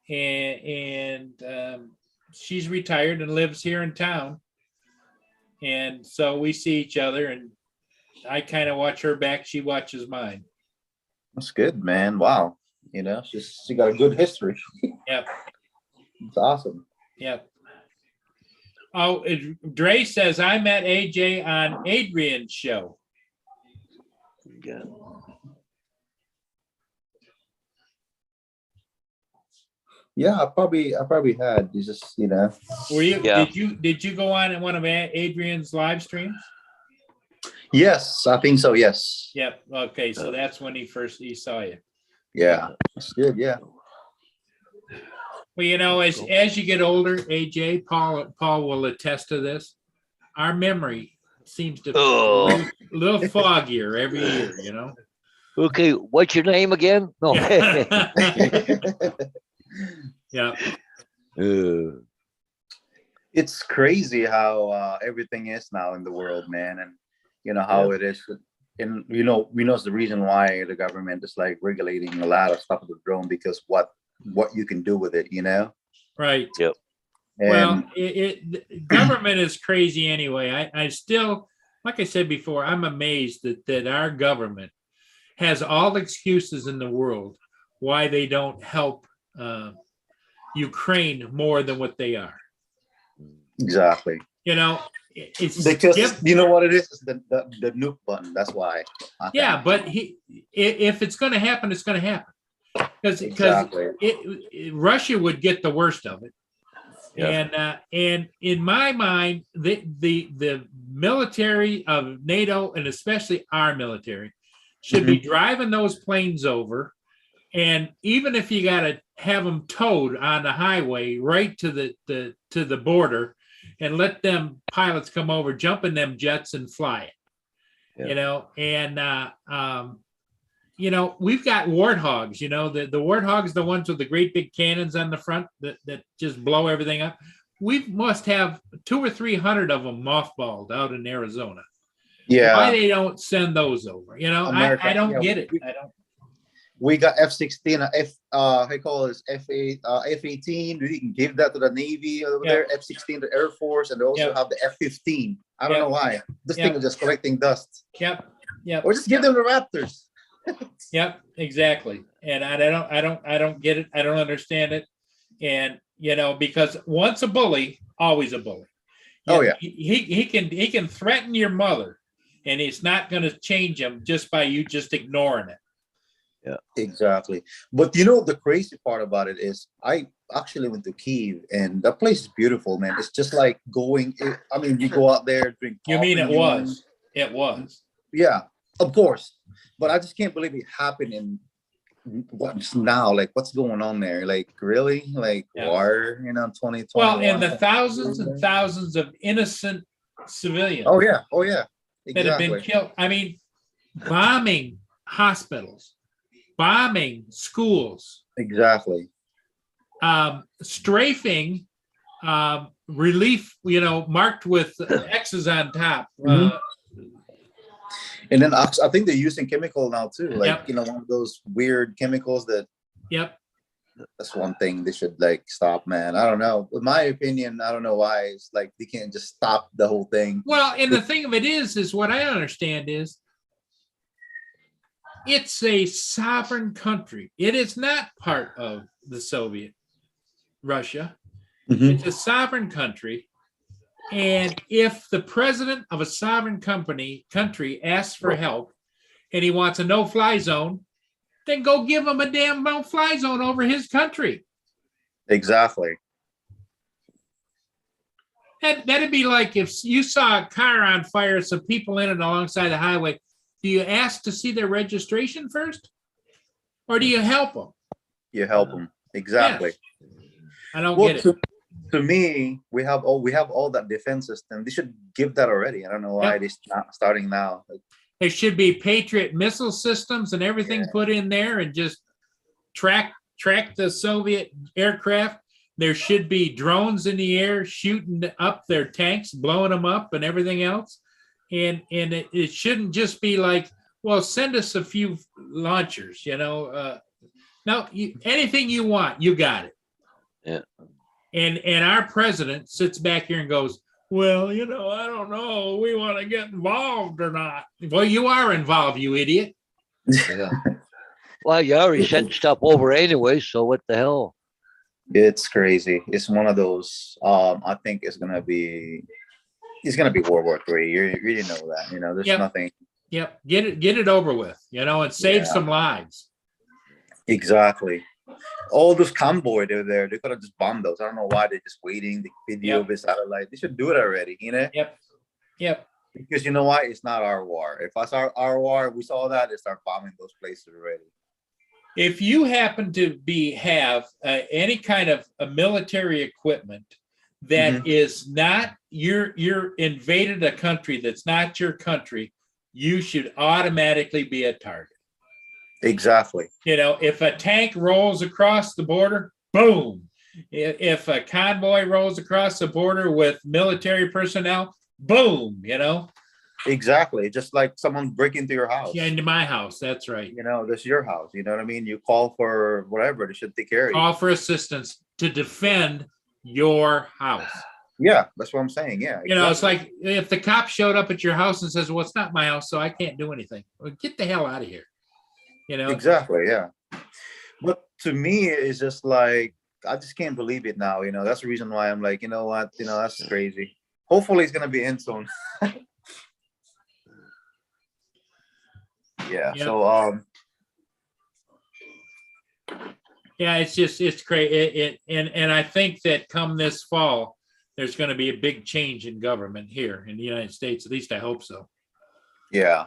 and she's retired and lives here in town. And so we see each other, and I kind of watch her back. She watches mine. That's good, man. Wow. You know, she got a good history. Yep. It's awesome. Yep. Oh, Dre says, I met AJ on Adrian's show. Yeah. Yeah, I probably had. It's just, you know. Were you? Yeah. Did you go on one of Adrian's live streams? Yes, I think so. Yes. Yep. Okay, so that's when he saw you. Yeah. That's good. Yeah. Well, you know, as you get older, AJ, Paul will attest to this. Our memory seems to be Oh. a little foggier every year. You know. Okay, what's your name again? No. Yeah. It's crazy how everything is now in the world, man, and you know how it is. And we know it's the reason why the government is like regulating a lot of stuff with the drone, because what you can do with it, you know. Right. Yep. And Well, government is crazy anyway. I still, like I said before, I'm amazed that our government has all the excuses in the world why they don't help Ukraine more than what they are. exactly, You know, it's because give- you know what it is, the nuke button. That's why. I think. yeah, but if it's going to happen, it's going to happen because Exactly. Russia would get the worst of it. Yeah. And in my mind, the military of NATO, and especially our military, should be driving those planes over. And even if you got to have them towed on the highway right to the border, and let them pilots come over, jump in them jets and fly it. Yeah. You know, and you know, we've got warthogs. You know, the warthogs, the ones with the great big cannons on the front that just blow everything up. We must have 200 or 300 of them mothballed out in Arizona. Yeah. Why they don't send those over? You know, America, I don't yeah, get it. I don't. We got F-16, how you call it, F-8, F-18. We can give that to the Navy over there. F-16 to Air Force, and they also have the F-15. I don't know why. This thing is just collecting dust. Yep. Yep. Or just give them the Raptors. Yep, exactly. And I don't get it. I don't understand it. And you know, because once a bully, always a bully. Oh yeah. He can threaten your mother, and it's not going to change him just by you just ignoring it. Yeah, exactly. But you know, the crazy part about it is I actually went to Kyiv, and that place is beautiful, man. It's just like going, I mean, you go out there, drink. You mean it coffee, was? It was. Yeah. Of course, but I just can't believe it happened in what's now. Like, what's going on there? Like, really? Like, Yeah. war? 2020. Well, and the thousands and thousands of innocent civilians Oh yeah. Oh yeah. that have been Exactly. killed. I mean, bombing hospitals, bombing schools, Exactly. strafing relief, marked with X's on top. Mhm. And then I think they're using chemical now too. Like, Yep. one of those weird chemicals that. Yep. That's one thing they should like stop, man. I don't know. In my opinion, I don't know why. It's like they can't just stop the whole thing. Well, and the thing of it is what I understand is it's a sovereign country. It is not part of the Soviet Russia. Mhm. It's a sovereign country. And if the president of a sovereign country asks for help and he wants a no-fly zone, then go give him a damn no-fly zone over his country. Exactly. That'd be like if you saw a car on fire, some people in it alongside the highway. Do you ask to see their registration first? Or do you help them? You help them. Exactly. Yes. I don't Well, get it. to me, we have all that defense system. They should give that already. I don't know why Yep. they're not starting now. Like, There should be Patriot missile systems and everything put in there and just track the Soviet aircraft. There should be drones in the air shooting up their tanks, blowing them up and everything else. And it shouldn't just be like, well, send us a few launchers, no, anything you want, you got it. Yeah. And our president sits back here and goes, well, I don't know, we want to get involved or not. Well, you are involved, you idiot. Yeah. Well, you already sent stuff over anyway, so what the hell? it's crazy. It's one of those. I think it's gonna be World War III. You really know that. There's Yep. nothing. Yep, get it over with, and save Yeah. some lives. Exactly. All those convoy they're there. They could have just bombed those. I don't know why they're just waiting. The video Yep. of the satellite. They should do it already. Yep. Because you know why? It's not our war. If that's our war, we saw that, they start bombing those places already. If you happen to have any kind of a military equipment that is not you're invaded a country that's not your country, you should automatically be a target. Exactly. If a tank rolls across the border, boom. If a convoy rolls across the border with military personnel, boom. Exactly. Just like someone break into your house. Yeah, into my house. That's right. That's your house. You know what I mean? You call for whatever. They should take care of you. Call for assistance to defend your house. Yeah, that's what I'm saying. Yeah. It's like if the cop showed up at your house and says, well, it's not my house, so I can't do anything. Well, get the hell out of here. Exactly. Yeah. But to me, it's just like, I just can't believe it now. That's the reason why I'm like, you know what? That's crazy. Hopefully it's going to be in soon. Yeah. Yep. So, Yeah, it's crazy. And I think that come this fall, there's going to be a big change in government here in the United States. At least I hope so. yeah,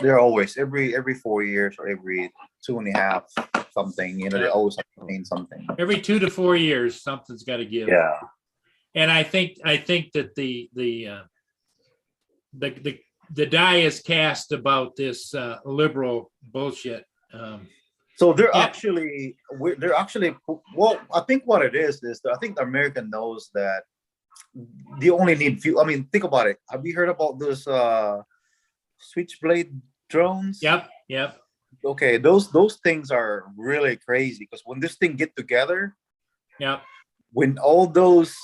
they're always every 4 years or every 2.5 something, they always have to change something. Every 2 to 4 years, something's got to give. Yeah. And I think that the die is cast about this liberal bullshit. So they're Yeah. actually, well, I think what it is I think the American knows that they only need few. I mean, think about it. Have you heard about those switchblade drones? Yep. Okay, those things are really crazy because when this thing get together, Yep. when all those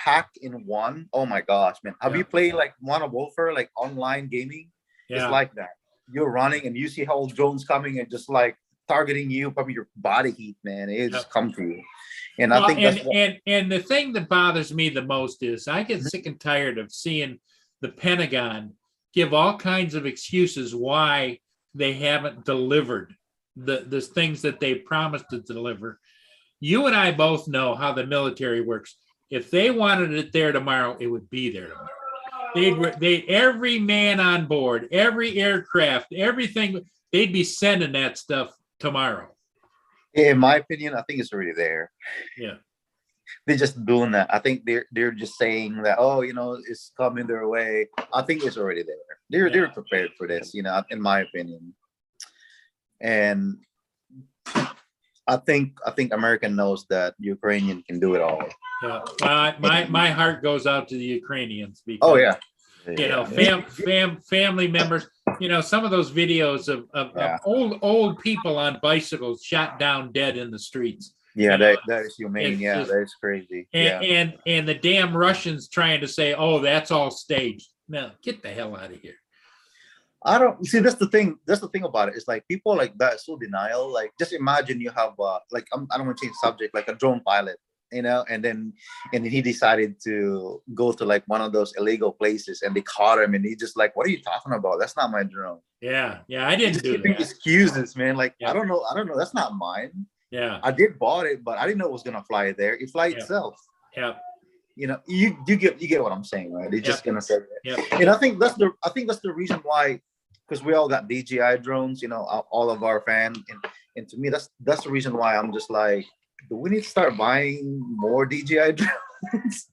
packed in one, oh my gosh, man. Have you played like Modern Warfare, like online gaming? Yeah. It's like that. You're running and you see how drones coming and just like targeting you, probably your body heat, man. It just come to you. And I think that's and the thing that bothers me the most is I get sick and tired of seeing the Pentagon give all kinds of excuses why they haven't delivered the things that they promised to deliver. You and I both know how the military works. If they wanted it there tomorrow, it would be there tomorrow. every man on board, every aircraft, everything, they'd be sending that stuff tomorrow. In my opinion, I think it's already there. Yeah. They're just doing that. I think they're just saying that, oh, it's coming their way. I think it's already there. They're prepared for this, in my opinion. And I think America knows that Ukrainian can do it all. Yeah. Well, my heart goes out to the Ukrainians because, Oh yeah. family members, some of those videos of Yeah. old people on bicycles shot down dead in the streets. Yeah, You know, that is humane. it's Yeah, just- that is crazy. And, Yeah. and the damn Russians trying to say, oh, that's all staged. No, get the hell out of here. I don't see. That's the thing. That's the thing about it. It's like people like that so denial. Like, just imagine you have I don't want to change subject, like a drone pilot, and then he decided to go to like one of those illegal places, and they caught him, and he just like, what are you talking about? That's not my drone. Yeah, I didn't Just do giving that. excuses, man. Like, Yeah. I don't know. That's not mine. Yeah, I did bought it, but I didn't know it was gonna fly there. It fly Yeah. itself. yeah, You get what I'm saying, right? They're just gonna say that. yeah. And I think that's the reason why, because we all got DJI drones, all of our fans, and to me that's the reason why I'm just like, do we need to start buying more DJI drones?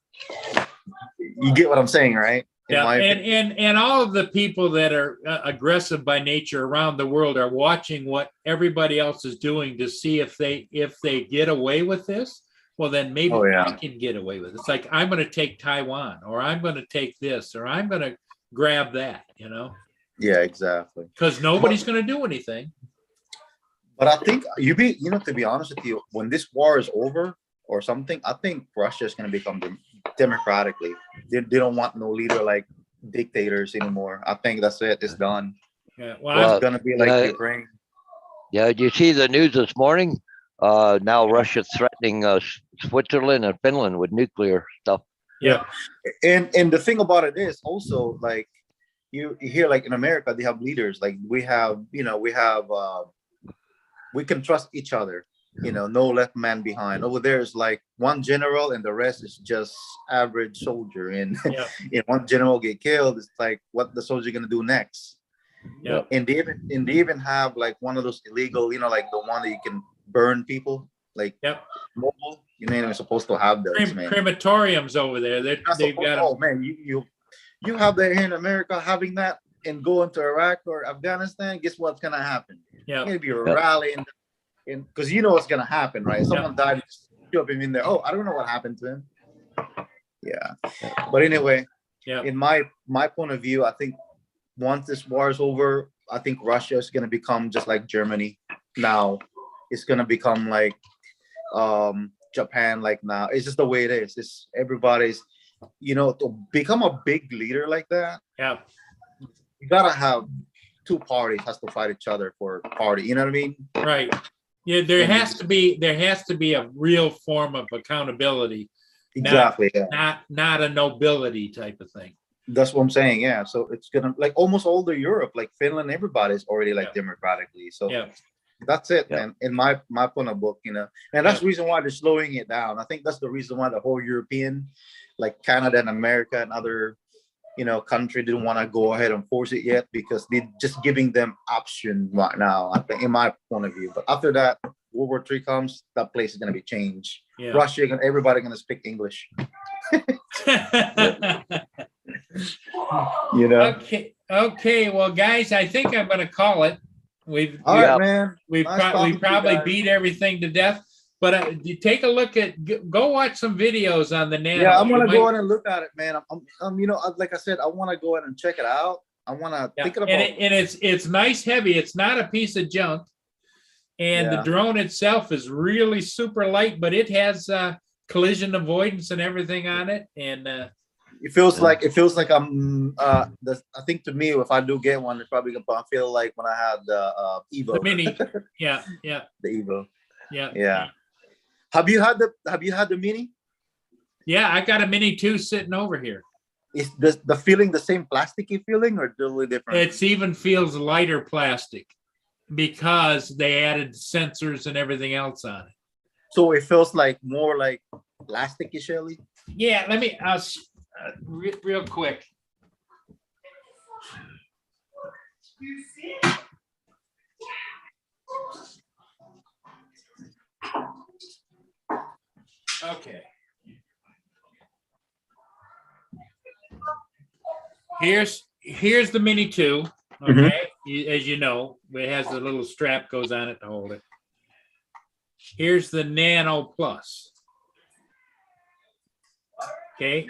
You get what I'm saying, right? In Yeah, my opinion. and all of the people that are aggressive by nature around the world are watching what everybody else is doing to see if they get away with this. Well, then maybe Oh, yeah. I can get away with it. It's like I'm going to take Taiwan, or I'm going to take this, or I'm going to grab that. Yeah, exactly. Because nobody's going to do anything. But I think to be honest with you, when this war is over or something, I think Russia is going to become democratically. They don't want no leader like dictators anymore. I think that's it. It's done. Yeah. Well, It's going to be like yeah. Ukraine. Yeah, did you see the news this morning? Now Russia's threatening Switzerland and Finland with nuclear stuff. Yeah. And the thing about it is also like you hear like in America they have leaders like we can trust each other, no left man behind. Over there is like one general and the rest is just average soldier, and Yeah. if one general get killed, it's like what the soldier gonna do next. Yeah. And they even have like one of those illegal, like the one that you can burn people, like Yep. mobile. You're not even supposed to have those, man. Crematoriums over there. They've got them. Oh man, you have that here in America, having that and going to Iraq or Afghanistan. Guess what's gonna happen? Yeah. Maybe a rally, and because you know what's gonna happen, right? Someone died, shove him in there. Oh, I don't know what happened to him. Yeah, but anyway, Yeah. in my point of view, I think once this war is over, I think Russia is gonna become just like Germany now. It's gonna become like Japan, like now. It's just the way it is. It's everybody's, to become a big leader like that, Yeah. you gotta have two parties has to fight each other for a party. You know what I mean? Right. Yeah. There has to be a real form of accountability, Exactly. Yeah. not a nobility type of thing. That's what I'm saying. Yeah. So it's gonna like almost all the Europe, like Finland, everybody's already like Yeah. democratically. So Yeah. that's it, Yeah. man. In my point of book, and that's the reason why they're slowing it down. I think that's the reason why the whole European, like Canada and America and other, country didn't want to go ahead and force it yet because they're just giving them option right now. I think, in my point of view. But after that, World War III comes, that place is gonna be changed. Yeah. Russia, everybody gonna speak English. Okay. Well, guys, I think I'm going to call it. We've All right, man. We've Nice talking to you probably guys. beat everything to death. But you take a look at, go watch some videos on the Nano. Yeah, I'm You gonna might- go in and look at it, man. Like I said, I want to go in and check it out. I want to Yeah, thinking and, about. it's nice heavy. It's not a piece of junk. And the Yeah. drone itself is really super light, but it has collision avoidance and everything on it. And It feels like I'm. I think to me, if I do get one, it's probably gonna feel like when I had the Evo. the mini, yeah. The Evo. Yeah. Yeah. Have you had the mini? Yeah, I got a mini 2 sitting over here. Is the feeling the same plasticky feeling or totally different? It even feels lighter plastic because they added sensors and everything else on it. So it feels like more like plasticky, Shelly. Yeah, let me real quick. Okay. Here's the Mini 2. Okay, as you know, it has the little strap goes on it to hold it. Here's the Nano Plus. Okay,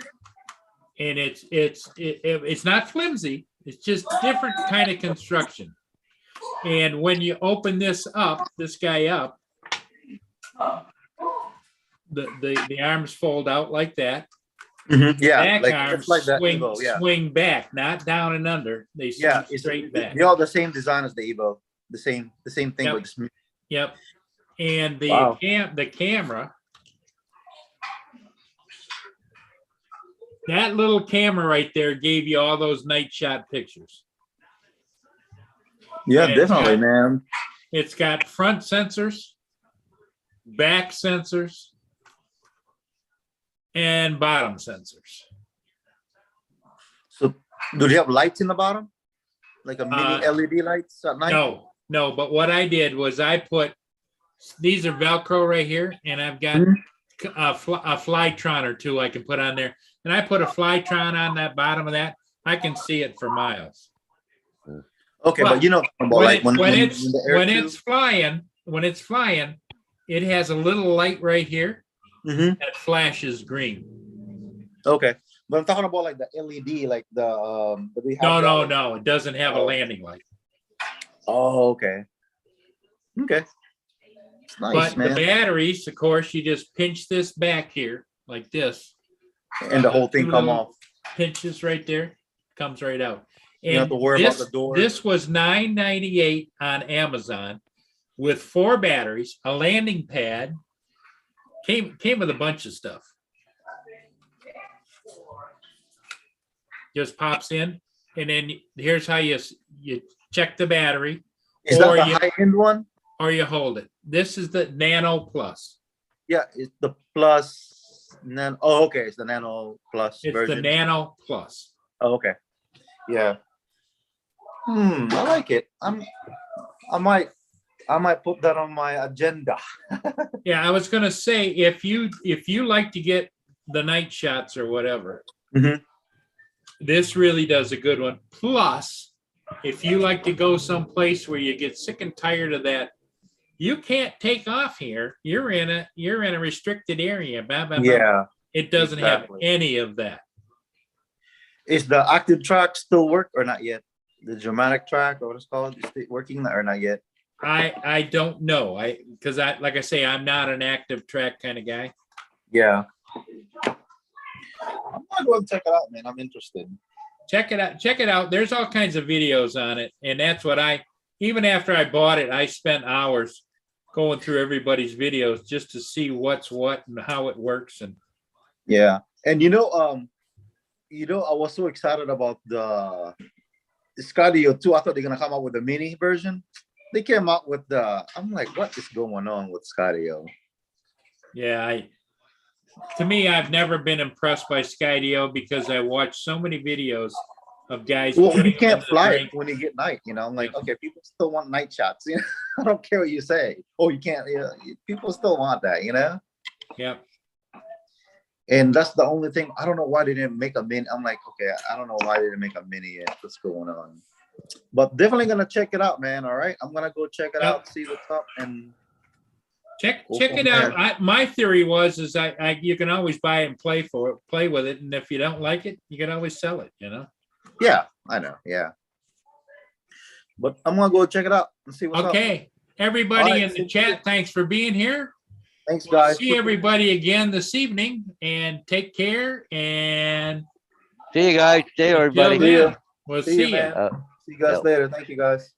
and it's not flimsy. It's just different kind of construction. And when you open this up, this guy up, the arms fold out like that. Yeah, Back like arms it's like that swing, Evo. Yeah, swing back, not down and under. They swing yeah, it's straight back. They're all the same design as the Evo. The same thing Yep. with this. Yep. And the Wow. the camera, that little camera right there gave you all those night shot pictures. Yeah, And definitely, man. It's got front sensors, back sensors, and bottom sensors. So, do they have lights in the bottom, like a mini Uh, LED lights at night? No, but what I did was I put, these are Velcro right here, and I've got Mhm. a Flytron or two I can put on there. And I put a Flytron on that bottom of that. I can see it for miles. Okay, But but you know, about like when the air when tube- it's flying, it has a little light right here Mhm. that flashes green. Okay, but I'm talking about like the LED, like the do they have that? No, it doesn't have a landing light. Oh, okay. Okay. It's nice, But the man. batteries, of course, you just pinch this back here like this. And the whole thing come Little off. Pinches right there, comes right out. You don't have to worry about the door. This was $9.98 on Amazon with 4 batteries, a landing pad. Came with a bunch of stuff. Just pops in, and then here's how you check the battery, Is that or the you- high end one? or you hold it. This is the Nano Plus. Yeah, it's the plus nano. Oh, okay, it's the nano plus It's version. the Nano Plus. Oh, okay. Yeah. I like it. I might put that on my agenda. Yeah, I was gonna say, if you like to get the night shots or whatever, Mhm. this really does a good one. Plus, if you like to go someplace where you get sick and tired of that, you can't take off here. You're in a restricted area. Blah, blah, blah. Yeah. It doesn't exactly. have any of that. Is the active track still work or not yet? The dramatic track or what it's called, is it working or not yet? I don't know. Because like I say, I'm not an active track kind of guy. Yeah. I'm gonna go and check it out, man. I'm interested. Check it out. There's all kinds of videos on it. And that's what even after I bought it, I spent hours going through everybody's videos just to see what's what and how it works. And Yeah. And I was so excited about the Skydio too. I thought they're gonna come out with the mini version. They came out with I'm like, what is going on with Skydio? yeah, to me, I've never been impressed by Skydio because I watched so many videos of guys. Well, putting you them can't in the fly drink. it when you get night, I'm like, Yeah. okay, people still want night shots, I don't care what you say. Oh, you can't, people still want that, Yeah. And that's the only thing. I don't know why they didn't make a mini. I'm like, okay, I don't know why they didn't make a mini yet. What's going on? But definitely gonna check it out, man. All right, I'm gonna go check it Yep. out, see what's up, and Check Go it from out. My theory was you can always buy it and play with it, and if you don't like it, you can always sell it. yeah, I know, yeah. But I'm gonna go check it out and see what's up. Okay, everybody All right, in the thank chat, you. thanks for being here. Thanks, We'll guys. see everybody again this evening, and take care. And See you guys. Stay till everybody. then, we'll See you, see you. man. See you guys Yep. later. Thank you, guys.